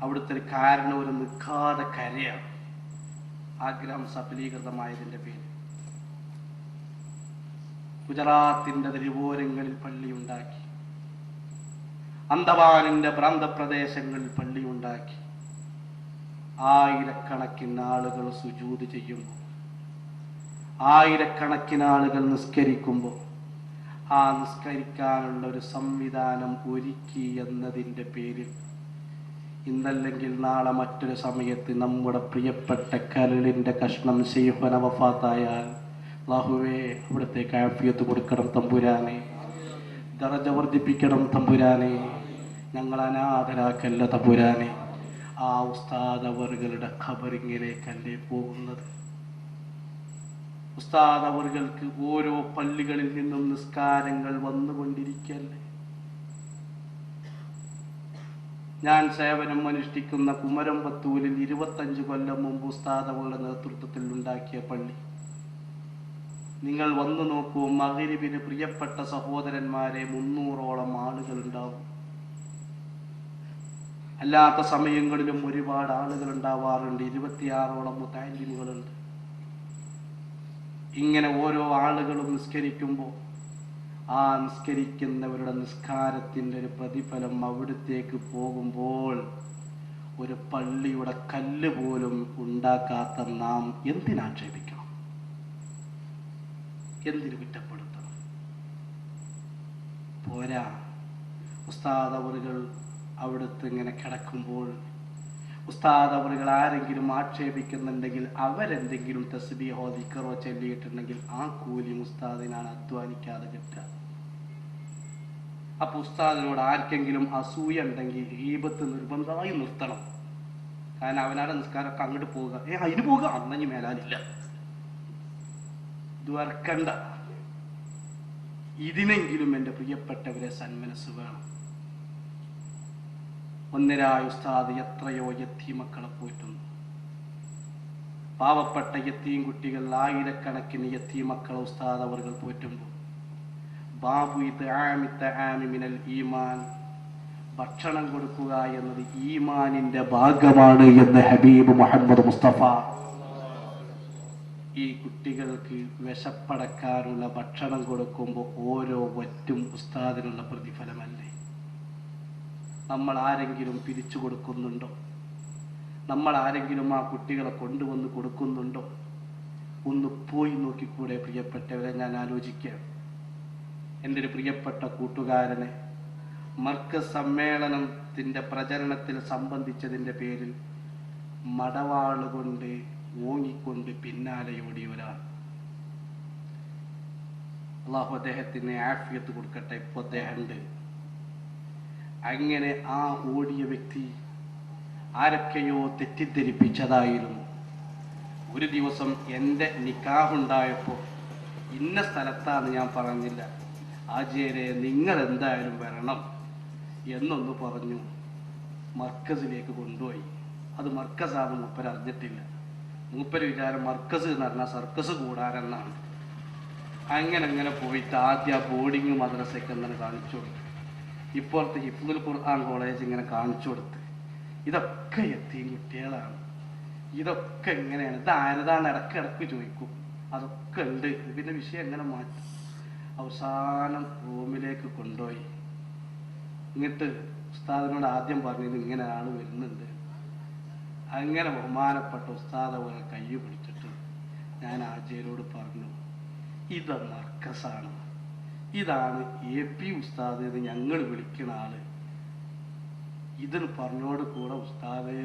B: അവിടുത്തെ ഒരു കാരണം ഒരു നിൽക്കാതെ കരയാണ്. ആഗ്രഹം സഫലീകൃതമായതിന്റെ പേര്. ഗുജറാത്തിന്റെ തെരുവോരങ്ങളിൽ പള്ളി ഉണ്ടാക്കി, അന്തമാനിന്റെ പ്രാന്തപ്രദേശങ്ങളിൽ പള്ളി ഉണ്ടാക്കി. ആയിരക്കണക്കിന് ആളുകൾ സുജൂദ് ചെയ്യുമ്പോൾ, ആയിരക്കണക്കിന് ആളുകൾ നിസ്കരിക്കുമ്പോൾ ആ നിസ്കരിക്കാനുള്ള ഒരു സംവിധാനം ഒരുക്കി എന്നതിൻ്റെ പേരിൽ ഇന്നല്ലെങ്കിൽ നാളെ മറ്റൊരു സമയത്ത് നമ്മുടെ പ്രിയപ്പെട്ട കരളിന്റെ കഷ്ണം ശൈഖുന വഫാത്തായാൽ അല്ലാഹുവേ അവിടത്തേക്ക് ആഫിയത്ത് കൊടുക്കണം തമ്പുരാനെ, ദറജ വർദ്ധിപ്പിക്കണം തമ്പുരാനെ, ഞങ്ങൾ അനാഥരാക്കല്ല തമ്പുരാനെ. ആ ഉസ്താദ് അവറുകളുടെ ഖബറിങ്ങിലേക്കല്ലേ പോകുന്നത്? ഉസ്താദ് അവറുകൾക്ക് ഓരോ പള്ളികളിൽ നിന്നും നിസ്കാരങ്ങൾ വന്നുകൊണ്ടിരിക്കല്ലേ? ഞാൻ സേവനം അനുഷ്ഠിക്കുന്ന കുമരമ്പത്തൂരിൽ 25 കൊല്ലം മുമ്പ് ഉസ്താദ് അവരുടെ നേതൃത്വത്തിൽ ഉണ്ടാക്കിയ പള്ളി നിങ്ങൾ വന്നു നോക്കൂ. മഗ്‌രിബിന് പ്രിയപ്പെട്ട സഹോദരന്മാരെ 300ഓളം ആളുകൾ ഉണ്ടാവും. അല്ലാത്ത സമയങ്ങളിലും ഒരുപാട് ആളുകൾ ഉണ്ടാവാറുണ്ട്. 26ഓളം മുതഅല്ലിമുകളുണ്ട്. ഇങ്ങനെ ഓരോ ആളുകളും നിസ്കരിക്കുമ്പോൾ ആ നിസ്കരിക്കുന്നവരുടെ നിസ്കാരത്തിൻ്റെ ഒരു പ്രതിഫലം അവിടത്തേക്ക് പോകുമ്പോൾ ഒരു പള്ളിയുടെ കല്ല് പോലും ഉണ്ടാക്കാത്ത നാം എന്തിനാക്ഷേപിക്കണം? എന്തിനു കുറ്റപ്പെടുത്തണം? പോരാ, ഉസ്താദ് അവറുകൾ അവിടുത്തെ ഇങ്ങനെ കിടക്കുമ്പോൾ ഉസ്താദ് അവറുകൾ ആരെങ്കിലും ആക്ഷേപിക്കുന്നുണ്ടെങ്കിൽ, അവരെന്തെങ്കിലും തസ്ബീഹോ ദിക്റോ ചൊല്ലിയിട്ടുണ്ടെങ്കിൽ ആ കൂലി ഉസ്താദിനാണ് അധ്വാനിക്കാതെ കിട്ടുക. അപ്പൊ ഉസ്താദിനോട് ആർക്കെങ്കിലും അസൂയ ഉണ്ടെങ്കിൽ ഗീബത്ത് നിർബന്ധമായി നിർത്തണം. കാരണം അവനാടെ നിസ്കാരമൊക്കെ അങ്ങോട്ട് പോവുക, അതിന് പോവുക, അന്നഞ്ഞ് മേലാലില്ല, ദ്വർക്കണ്ട. ഇതിനെങ്കിലും എൻ്റെ പ്രിയപ്പെട്ടവരെ സന്മനസ് വേണം. ഒന്നരായ ഉസ്താദ് എത്രയോ യത്തീമക്കളെ പോറ്റുന്നു. പാവപ്പെട്ട യത്തീം കുട്ടികൾ, ആയിരക്കണക്കിന് യത്തീമക്കളെ ഉസ്താദ് അവർ പോറ്റുമ്പോൾ ബാബു മിനൽ ഈമാൻ, ഭക്ഷണം കൊടുക്കുക എന്നത് ഈമാനിന്റെ ഭാഗമാണ് എന്ന് ഹബീബ് മുഹമ്മദ് മുസ്തഫ. ഈ കുട്ടികൾക്ക് വിശപ്പടക്കാനുള്ള ഭക്ഷണം കൊടുക്കുമ്പോൾ ഓരോ വറ്റും ഉസ്താദിനുള്ള പ്രതിഫലമല്ലേ? നമ്മൾ ആരെങ്കിലും പിരിച്ചു കൊടുക്കുന്നുണ്ടോ? നമ്മൾ ആരെങ്കിലും ആ കുട്ടികളെ കൊണ്ടുവന്ന് കൊടുക്കുന്നുണ്ടോ? ഒന്ന് പോയി നോക്കിക്കൂടെ പ്രിയപ്പെട്ടവരെ? ഞാൻ ആലോചിക്കാം, എൻ്റെ ഒരു പ്രിയപ്പെട്ട കൂട്ടുകാരനെ മർക്കസ് സമ്മേളനത്തിൻ്റെ പ്രചരണത്തിൽ സംബന്ധിച്ചതിൻ്റെ പേരിൽ മടവാളുകൊണ്ട് ഓങ്ങിക്കൊണ്ട് പിന്നാലെയോടിയ ഒരാൾ. അള്ളാഹു അദ്ദേഹത്തിന് ആഫിയത്ത് കൊടുക്കട്ടെ. ഇപ്പോൾ അദ്ദേഹം ഉണ്ട്. അങ്ങനെ ആ ഓടിയ വ്യക്തി ആരൊക്കെയോ തെറ്റിദ്ധരിപ്പിച്ചതായിരുന്നു. ഒരു ദിവസം എൻ്റെ നിക്കാഹുണ്ടായപ്പോൾ ഇന്ന സ്ഥലത്താണ് ഞാൻ പറഞ്ഞില്ല, ആചാര്യ നിങ്ങൾ എന്തായാലും വരണം എന്നൊന്ന് പറഞ്ഞു. മർക്കസിലേക്ക് കൊണ്ടുപോയി. അത് മർക്കസാണ് മൂപ്പര് അറിഞ്ഞിട്ടില്ല. മൂപ്പര് വിചാരം മർക്കസ് എന്ന് പറഞ്ഞാൽ സർക്കസ് കൂടാരെന്നാണ്. അങ്ങനെ പോയിട്ട് ആദ്യം ബോർഡിങ് മദ്രസയ്ക്ക് എന്താണ് കാണിച്ചു കൊടുത്തു. ഇപ്പോഴത്തെ ഹിഫ്ദുൽ ഖുർആൻ കോളേജ് ഇങ്ങനെ കാണിച്ചു കൊടുത്ത്, ഇതൊക്കെ യത്തീം കുട്ടികളാണ്, ഇതൊക്കെ എങ്ങനെയാണ്, ഇത് ആരതാണ് ഇടക്കിടക്ക് ചോദിക്കും. അതൊക്കെ ഉണ്ട്. പിന്നെ വിഷയം എങ്ങനെ മാറ്റി അവസാനം റൂമിലേക്ക് കൊണ്ടുപോയി. എന്നിട്ട് ഉസ്താദിനോട് ആദ്യം പറഞ്ഞത് ഇങ്ങനെ ആൾ വരുന്നുണ്ട്. അങ്ങനെ ബഹുമാനപ്പെട്ട ഉസ്താദ് അവരെ കൈ പിടിച്ചിട്ട് ഞാൻ ആചാര്യോട് പറഞ്ഞു, ഇത് മർക്കസാണ്, ഇതാണ് AP ഉസ്താദ് എന്ന് ഞങ്ങൾ വിളിക്കുന്ന ആള്. ഇതിന് പറഞ്ഞോട് കൂടെ ഉസ്താദേ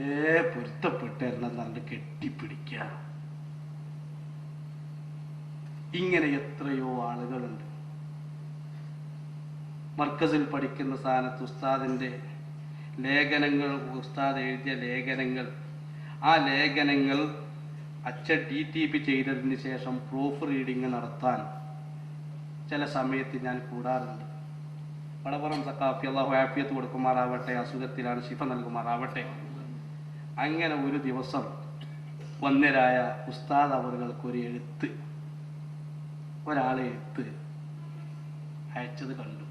B: പൊരുത്തപ്പെട്ട് എല്ലാം പറഞ്ഞ് കെട്ടിപ്പിടിക്കുക. ഇങ്ങനെ എത്രയോ ആളുകളുണ്ട്. മർക്കസിൽ പഠിക്കുന്ന സ്ഥാനത്ത് ഉസ്താദിന്റെ ലേഖനങ്ങൾ, ഉസ്താദ് എഴുതിയ ലേഖനങ്ങൾ, ആ ലേഖനങ്ങൾ DTP ചെയ്തതിന് ശേഷം പ്രൂഫ് റീഡിങ് നടത്താൻ ചില സമയത്ത് ഞാൻ കൂടാറുണ്ട്. വടപുറം സഖാഫി അല്ലാഹു ആഫിയത്ത് കൊടുക്കുമാറാവട്ടെ, അസുഖത്തിലാണ്, ശിഫ നൽകുമാറാവട്ടെ. അങ്ങനെ ഒരു ദിവസം വന്യരായ ഉസ്താദ് അവർക്ക് ഒരാളെ എഴുത്ത് അയച്ചത് കണ്ടു.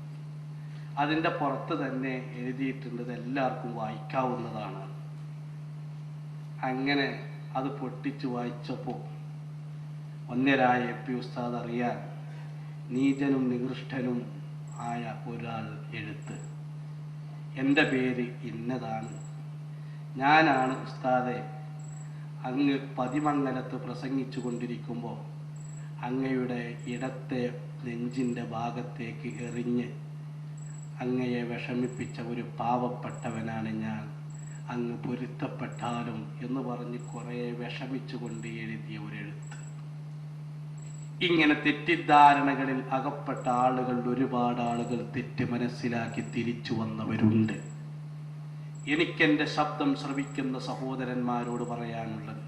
B: അതിൻ്റെ പുറത്ത് തന്നെ എഴുതിയിട്ടുണ്ട് എല്ലാവർക്കും വായിക്കാവുന്നതാണ്. അങ്ങനെ അത് പൊട്ടിച്ച് വായിച്ചപ്പോൾ വന്യരായ AP ഉസ്താദ് അറിയാൻ നീചനും നികൃഷ്ടനും ആയ ഒരാൾ എഴുത്ത്, എൻ്റെ പേര് ഇന്നതാണ്, ഞാനാണ് ഉസ്താദെ അങ്ങ് പതിമംഗലത്ത് പ്രസംഗിച്ചു കൊണ്ടിരിക്കുമ്പോൾ അങ്ങയുടെ ഇടത്തെ നെഞ്ചിൻ്റെ ഭാഗത്തേക്ക് എറിഞ്ഞ് അങ്ങയെ വിഷമിപ്പിച്ച ഒരു പാവപ്പെട്ടവനാണ് ഞാൻ, അങ്ങ് പൊരുത്തപ്പെട്ടാലും എന്ന് പറഞ്ഞ് കുറേ വിഷമിച്ചുകൊണ്ട് എഴുതിയ ഒരു എഴുത്ത്. ഇങ്ങനെ തെറ്റിദ്ധാരണകളിൽ അകപ്പെട്ട ആളുകൾ, ഒരുപാട് ആളുകൾ തെറ്റ് മനസ്സിലാക്കി തിരിച്ചു വന്നവരുണ്ട്. എനിക്കെൻ്റെ ശബ്ദം ശ്രവിക്കുന്ന സഹോദരന്മാരോട് പറയാനുള്ളത്,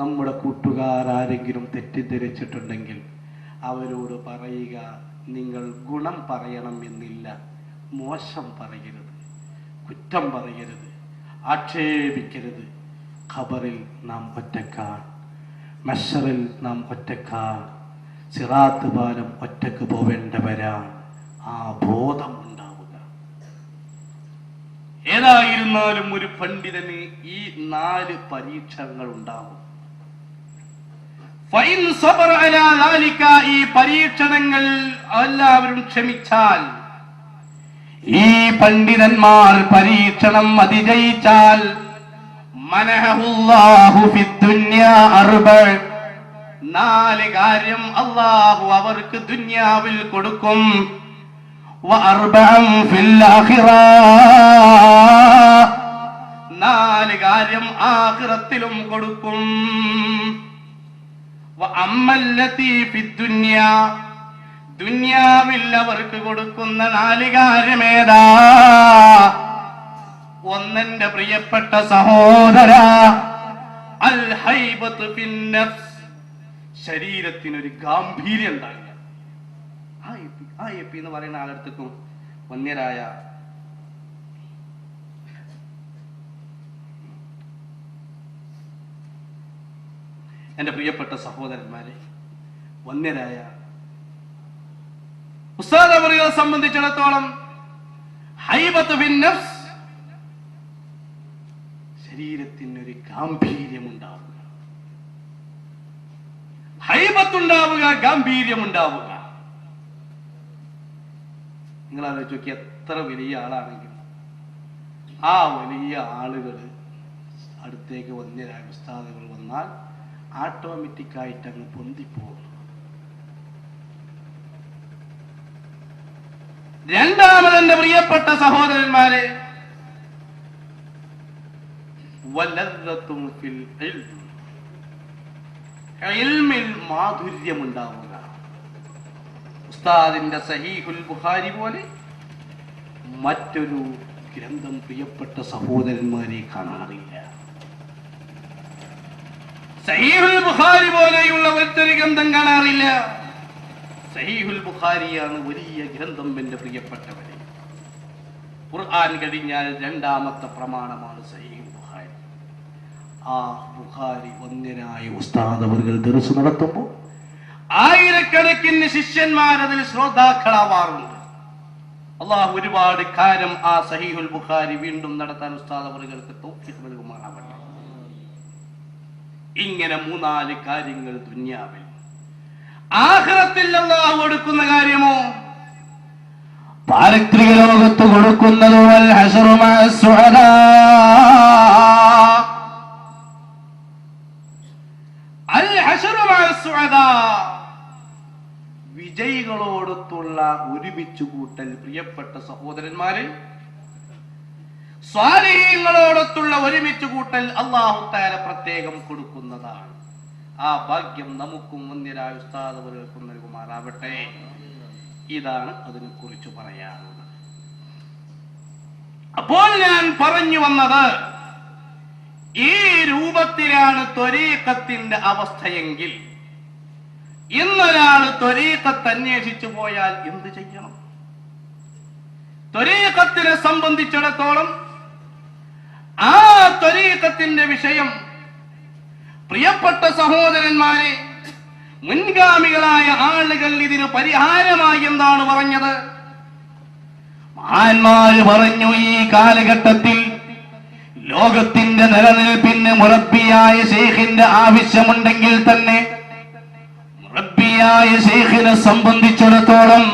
B: നമ്മുടെ കൂട്ടുകാരാരെങ്കിലും തെറ്റിദ്ധരിച്ചിട്ടുണ്ടെങ്കിൽ അവരോട് പറയുക, നിങ്ങൾ ഗുണം പറയണം എന്നില്ല, മോശം പറയരുത്, കുറ്റം പറയരുത്, ആക്ഷേപിക്കരുത്. ഖബറിൽ നാം ഒറ്റക്കാണ്, മഹ്ശറിൽ നാം ഒറ്റക്കാണ്, സിറാത്ത് പാലം ഒറ്റക്ക് പോവേണ്ടവരാണ്. ആ ബോധം ഉണ്ടാവുക. ഏതായിരുന്നാലും ഒരു പണ്ഡിതന് ഈ 4 പരീക്ഷകൾ ഉണ്ടാവും. ഈ പരീക്ഷണങ്ങൾ എല്ലാവരും ക്ഷമിച്ചാൽ, ഈ പണ്ഡിതന്മാർ പരീക്ഷണം അതിജയിച്ചാൽ, മനഹുല്ലാഹു ഫിദ്ദുനിയാ 4 കാര്യം അല്ലാഹു അവർക്ക് ദുനിയാവിൽ കൊടുക്കും. വഅർബഅൻ ഫിൽ ആഖിറ, 4 കാര്യം ആഖിറത്തിലും കൊടുക്കും. വഅമ്മല്ലതി ഫിദ്ദുനിയാ, ദുനിയാവിൽ അവർക്ക് കൊടുക്കുന്ന 4 കാര്യമേതാ? ഒന്നെന്റെ പ്രിയപ്പെട്ട സഹോദര, അൽ ഹൈബത്ത് ഫിൻ നഫ്സ്, ശരീരത്തിനൊരു ഗാംഭീര്യം ഉണ്ടാവില്ല. ആ എപ്പി എന്ന് പറയുന്ന ആളെടുത്തേക്കും വന്യരായ എന്റെ പ്രിയപ്പെട്ട സഹോദരന്മാരെ, വന്യരായ ഉസ്താദ് അവരെ സംബന്ധിച്ചിടത്തോളം ഹൈബത്ത് ഫിൻ നഫ്സ്, ശരീരത്തിനൊരു ഗാംഭീര്യമുണ്ടാവുക, ഹൈബത്തുണ്ടാവുക, ഗാംഭീര്യമുണ്ടാവുക. നിങ്ങൾ ആലോചിച്ച് നോക്കി, എത്ര വലിയ ആളാണെങ്കിലും ആ വലിയ ആളുകൾ അടുത്തേക്ക് വന്യരായ ഉസ്താദുകൾ വന്നാൽ ഓട്ടോമാറ്റിക്കായിട്ട് അങ്ങ് പൊന്തിപ്പോകും. രണ്ടാമതെന്റെ പ്രിയപ്പെട്ട സഹോദരന്മാരെ, വലദ്ദത്തുൻ ഫിൽ ഇൽം, ഇൽമിൽ മാധുര്യമുണ്ടാവുക. ഉസ്താദിന്റെ സഹീഹുൽ ബുഖാരി പോലെ മറ്റൊരു ഗ്രന്ഥം പ്രിയപ്പെട്ട സഹോദരന്മാരെ കാണാറില്ല. സഹീഹുൽ ബുഖാരി പോലെയുള്ള മറ്റൊരു ഗ്രന്ഥം കാണാറില്ല. സഹീഹുൽ ബുഖാരിയാണ് വലിയ ഗ്രന്ഥം. എന്റെ പ്രിയപ്പെട്ടവരെ, ഖുർആൻ കഴിഞ്ഞാൽ 2ാമത്തെ പ്രമാണമാണ് സഹീഹുൽ ബുഖാരി. ആ ബുഖാരി വന്യനായ ഉസ്താദ് അവர்கள் ദർസ് നടത്തുമ്പോൾ ആയിരക്കണക്കിന് ശിഷ്യന്മാർ അതിൽ ശ്രോതാക്കളാവാറുണ്ട്. അള്ളാഹു ഒരുപാട് കാലം ആ സഹീഹുൽ ബുഖാരി വീണ്ടും നടത്താൻ ഉസ്താദ് അവർക്ക് തൗഫീഖ് നൽകുമാറാവട്ടെ. ഇങ്ങനെ 3-4 കാര്യങ്ങൾ ദുനിയാവിൽ. ആഖിറത്തിൽ അല്ലാഹു കൊടുക്കുന്ന കാര്യമോ? പാരത്രിക ലോകത്ത് കൊടുക്കുന്നതോ അൽ ഹശ്റു മഅസ് സുഅദാ, അൽ ഹശ്റു മഅസ് സുഅദാ, വിജയികളോടൊത്തുള്ള ഒരുമിച്ച് കൂട്ടൽ. പ്രിയപ്പെട്ട സഹോദരന്മാരെ, സ്വാലിഹീങ്ങളോടൊത്തുള്ള ഒരുമിച്ച് കൂട്ടൽ അല്ലാഹു തആല പ്രത്യേകം കൊടുക്കുന്നതാണ്. ആ ഭാഗ്യം നമുക്കും വന്യരായ ഉസ്താദുകൾക്കും നൽകുമാറാവട്ടെ. ഇതാണ് അതിനെ കുറിച്ച് പറയാനുള്ളത്. അപ്പോൾ ഞാൻ പറഞ്ഞു വന്നത്, ഈ രൂപത്തിലാണ് ത്വരീഖത്തിന്റെ അവസ്ഥയെങ്കിൽ ഇന്നൊരാൾ ത്വരീഖത്ത് അന്വേഷിച്ചു പോയാൽ എന്ത് ചെയ്യണം? ത്വരീഖത്തിനെ സംബന്ധിച്ചിടത്തോളം ആ ത്വരീഖത്തിന്റെ വിഷയം പ്രിയപ്പെട്ട സഹോദരന്മാരെ, മുൻഗാമികളായ ആളുകൾ ഇതിന് പരിഹാരമായി എന്താണ് പറഞ്ഞത്? മഹാന്മാര് പറഞ്ഞു, ഈ കാലഘട്ടത്തിൽ ലോകത്തിന്റെ നിലനിൽപ്പിന് മുറബ്ബിയായ ശൈഖിന്റെ ആവശ്യമുണ്ടെങ്കിൽ തന്നെ മുറബ്ബിയായ ശൈഖിനെ സംബന്ധിച്ചിടത്തോളം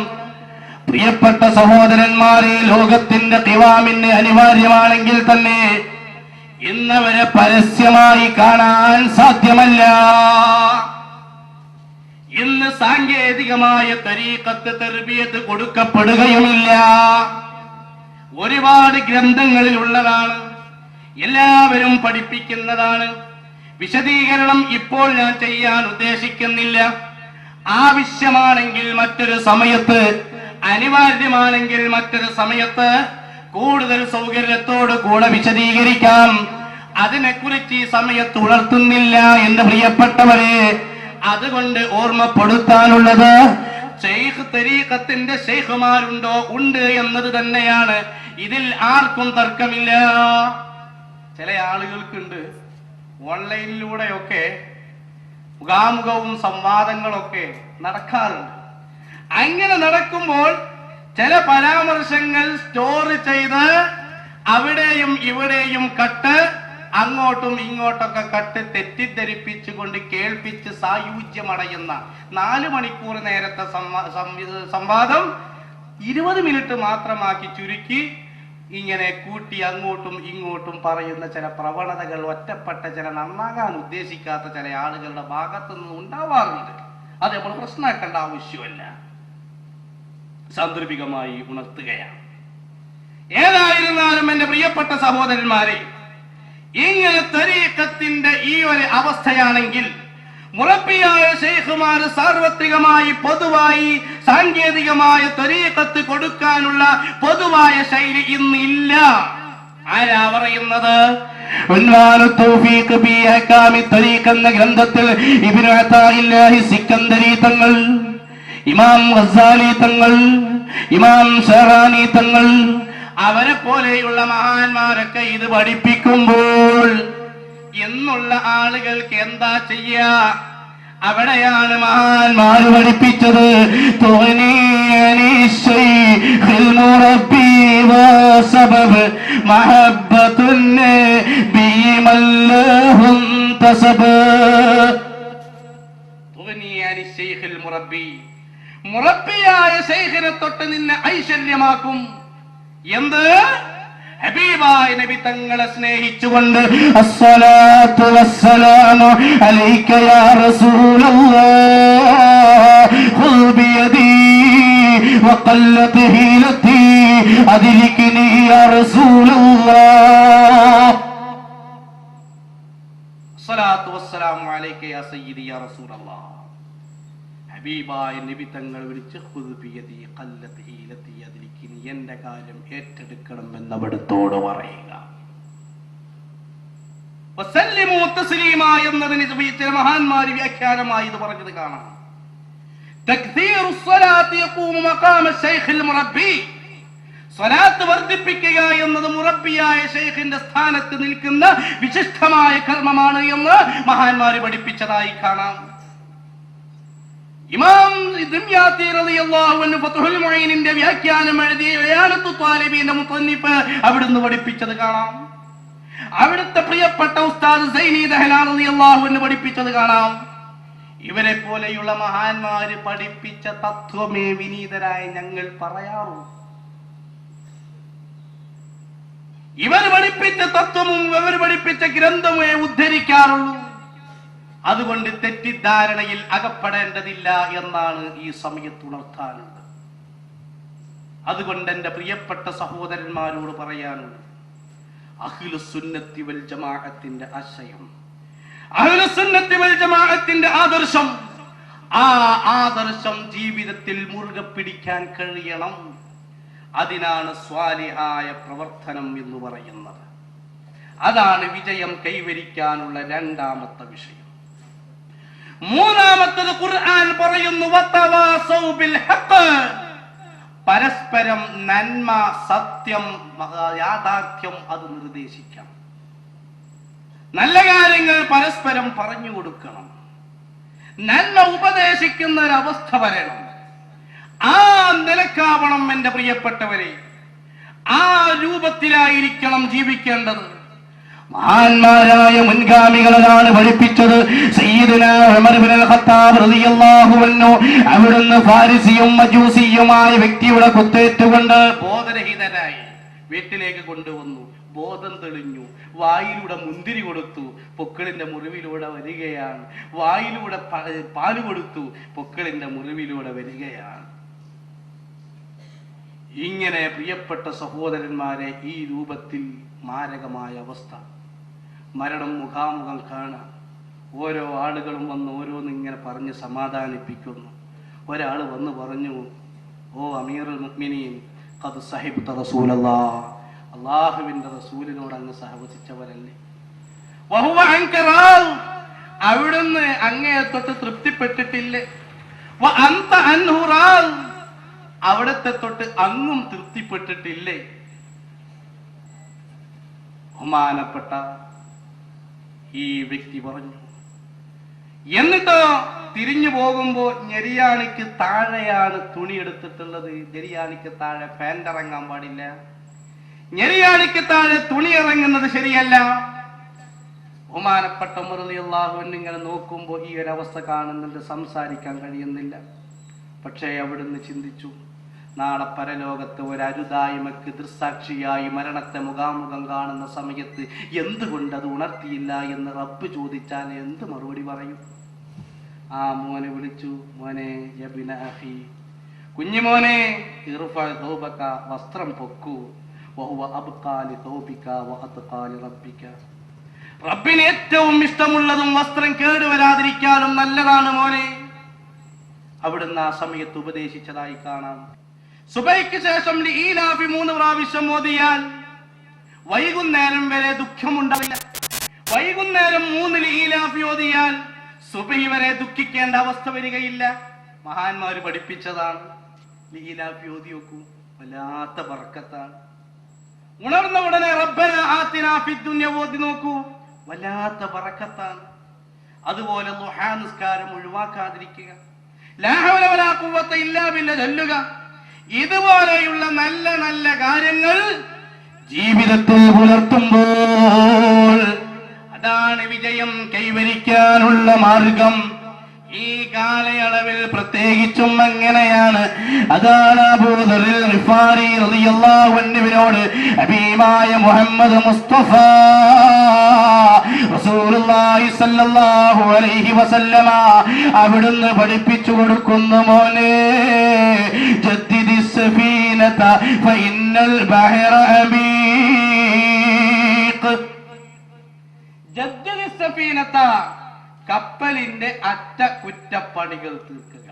B: പ്രിയപ്പെട്ട സഹോദരന്മാരെ, ലോകത്തിന്റെ ഖിവാമിന് അനിവാര്യമാണെങ്കിൽ തന്നെ ഇന്നവരെ പരസ്യമായി കാണാൻ സാധ്യമല്ല. ഇന്ന് സാങ്കേതികമായ തരീഖത്ത് തർബിയത്ത് കൊടുക്കപ്പെടുകയുമില്ല. ഒരുപാട് ഗ്രന്ഥങ്ങളിൽ ഉള്ളതാണ്, എല്ലാവരും പഠിപ്പിക്കുന്നതാണ്. വിശദീകരണം ഇപ്പോൾ ഞാൻ ചെയ്യാൻ ഉദ്ദേശിക്കുന്നില്ല. ആവശ്യമാണെങ്കിൽ മറ്റൊരു സമയത്ത്, അനിവാര്യമാണെങ്കിൽ മറ്റൊരു സമയത്ത് കൂടുതൽ സൗകര്യത്തോട് കൂടെ വിശദീകരിക്കാം. അതിനെക്കുറിച്ച് ഈ സമയത്ത് ഉണർത്തുന്നില്ല എന്ന് പ്രിയപ്പെട്ടവരെ. അതുകൊണ്ട് ഓർമ്മപ്പെടുത്താനുള്ളത്, ശൈഖ് തരീഖത്തിന്റെ ശൈഖുമാരുണ്ടോ? ഉണ്ട് എന്നത് തന്നെയാണ്. ഇതിൽ ആർക്കും തർക്കമില്ല. ചില ആളുകൾക്കുണ്ട് ഓൺലൈനിലൂടെയൊക്കെ മുഖാമുഖവും സംവാദങ്ങളൊക്കെ നടക്കാറുണ്ട്. അങ്ങനെ നടക്കുമ്പോൾ ചില പരാമർശങ്ങൾ സ്റ്റോർ ചെയ്ത് അവിടെയും ഇവിടെയും കട്ട്, അങ്ങോട്ടും ഇങ്ങോട്ടൊക്കെ കട്ട് തെറ്റിദ്ധരിപ്പിച്ചുകൊണ്ട് കേൾപ്പിച്ച് സായുജ്യമടയുന്ന 4 മണിക്കൂർ നേരത്തെ സംവാദം 20 മിനിറ്റ് മാത്രമാക്കി ചുരുക്കി ഇങ്ങനെ കൂട്ടി അങ്ങോട്ടും ഇങ്ങോട്ടും പറയുന്ന ചില പ്രവണതകൾ ഒറ്റപ്പെട്ട ചില നന്നാകാൻ ഉദ്ദേശിക്കാത്ത ചില ആളുകളുടെ ഭാഗത്തു നിന്ന് ഉണ്ടാവാറുണ്ട്. അത് നമ്മൾ പ്രശ്നമാക്കേണ്ട ആവശ്യമല്ല, സാന്ദർഭികമായി ഉണർത്തുകയാണ്. ഏതായിരുന്നാലും എന്റെ പ്രിയപ്പെട്ട സഹോദരന്മാരെ, ഇങ്ങനെ തരീഖത്തിന്റെ ഈ ഒരു അവസ്ഥയാണെങ്കിൽ മുറബ്ബിയായ ശൈഖുമാർ സാർവത്രികമായി പൊതുവായി സാങ്കേതികമായ തരീഖത്ത് കൊടുക്കാനുള്ള പൊതുവായ ശൈലി ഇന്നില്ല. ആരാ പറയുന്നത്? എന്ന ഗ്രന്ഥത്തിൽ ഇബ്നു അതാഇല്ലാഹി സിക്കന്ദരി തങ്ങൾ, ഇമാം ഗസാലി തങ്ങൾ, ഇമാം ഷറാനി തങ്ങൾ, അവരെ പോലെയുള്ള മഹാന്മാരൊക്കെ ഇത് പഠിപ്പിക്കുമ്പോൾ എന്നുള്ള ആളുകൾക്ക് എന്താ ചെയ്യാ? അവിടെയാണ് മഹാന്മാർ പഠിപ്പിച്ചത്, മുറബ്ബിയായ ശൈഖിനെ തൊട്ട് നിന്നെ ഐശ്വര്യമാക്കും. എന്ത്? ഹബീബായ നബി തങ്ങളെ സ്നേഹിച്ചുകൊണ്ട് അസ്സലാത്തു വസ്സലാമു അലൈക യാ റസൂലല്ലാഹ് ഖുൽ ബിയദി വഖല്ലത് ഹീലതി അദ്രിക്നി യാ റസൂലല്ലാഹ്. അസ്സലാത്തു വസ്സലാമു അലൈക യാ സയ്യിദി യാ റസൂലല്ലാഹ്. ഹബീബായ നബി തങ്ങൾ വിളിച്ച് ഖുൽ ബിയദി ഖല്ലത് ഹീലതി അദ്രിക്നി, എന്റെ കാര്യം ഏറ്റെടുക്കണം എന്നവിടത്തോട് പറയുക. വസല്ലിമു തസ്ലീമാ എന്നതിന് ചില മഹാന്മാർ വ്യാഖ്യാനമായി ഇത് പറഞ്ഞത് കാണാം. തക്തീറു സ്വലാത്ത് യഖൂമു മഖാമ ശൈഖിൽ മുറബ്ബി, സ്വലാത്ത് വർദ്ധിപ്പിക്കുക എന്നത് മുറബ്ബിയായ ശൈഖിന്റെ സ്ഥാനത്ത് നിൽക്കുന്ന വിശിഷ്ടമായ കർമ്മമാണ് എന്ന് മഹാന്മാർ പഠിപ്പിച്ചതായി കാണാം. ഇമാം ദിംയാത്തി റളിയല്ലാഹു അൻഹു ഫത്ഹുൽ മുഈനിന്റെ വ്യാഖ്യാനം എഴുതിയ ഇയാനത്തു ത്വാലിബീന്റെ മുത്തന്നിഫ് അവിടുന്ന് പഠിപ്പിച്ചത് കാണാം. അവിടുത്തെ പ്രിയപ്പെട്ട ഉസ്താദ് സൈനി ദഹ്ലാൻ റളിയല്ലാഹു അൻഹു പഠിപ്പിച്ചത് കാണാം. ഇവരെ പോലെയുള്ള മഹാന്മാര് പഠിപ്പിച്ച തത്വമേ വിനീതരായ ഞങ്ങൾ പറയാറുള്ളൂ. ഇവർ പഠിപ്പിച്ച തത്വവും ഇവർ പഠിപ്പിച്ച ഗ്രന്ഥമേ ഉദ്ധരിക്കാറുള്ളൂ. അതുകൊണ്ട് തെറ്റിദ്ധാരണയിൽ അകപ്പെടേണ്ടതില്ല എന്നാണ് ഈ സമയത്ത് ഉണർത്താനുള്ളത്. അതുകൊണ്ട് എന്റെ പ്രിയപ്പെട്ട സഹോദരന്മാരോട് പറയാനുള്ളത്, അഹ്ലുസുന്നത്തി വൽ ജമാഅത്തിന്റെ ആശയം, അഹ്ലുസുന്നത്തി വൽ ജമാഅത്തിന്റെ ആദർശം, ആ ആദർശം ജീവിതത്തിൽ മുറുകെ പിടിക്കാൻ കഴിയണം. അതിനാണ് സ്വാലിഹായ പ്രവർത്തനം എന്ന് പറയുന്നത്. അതാണ് വിജയം കൈവരിക്കാനുള്ള രണ്ടാമത്തെ വിഷയം. മൂന്നാമത്തത് ഖുർആൻ പറയുന്നു വതവാസൗ ബിൽ ഹഖ്, പരസ്പരം നന്മ, സത്യം, യാഥാർത്ഥ്യം അത് നിർദ്ദേശിക്കണം. നല്ല കാര്യങ്ങൾ പരസ്പരം പറഞ്ഞു കൊടുക്കണം. നന്മ ഉപദേശിക്കുന്ന ഒരവസ്ഥ വരണം. ആ നിലക്കാവണം എന്റെ പ്രിയപ്പെട്ടവരെ, ആ രൂപത്തിലായിരിക്കണം ജീവിക്കേണ്ടത്. മഹാന്മാരായ മുൻഗാമികളാണ് പഠിപ്പിച്ചത്. സയ്യിദുനാ ഉമർ ഇബ്നുൽ ഖത്താബ് റളിയല്ലാഹു അൻഹു അവിടുന്ന് ഫാരിസിയും മജൂസിയുമായ വ്യക്തിയുടെ കുത്തേറ്റുകൊണ്ട് ബോധരഹിതനായി വീട്ടിലേക്ക് കൊണ്ടുവന്നു. ബോധം തെളിഞ്ഞു. വായിലൂടെ മുന്തിരി കൊടുത്തു, പൊക്കിളിന്റെ മുറിവിലൂടെ വരികയാണ്. വായിലൂടെ പാല് കൊടുത്തു, പൊക്കിളിന്റെ മുറിവിലൂടെ വരികയാണ്. ഇങ്ങനെ പ്രിയപ്പെട്ട സഹോദരന്മാരെ, ഈ രൂപത്തിൽ മാരകമായ അവസ്ഥ, മരണം മുഖാമുഖം കാണാം. ഓരോ ആളുകളും വന്ന് ഓരോന്നിങ്ങനെ പറഞ്ഞ് സമാധാനിപ്പിക്കുന്നു. ഒരാൾ വന്ന് പറഞ്ഞു, ഓ അമീറുൽ മുഅ്മിനീൻ, ഖദ് സഹിബ്ത റസൂലല്ലാഹ്, അല്ലാഹുവിന്റെ റസൂലിനോട് അങ്ങ് സഹവസിച്ചവരല്ലേ. വഹുവ അൻക റാദ്, അവിടുന്ന് അങ്ങയെ തൊട്ട് തൃപ്തിപ്പെട്ടിട്ടില്ലേ. വ അൻത അൻഹു റാദ്, അവിടത്തെ തൊട്ട് അങ്ങും തൃപ്തിപ്പെട്ടിട്ടില്ലേ. ബഹുമാനപ്പെട്ട ഈ വ്യക്തി പറഞ്ഞു. എന്നിട്ടോ തിരിഞ്ഞു പോകുമ്പോ ഞെരിയാണിക്ക് താഴെയാണ് തുണി എടുത്തിട്ടുള്ളത്. ഞെരിയാണിക്ക് താഴെ പാന്റ് ഇറങ്ങാൻ പാടില്ല. ഞെരിയാണിക്ക് താഴെ തുണി ഇറങ്ങുന്നത് ശരിയല്ല. ബഹുമാനപ്പെട്ട ഉമർ റളിയല്ലാഹു അൻഹു ഇങ്ങനെ നോക്കുമ്പോ ഈ ഒരു അവസ്ഥ കാണുന്നുണ്ട്, സംസാരിക്കാൻ കഴിയുന്നില്ല. പക്ഷേ അവിടുന്ന് ചിന്തിച്ചു, നാളെ പരലോകത്ത് ഒരു അരുതായ്മക്ക് ദൃസാക്ഷിയായി മരണത്തെ മുഖാമുഖം കാണുന്ന സമയത്ത് എന്തുകൊണ്ട് അത് ഉണർത്തിയില്ല എന്ന് റബ്ബ് ചോദിച്ചാൽ എന്ത് മറുപടി പറയും? ആ മോനെ വിളിച്ചു, മോനെ യബ്ന അഖി, കുഞ്ഞുമോനെ, ഇർഫഅ തൗബക, വസ്ത്രം പൊക്കൂ, വഹുവ അബ്ഖാ ലിതൗബിക വഅത്ഖാ ലിറബ്ബിക, റബ്ബിന് ഏറ്റവും ഇഷ്ടമുള്ളതും വസ്ത്രം കേടുവരാതിരിക്കാനും നല്ലതാണ് മോനെ. അവിടുന്ന് ആ സമയത്ത് ഉപദേശിച്ചതായി കാണാം. സുബൈക്ക് ശേഷം ലീലാഫി 3 പ്രാവശ്യം ഓതിയാൽ വൈകുന്നേരം വരെ ദുഃഖമുണ്ടാവില്ല. വൈകുന്നേരം 3 ലീലാഫി ഓതിയാൽ സുബഹി വരെ ദുഃഖിക്കേണ്ട അവസ്ഥ വരികയില്ല. മഹാന്മാര് പഠിപ്പിച്ചതാണ്. ലീലാഫി ഓതി നോക്കൂ, വല്ലാത്ത ബർക്കത്താണ്. ഉണർന്ന ഉടനെ റബ്ബന ആതിനാ ഫിദ്ദുനിയ ഓതി നോക്കൂ, വല്ലാത്ത ബർക്കത്താണ്. അതുപോലെ ദുഹാ നിസ്കാരം ഒഴിവാക്കാതിരിക്കുക, ലാ ഹൗല വലാ ഖുവത ഇല്ലാ ബില്ലാഹ് ചൊല്ലുക. ഇതുപോലെയുള്ള നല്ല നല്ല കാര്യങ്ങൾ ജീവിതത്തിൽ പുലർത്തുമ്പോൾ അതാണ് വിജയം കൈവരിക്കാനുള്ള മാർഗം. ഈ കാലയളവിൽ പ്രത്യേകിച്ചും എങ്ങനെയാണ്? അതാണ് അബൂ ദർറിൽ ഗിഫാരി റളിയല്ലാഹു അൻഹുവിനോട് ഹബീബായ മുഹമ്മദ് മുസ്തഫ റസൂലുള്ളാഹി സ്വല്ലല്ലാഹു അലൈഹി വസല്ലമ അവിടുന്ന് പഠിപ്പിച്ചു കൊടുക്കുന്നു, മോനെ, ജദ്ദിദിസ് സഫീനത ഫഇന്നൽ ബഹറ അമീഖ്. ജദ്ദിദിസ് സഫീനത, കപ്പലിന്റെ അറ്റകുറ്റപ്പണികൾ തീർക്കുക.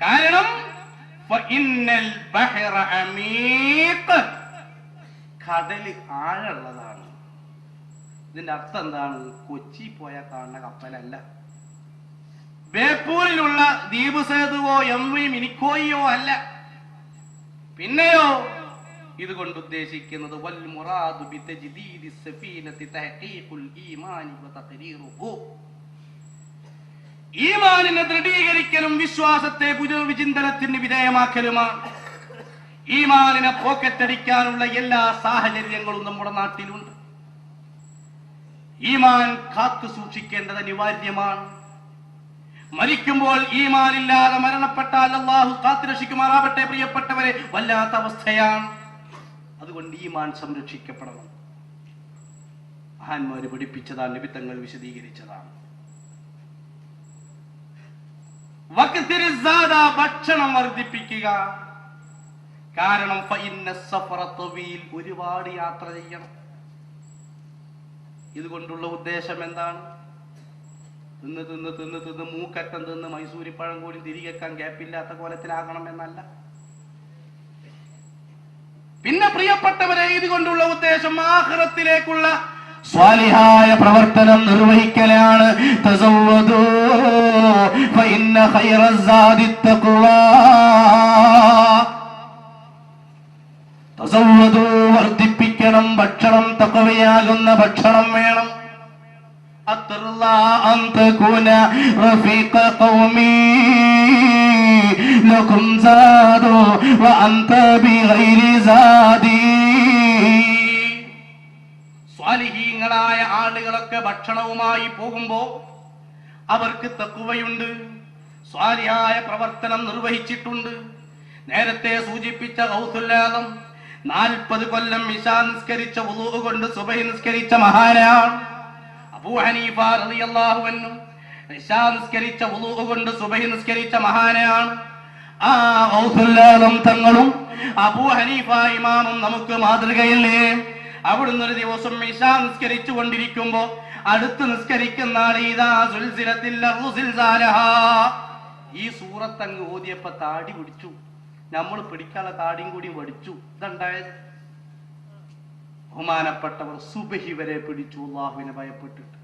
B: കാരണം ഫഇന്നൽ ബഹറ അമീഖ്, കടല് ആഴമുള്ളതാണ്. ഇതിന്റെ അർത്ഥം എന്താണ്? കൊച്ചി പോയാൽ കാണുന്ന കപ്പലല്ല, ബേപ്പൂരിലുള്ള ദ്വീപ് സേതുവോ MV മിനിക്കോയോ അല്ല. പിന്നെയോ ഇതുകൊണ്ട് ഉദ്ദേശിക്കുന്നത് വൽ മുറാദു ബിതജ്ദീദി സഫീനതി തഹഖീഖുൽ ഈമാനി വതഖരീറുഹു, ഈമാനിനെ ദൃഢീകരിക്കലും വിശ്വാസത്തെ പുനർവിചിന്തനത്തിന് വിധേയമാക്കലുമാണ്. ഈമാനിനെ പോക്കറ്റടിക്കാനുള്ള എല്ലാ സാഹചര്യങ്ങളും നമ്മുടെ നാട്ടിലുണ്ട്. ഈമാൻ കാത്തു സൂക്ഷിക്കേണ്ടത് അനിവാര്യമാണ്. മരിക്കുമ്പോൾ ഈമാനില്ലാതെ മരണപ്പെട്ടാൽ അല്ലാഹു കാത്തുരക്ഷിക്കുമാറാവട്ടെ. പ്രിയപ്പെട്ടവരെ, വല്ലാത്ത അവസ്ഥയാണ്. അതുകൊണ്ട് ഈമാൻ സംരക്ഷിക്കപ്പെടണം. മഹാന്മാര് പഠിപ്പിച്ചതാണ്, നിബിത്തങ്ങൾ വിശദീകരിച്ചതാണ്. ഭക്ഷണം വർദ്ധിപ്പിക്കുക. കാരണം ഒരുപാട് യാത്ര ചെയ്യണം. ഇതുകൊണ്ടുള്ള ഉദ്ദേശം എന്താണ്? തിന്ന് തിന്ന് തിന്ന് തിന്ന് മൂക്കറ്റം തിന്ന് മൈസൂരിപ്പഴം കൂടി തിരികെക്കാൻ ഗ്യാപ്പില്ലാത്ത കോലത്തിലാകണം എന്നല്ല. പിന്നെ പ്രിയപ്പെട്ടവരെ, ഇതുകൊണ്ടുള്ള ഉദ്ദേശം ആഖിറത്തിലേക്കുള്ള സ്വാലിഹായ പ്രവർത്തനം നിർവഹിക്കലാണ്. തസവ്വദൂ ഫഇന്ന ഖൈറസ്സാദി തഖ്വാ. തസവ്വദൂ, വർദ്ധിപ്പിക്കണം ഭക്ഷണം, തഖ്വയാകുന്ന ഭക്ഷണം വേണം. അത്തറുല്ലാ അൻ തകൂന റഫീഖ ഖൗമി ലകും സാദു വ അൻത ബിഗൈരി സാദി. സ്വാലിഹീങ്ങളായ ആളുകളൊക്കെ ഭക്ഷണവുമായി പോകുമ്പോ അവർക്ക് തഖ്വയുണ്ട്, സ്വാലിഹായ പ്രവർത്തനം നിർവഹിച്ചിട്ടുണ്ട്. നേരത്തെ സൂചിപ്പിച്ച ഗൗസുൽ ആദം 40 കൊല്ലം ഇശാ നിസ്കരിച്ച വുളൂ കൊണ്ട് സുബഹി നിസ്കരിച്ച മഹാനാണ്. അബൂ ഹനീഫ റളിയല്ലാഹു അൻഹു ഇശാ നിസ്കരിച്ച വുളൂ കൊണ്ട് സുബഹി നിസ്കരിച്ച മഹാനാണ്. ആ ഗൗസുൽ ആദം തങ്ങളും അബൂ ഹനീഫ ഇമാമും നമുക്ക് മാതൃകയല്ലേ? അവിടുന്ന് ഒരു ദിവസം ഇശാ നിസ്കരിച്ചു കൊണ്ടിരിക്കുമ്പോ അടുത്ത് നിസ്കരിക്കുന്ന ഈ സൂറത്തങ്ങ് ഓതിയപ്പോ താടി പിടിച്ചു. നമ്മൾ പിടിക്കാനുള്ള താടിയും കൂടി പഠിച്ചു. ഇതുണ്ടായത് ബഹുമാനപ്പെട്ടവർ സുബഹി വരെ പിടിച്ചു, അല്ലാഹുവിനെ ഭയപ്പെട്ടിട്ട്.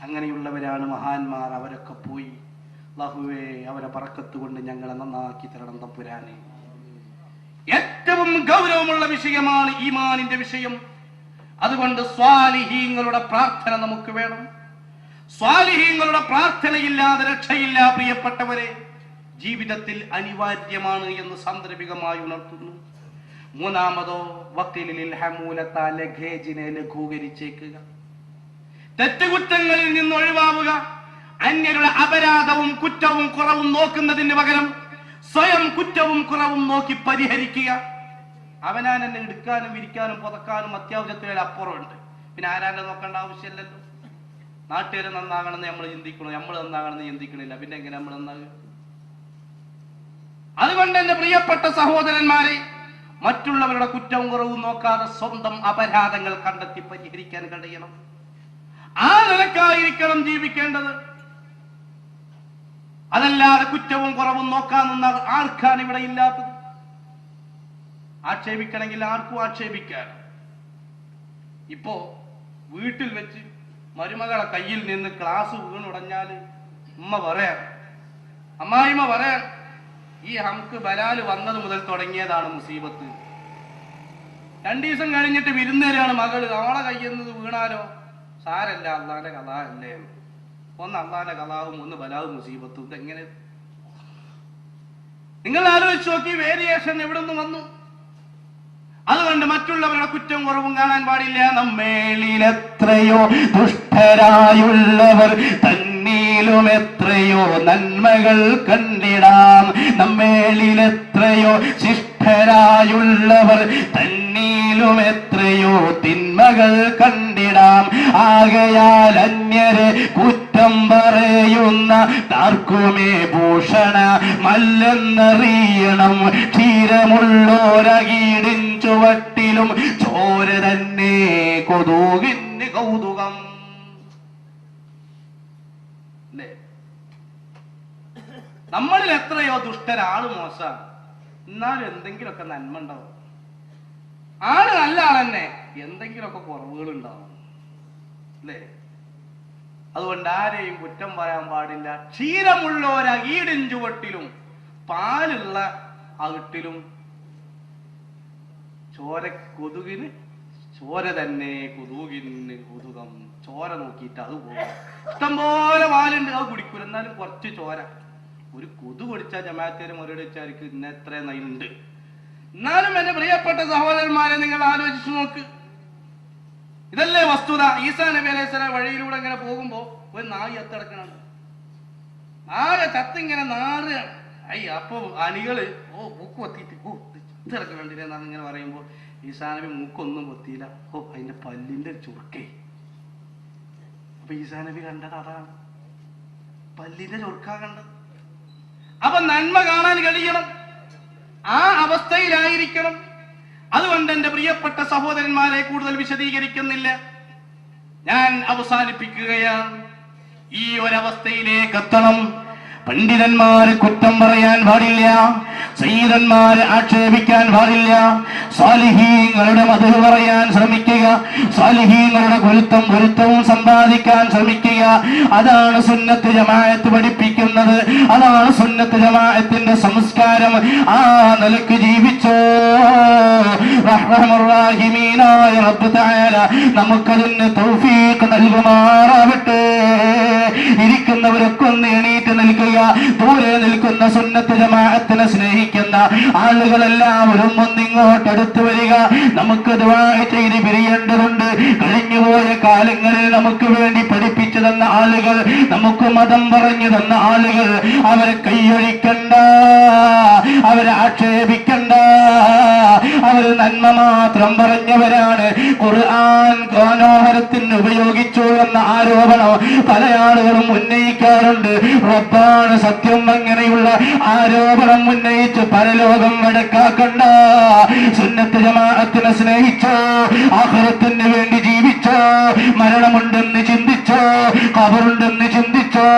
B: അങ്ങനെയുള്ളവരാണ് മഹാന്മാർ. അവരൊക്കെ പോയി. അല്ലാഹുവേ, അവരെ ബറക്കത്ത് കൊണ്ട് ഞങ്ങളെ നന്നാക്കി തരണം തമ്പുരാനെ. ഏറ്റവും ഗൗരവമുള്ള വിഷയമാണ് ഈമാനിന്റെ വിഷയം. അതുകൊണ്ട് സ്വാലിഹീങ്ങളുടെ പ്രാർത്ഥന നമുക്ക് വേണം. സ്വാലിഹീങ്ങളുടെ പ്രാർത്ഥനയില്ലാതെ രക്ഷയില്ല പ്രിയപ്പെട്ടവരെ. ജീവിതത്തിൽ അനിവാര്യമാണ് എന്ന് സാന്ദർഭികമായി ഉണർത്തുന്നു. മൂന്നാമതോ ലഘേജിനെ ലഘൂകരിച്ചേക്കുക. തെറ്റുകുറ്റങ്ങളിൽ നിന്ന് ഒഴിവാവുക. അന്യരുടെ അപരാധവും കുറ്റവും കുറവും നോക്കുന്നതിന് പകരം സ്വയം കുറ്റവും കുറവും നോക്കി പരിഹരിക്കുക. അവനാൻ എന്നെ എടുക്കാനും ഇരിക്കാനും പുതക്കാനും അത്യാവശ്യത്തിൽ അപ്പുറമുണ്ട്. പിന്നെ ആരാന്റെ നോക്കേണ്ട ആവശ്യമില്ലല്ലോ. നാട്ടുകാരെ നന്നാകണമെന്ന് നമ്മൾ ചിന്തിക്കണോ? നമ്മൾ നന്നാകണമെന്ന് ചിന്തിക്കണില്ല. പിന്നെ എങ്ങനെ നമ്മൾ നന്നാകുക? അതുകൊണ്ട് എന്റെ പ്രിയപ്പെട്ട സഹോദരന്മാരെ, മറ്റുള്ളവരുടെ കുറ്റവും കുറവും നോക്കാതെ സ്വന്തം അപരാധങ്ങൾ കണ്ടെത്തി പരിഹരിക്കാൻ കഴിയണം. ആ നിലക്കായിരിക്കണം ജീവിക്കേണ്ടത്. അതല്ലാതെ കുറ്റവും കുറവും നോക്കാൻ നിന്ന ആർക്കാണ് ഇവിടെ ഇല്ലാത്തത്? ആക്ഷേപിക്കണമെങ്കിൽ ആർക്കും ആക്ഷേപിക്കാൻ. ഇപ്പോ വീട്ടിൽ വെച്ച് മരുമകളെ കയ്യിൽ നിന്ന് ക്ലാസ് വീണുടഞ്ഞാല് ഉമ്മ പറയാൻ, അമ്മായിമ്മ പറയാൻ, ഈ ഹംക്ക് ബലാല് വന്നത് മുതൽ തുടങ്ങിയതാണ് മുസീബത്ത്. 2 ദിവസം കഴിഞ്ഞിട്ട് വിരുന്നേരാണ് മകള്. അവളെ കയ്യിൽ നിന്ന് വീണാലോ സാരല്ല, അള്ളാന്റെ കഥ അല്ലേ. ഒന്ന് അള്ളാന്റെ കഥാവും ഒന്ന് ബലാവും മുസീബത്തും. ഇതെങ്ങനെ? നിങ്ങൾ ആലോചിച്ച് നോക്കി, വേരിയേഷൻ എവിടെ നിന്ന് വന്നു? അതുകൊണ്ട് മറ്റുള്ളവരുടെ കുറ്റം കുറവും കാണാൻ പാടില്ല. നമ്മേളിലെത്രയോ ദുഷ്ടരായുള്ളവർ തന്നീലും എത്രയോ നന്മകൾ കണ്ടിടാം. നമ്മേളിലെത്രയോ ശിഷ്ടരായുള്ളവർ തന്നീലും എത്രയോ തിന്മകൾ കണ്ടിടാം. ആകയാൽ അന്യരെ കുറ്റം പറയുന്ന താർക്കുമേ ഭൂഷണ മല്ലെന്നറിയണം. ക്ഷീരമുള്ളോരകീടിൻ ചുവട്ടിലും ചോര തന്നെ കൊതുകിന് കൗതുകം. നമ്മളിൽ എത്രയോ ദുഷ്ടരാള് മോശം, എന്നാലും എന്തെങ്കിലുമൊക്കെ നന്മ ഉണ്ടാവും. ആള് നല്ല ആളെന്നെ, എന്തെങ്കിലുമൊക്കെ കുറവുകൾ ഉണ്ടാവും അല്ലേ? അതുകൊണ്ട് ആരെയും കുറ്റം പറയാൻ പാടില്ല. ക്ഷീരമുള്ളോരകീടിൻ ചുവട്ടിലും പാലുള്ള അകിട്ടിലും കൊതുകിന് ചോര തന്നെ കൊതുകിന് കൊതുകം. ചോര നോക്കിയിട്ട് അത് പോകും. ഇഷ്ടംപോലെ പാലുണ്ട്, അത് കുടിക്കൂല. എന്നാലും കുറച്ച് ചോര. ഒരു കൊതു കുടിച്ചാൽ ജമാഅത്തേര് മറുപടി വെച്ചായിരിക്കും ഇന്ന എത്ര നയിലുണ്ട്. എന്നാലും എന്റെ പ്രിയപ്പെട്ട സഹോദരന്മാരെ, നിങ്ങൾ ആലോചിച്ചു നോക്ക്. ഇതല്ലേ വസ്തുത. ഈസാ നബി അലൈഹി സ്വലാം വഴിയിലൂടെ ഇങ്ങനെ പോകുമ്പോ ഒരു നായി അത്തടക്കണം. നായ ചത്തിങ്ങനെ നാറുകയാണ്. അപ്പൊ അണികള് മൂക്ക് പൊത്തിയിട്ട് ഇത്തിറക്കണ്ടില്ലേ എന്നാണ് ഇങ്ങനെ പറയുമ്പോ ഈസാ നബി മൂക്കൊന്നും പൊത്തിയില്ല. അതിന്റെ പല്ലിന്റെ ചുരുക്കേ. അപ്പൊ ഈസാ നബി കണ്ടത് അതാണ്, പല്ലിന്റെ ചുരുക്കാ കണ്ടത്. അപ്പൊ നന്മ കാണാൻ കഴിയണം. ആ അവസ്ഥയിലായിരിക്കണം. അതുകൊണ്ട് എന്റെ പ്രിയപ്പെട്ട സഹോദരന്മാരെ കൂടുതൽ വിശദീകരിക്കുന്നില്ല, ഞാൻ അവസാനിപ്പിക്കുകയാണ്. ഈ ഒരവസ്ഥയിലേക്ക് എത്തണം. പണ്ഡിതന്മാര് കുറ്റം പറയാൻ പാടില്ല, സയ്യിദന്മാരെ ആക്ഷേപിക്കാൻ പാടില്ല. സാലിഹീങ്ങളുടെ മദ്ഹ് പറയാൻ ശ്രമിക്കുക, സാലിഹീങ്ങളുടെ പൊരുത്തവും സമ്പാദിക്കാൻ ശ്രമിക്കുക. അതാണ് സുന്നത്ത് ജമാഅത്ത് പഠിപ്പിക്കുന്നത്, അതാണ് സുന്നത്ത് ജമാഅത്തിന്റെ സംസ്കാരം. ആ നിലക്ക് ജീവിച്ചോ. റഹ്മാനുർ-റഹീമീനായ റബ്ബ് തആല നമുക്കതിന് തൗഫീഖ് നൽകുമാറാവട്ടെ. ഇരിക്കുന്നവരൊക്കെ ഒന്ന് എണീറ്റ് നിൽക്കുക. ദൂരെ നിൽക്കുന്ന സുന്നത്ത് ജമാഅത്തിനെ സ്നേഹിക്കുന്ന ആളുകളെല്ലാവരും ഒന്നിങ്ങോട്ട് അടുത്ത് വരിക. നമുക്ക് ദുആ ചെയ്ത് പിരിയേണ്ടതുണ്ട്. കഴിഞ്ഞുപോയ കാലങ്ങളിൽ നമുക്ക് വേണ്ടി പഠിപ്പിച്ചു തന്ന ആളുകൾ, നമുക്ക് മതം പറഞ്ഞു തന്ന ആളുകൾ, അവരെ കൈയൊഴിക്കണ്ട, അവരെ ആക്ഷേപിക്കണ്ട. അവർ നന്മ മാത്രം പറഞ്ഞവരാണ്. ഖുർആൻ മനോഹരത്തിന് ഉപയോഗിച്ചു എന്ന ആരോപണം പല ആളുകളും ഉന്നയിക്കാറുണ്ട്. റബ്ബാണ് സത്യം, അങ്ങനെയുള്ള ആരോപണം ഉന്നയിച്ച് പരലോകം വടക്കാക്കണ്ട. സുന്നത്ത് ജമാഅത്തിനെ സ്നേഹിച്ചോ, ആഖിറത്തിന് വേണ്ടി ജീവിച്ചോ, മരണമുണ്ടെന്ന് ചിന്തിച്ചോ, ഖബറുണ്ടെന്ന് ചിന്തിച്ചോ.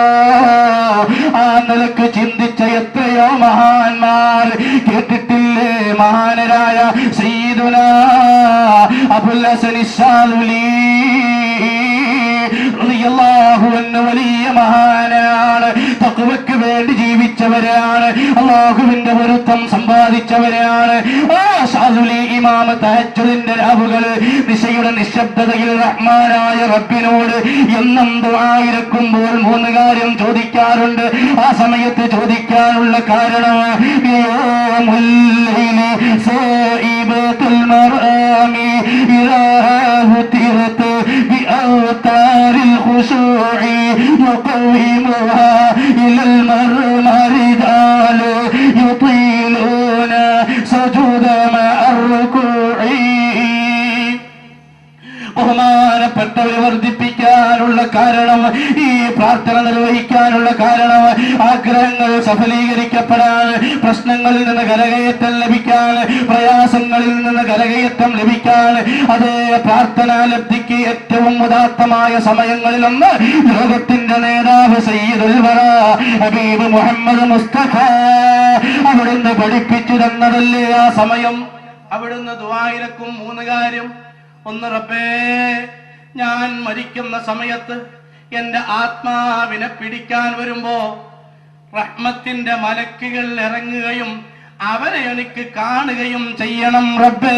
B: ആ നിലക്ക് ചിന്തിച്ച എത്രയോ മഹാന്മാർ കേട്ടിട്ടില്ലേ? മഹാനരായ സയ്യിദുനാ അബുൽ ഹസൻ അശ്ശാദുലി റളിയല്ലാഹു അൻഹു വലിയ മഹാനാണ്. തഖ്വയ്ക്ക് വേണ്ടി ജീവിച്ചവരാണ്, അല്ലാഹുവിന്റെ പൊരുത്തം സമ്പാദിച്ചവരാണ്. ആ ശാദുലി ഇമാം തഹജ്ജുദിന്റെ രാവുകൾ നിശയുടെ നിശബ്ദതയിൽ റഹ്മാനായ റബ്ബിനോട് എന്നും ദുആ ഇരക്കുമ്പോൾ 3 കാര്യം ചോദിക്കാറുണ്ട്. ആ സമയത്ത് ചോദിക്കാനുള്ള കാരണം الخشوع يقومها إلى المرمى رجال يطيلون سجود مع الركوع. ബഹുമാനപ്പെട്ടവരെ വർദ്ധിപ്പിക്കാനുള്ള കാരണം, ഈ പ്രാർത്ഥന നിർവഹിക്കാനുള്ള കാരണം, ആഗ്രഹങ്ങൾ സഫലീകരിക്കപ്പെടാൻ, പ്രശ്നങ്ങളിൽ നിന്ന് കരകയറ്റം ലഭിക്കാൻ, പ്രയാസങ്ങളിൽ നിന്ന് കരകയറ്റം ലഭിക്കാൻ, അതേ പ്രാർത്ഥനാ ലബ്ധിക്ക് ഏറ്റവും ഉദാത്തമായ സമയങ്ങളിലൊന്ന് ലോകത്തിന്റെ നേതാവ് സയ്യിദുൽ വറ ഹബീബ് മുഹമ്മദ് മുസ്തഫ അവിടുന്ന് പഠിപ്പിച്ചു തന്നതല്ലേ ആ സമയം. അവിടുന്ന് ദുആയിരക്കും 3 കാര്യം. ഒന്ന്, റബ്ബേ, ഞാൻ മരിക്കുന്ന സമയത്ത് എന്റെ ആത്മാവിനെ പിടിക്കാൻ വരുമ്പോ റഹ്മത്തിന്റെ മലക്കുകൾ ഇറങ്ങുകയും അവരെ എനിക്ക് കാണുകയും ചെയ്യണം റബ്ബേ.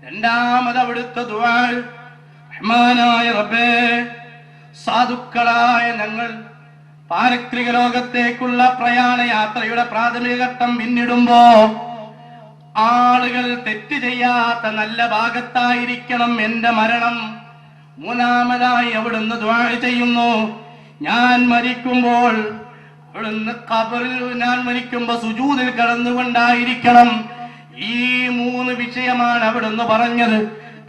B: രണ്ടാമത് അവിടുത്തെ ദുആ, റഹ്മാനായ റബ്ബേ, സാധുക്കളായ ഞങ്ങൾ പാരത്രിക ലോകത്തേക്കുള്ള പ്രയാണ യാത്രയുടെ പ്രാഥമിക ഘട്ടം പിന്നിടുമ്പോ ആളുകൾ തെറ്റ് ചെയ്യാത്ത നല്ല ഭാഗത്തായിരിക്കണം എന്റെ മരണം. മൂന്നാമതായി അവിടുന്ന് ദുആ ചെയ്യുന്നു, ഞാൻ മരിക്കുമ്പോൾ അവിടുന്ന് ഖബറിൽ ഞാൻ മരിക്കുമ്പോ സുജൂദിൽ കിടന്നുകൊണ്ടായിരിക്കണം. ഈ 3 വിഷയമാണ് അവിടുന്ന് പറഞ്ഞത്.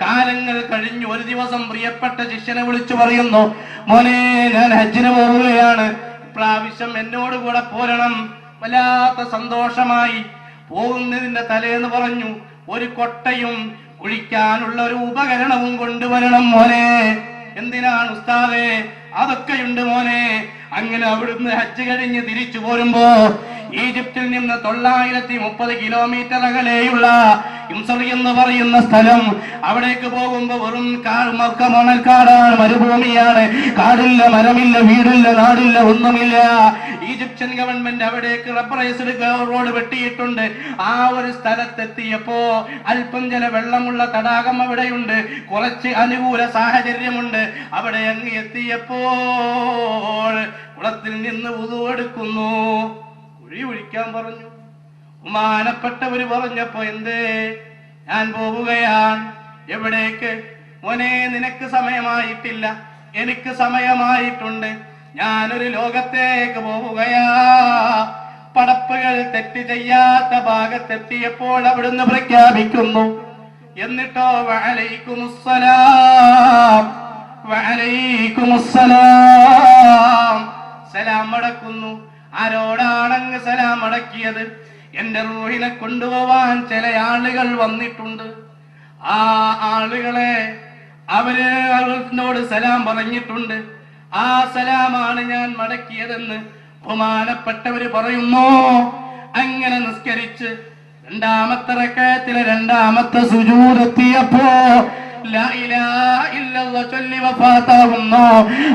B: കാലങ്ങൾ കഴിഞ്ഞു. ഒരു ദിവസം പ്രിയപ്പെട്ട ശിഷ്യനെ വിളിച്ചു പറയുന്നു, മോനെ, ഞാൻ ഹജ്ജിന് പോവുകയാണ്, ഇപ്രാവശ്യം എന്നോട് കൂടെ പോരണം. വല്ലാത്ത സന്തോഷമായി. പോകുന്നതിന്റെ തലേന്ന് പറഞ്ഞു, ഒരു കൊട്ടയും കുഴിക്കാനുള്ള ഒരു ഉപകരണവും കൊണ്ടുവരണം മോനെ. എന്തിനാണ് ഉസ്താദേ? അതൊക്കെയുണ്ട് മോനെ. അങ്ങനെ അവിടുന്ന് ഹജ്ജ് കഴിഞ്ഞ് തിരിച്ചു പോരുമ്പോ ഈജിപ്തിൽ നിന്ന് 930 കിലോമീറ്റർ അകലെയുള്ള ഇംസറി എന്ന് പറയുന്ന സ്ഥലം, അവിടേക്ക് പോകുമ്പോ വെറും മണൽക്കാടാണ്, മരുഭൂമിയാണ്. കാടില്ല, മരമില്ല, വീടില്ല, നാടില്ല, ഒന്നുമില്ല. ഈജിപ്ഷ്യൻ ഗവൺമെന്റ് അവിടേക്ക് റബ്ബറൈസ്ഡ് റോഡ് വെട്ടിയിട്ടുണ്ട്. ആ ഒരു സ്ഥലത്തെത്തിയപ്പോ അല്പം ചില വെള്ളമുള്ള തടാകം അവിടെയുണ്ട്, കുറച്ച് അനുകൂല സാഹചര്യമുണ്ട്. അവിടെ അങ്ങ് എത്തിയപ്പോൾ കുളത്തിൽ നിന്ന് വുളു എടുക്കുന്നു. കുഴി ഒഴിക്കാൻ പറഞ്ഞു. ബഹുമാനപ്പെട്ടവര് പറഞ്ഞപ്പോ, എന്തേ? ഞാൻ പോവുകയാണ്. എവിടേക്ക്? മോനെ, നിനക്ക് സമയമായിട്ടില്ല, എനിക്ക് സമയമായിട്ടുണ്ട്. ഞാനൊരു ലോകത്തേക്ക് പോവുകയാ. പടപ്പുകൾ തെറ്റ് ചെയ്യാത്ത ഭാഗത്തെത്തിയപ്പോൾ അവിടുന്ന് പ്രഖ്യാപിക്കുന്നു, എന്നിട്ടോ വഅലൈക്കുമുസ്സലാം, വഅലൈക്കുമുസ്സലാം, സലാം അടക്കുന്നു. ആരോടാണങ്ങ് സലാം അടക്കിയത്? എന്റെ റൂഹിനെ കൊണ്ടുപോവാൻ ചില ആളുകൾ വന്നിട്ടുണ്ട്. ആ ആളുകളെ അവരോട് സലാം പറഞ്ഞിട്ടുണ്ട്. ആ സലാമാണ് ഞാൻ മടക്കിയതെന്ന് ബഹുമാനപ്പെട്ടവര് പറയുന്നു. അങ്ങനെ നിസ്കരിച്ച് രണ്ടാമത്തെ റക്അത്തിലെ രണ്ടാമത്തെ സുജൂദെത്തിയപ്പോ ലാ ഇലാഹ ഇല്ലല്ലാഹ് ചൊല്ലി വഫാത്താകുന്നു.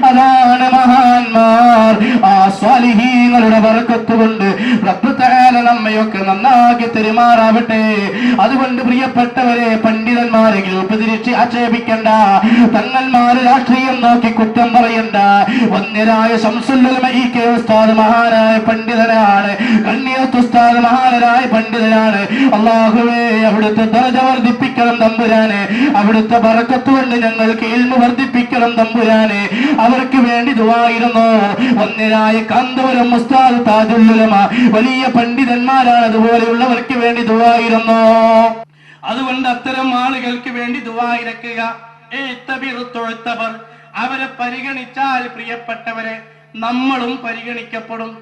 B: അതാണ് മഹാന്മാർ. ആ സ്വാലിഹീങ്ങളുടെ ബർക്കത്ത് കൊണ്ട് റബ്ബ് തആല നമ്മയൊക്കെ നന്നാക്കി പെരുമാറാവട്ടെ. അതുകൊണ്ട് പ്രിയപ്പെട്ടവരെ, പണ്ഡിതന്മാരെങ്കിൽ ഉപതിരിച്ച് ആക്ഷേപിക്കണ്ട, തങ്ങന്മാര് രാഷ്ട്രീയം നോക്കി കുറ്റം പറയണ്ട. വന്യരായ ശംസുൽ ഉലമ ഇ.കെ. ഉസ്താദ് മഹാനായ പണ്ഡിതനാണ്. കണ്ണിയത്ത് ഉസ്താദ് മഹാനായ പണ്ഡിതനാണ്. അല്ലാഹുവേ, അവിടുത്തെ ദർജ വർദ്ധിപ്പിക്കണം തമ്പുരാനെ. അവിടുത്തെ ബറക്കത്ത് കൊണ്ട് ഞങ്ങൾക്ക് ഇൽമു വർദ്ധിപ്പിക്കണം തമ്പുരാനെ. അവർക്ക് വേണ്ടി ദുആയിരുന്നു. വന്യരായ കാന്തപുരം ഉസ്താദ് താജുൽ ഉലമ വലിയ പണ്ഡിതന്മാരാണ്. അതുപോലെയുള്ളവർക്ക് വേണ്ടി ദുആയിരുന്നു. അതുകൊണ്ട് അത്തരം ആളുകൾക്ക് വേണ്ടി ദുആയിരക്കുക. അവരെ പരിഗണിച്ചാൽ പ്രിയപ്പെട്ടവരെ, നമ്മളും പരിഗണിക്കപ്പെടും.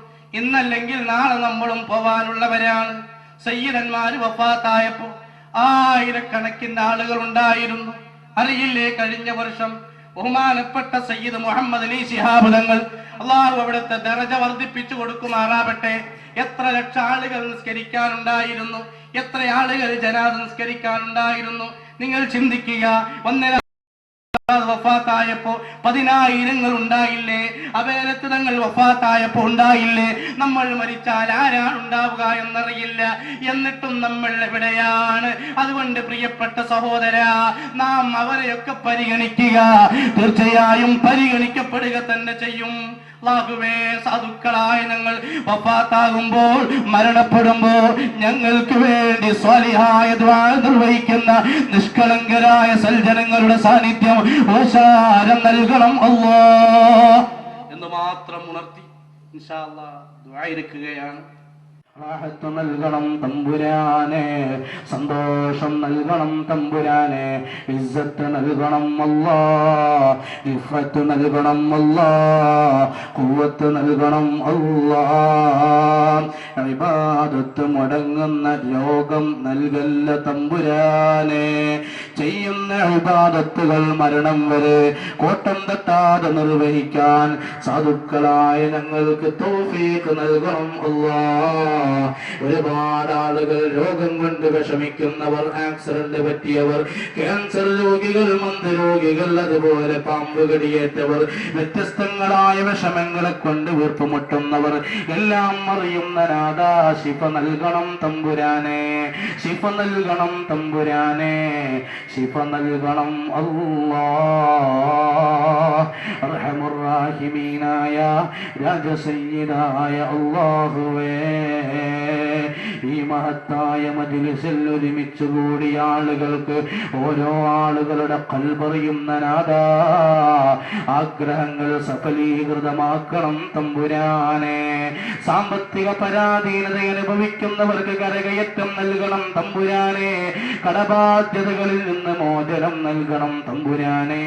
B: ഇന്നല്ലെങ്കിൽ നാളെ നമ്മളും പോവാനുള്ളവരാണ്. സയ്യിദന്മാര് വഫാത്തായപ്പോ ആയിരക്കണക്കിന് ആളുകൾ ഉണ്ടായിരുന്നു. അറിയില്ലേ, കഴിഞ്ഞ വർഷം ബഹുമാനപ്പെട്ട സയ്യിദ് മുഹമ്മദ് അലി ശിഹാബ് തങ്ങൾ, അള്ളാഹു അവിടുത്തെ ദറജ വർദ്ധിപ്പിച്ചു കൊടുക്കുമാറാവട്ടെ, എത്ര ലക്ഷം ആളുകൾ നിസ്കരിക്കാനുണ്ടായിരുന്നു, എത്ര ആളുകൾ ജനാസ നിസ്കരിക്കാനുണ്ടായിരുന്നു. നിങ്ങൾ ചിന്തിക്കുക. വഫാത്തായപ്പോ 10,000 ഉണ്ടായില്ലേ? അബേലത്ത് തങ്ങൾ വഫാത്തായപ്പോ ഉണ്ടായില്ലേ? നമ്മൾ മരിച്ചാൽ ആരാണ് ഉണ്ടാവുക എന്നറിയില്ല. എന്നിട്ടും നമ്മൾ എവിടെയാണ്? അതുകൊണ്ട് പ്രിയപ്പെട്ട സഹോദരാ, നാം അവരെയൊക്കെ പരിഗണിക്കുക. തീർച്ചയായും പരിഗണിക്കപ്പെടുക തന്നെ ചെയ്യും. അല്ലാഹുവേ, സാധുക്കളായ ഞങ്ങൾ വഫാത്താകുമ്പോൾ, മരണപ്പെടുമ്പോൾ ഞങ്ങൾക്ക് വേണ്ടി സ്വാലിഹായ ദുആ നിർവഹിക്കുന്ന നിഷ്കളങ്കരായ സൽജനങ്ങളുടെ സാന്നിധ്യം ഓശാരം നൽകണം അല്ലാഹ് എന്ന് മാത്രം ഉണർത്തി ഇൻഷാ അല്ലാഹ് ദുആ ഇരിക്കുകയാണ്. റാഹത്ത് നൽകണം തമ്പുരാനെ, സന്തോഷം നൽകണം തമ്പുരാനെ, ഇസ്സത്ത് നൽകണം അല്ലാഹ്, ഇഫ്ഫത്ത് നൽകണം അല്ലാഹ്, ഖുവ്വത്ത് നൽകണം അല്ലാഹ്. ഇബാദത്ത് മുടങ്ങുന്ന രോഗം നൽകല്ല തമ്പുരാനെ. ചെയ്യുന്ന ഇബാദത്തുകൾ മരണം വരെ കോട്ടം തട്ടാതെ നിർവഹിക്കാൻ സാധുക്കളായ ഞങ്ങൾക്ക് തൗഫീഖ് നൽകണം അല്ലാഹ്. ഒരുപാട് ആളുകൾ രോഗം കൊണ്ട് വിഷമിക്കുന്നവർ, ആക്സിഡന്റ് പറ്റിയവർ, ക്യാൻസർ രോഗികൾ, മന്ദരോഗികൾ, അതുപോലെ പാമ്പ് കടിയേറ്റവർ, വ്യത്യസ്തങ്ങളായ വിഷമങ്ങളെ കൊണ്ട് വീർപ്പുമുട്ടുന്നവർ എല്ലാം അറിയുന്ന നാഥാ, ശിഫ നൽകണം തമ്പുരാനെ, ശിഫ നൽകണം തമ്പുരാനെ, ശിഫ നൽകണം അല്ലാഹ്. അർഹമുർ റഹീമീനായ രാജസയ്യിദായ അല്ലാഹുവേ, ഈ മഹത്തായ മജ്ലിസിൽ ഒരുമിച്ച് കൂടിയ ആളുകൾക്ക്, ഓരോ ആളുകളുടെ ഖൽബറിയുന്ന നാഥാ, ആഗ്രഹങ്ങൾ സഫലീകൃതമാക്കണം തമ്പുരാനെ. സാമ്പത്തിക പരാധീനത അനുഭവിക്കുന്നവർക്ക് കരകയറ്റം നൽകണം തമ്പുരാനെ. കടബാധ്യതകളിൽ നിന്ന് മോചനം നൽകണം തമ്പുരാനെ.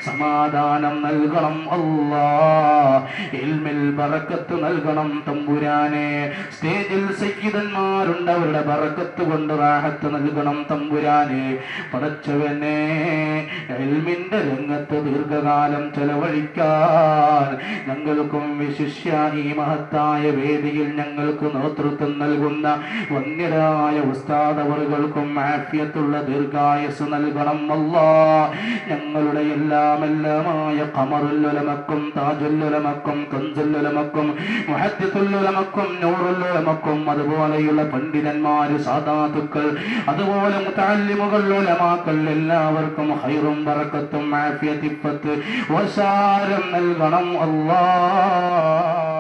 B: സമാധാനം നൽകണം അല്ലാഹ്. ഇൽമിൽ ബറക്കത്ത് നൽകണം തമ്പുരാനെ. സ്റ്റേജിൽ സയ്യിദന്മാരുണ്ട്, അവരുടെ ബറക്കത്ത് കൊണ്ട് റാഹത്ത് നൽകണം തമ്പുരാനെ. പടച്ചവനെ, ഇൽമിന്റെ രംഗത്ത് ദീർഘകാലം ചെലവഴിക്കാൻ ഞങ്ങൾക്കും വിശിഷ്യ ഈ മഹത്തായ വേദിയിൽ ഞങ്ങൾക്ക് നേതൃത്വം നൽകുന്ന വന്യരായ ഉസ്താദ് അവർകൾക്കും ആഫിയത്തുള്ള ദീർഘായുസ് നൽകണം അല്ലാഹ്. ഞങ്ങളുടെ എല്ലാമായ ഖമറുൽ ഉലമക്കും, താജുൽ ഉലമക്കും, കൻസുൽ ഉലമക്കും, മുഹദ്ദിസുൽ ഉലമക്കും, നൂറുൽ ഉലമക്കും, അതുപോലെയുള്ള പണ്ഡിതന്മാര്, സാദാത്തുക്കൾ, അതുപോലെ മുതഅല്ലിമുകൾ, ഉലമാക്കൾ എല്ലാവർക്കും ഖൈറും ബറക്കത്തും ആഫിയത്തും ഇഫ്ഫത്ത് വസാരം നൽകണം അല്ലാഹ്.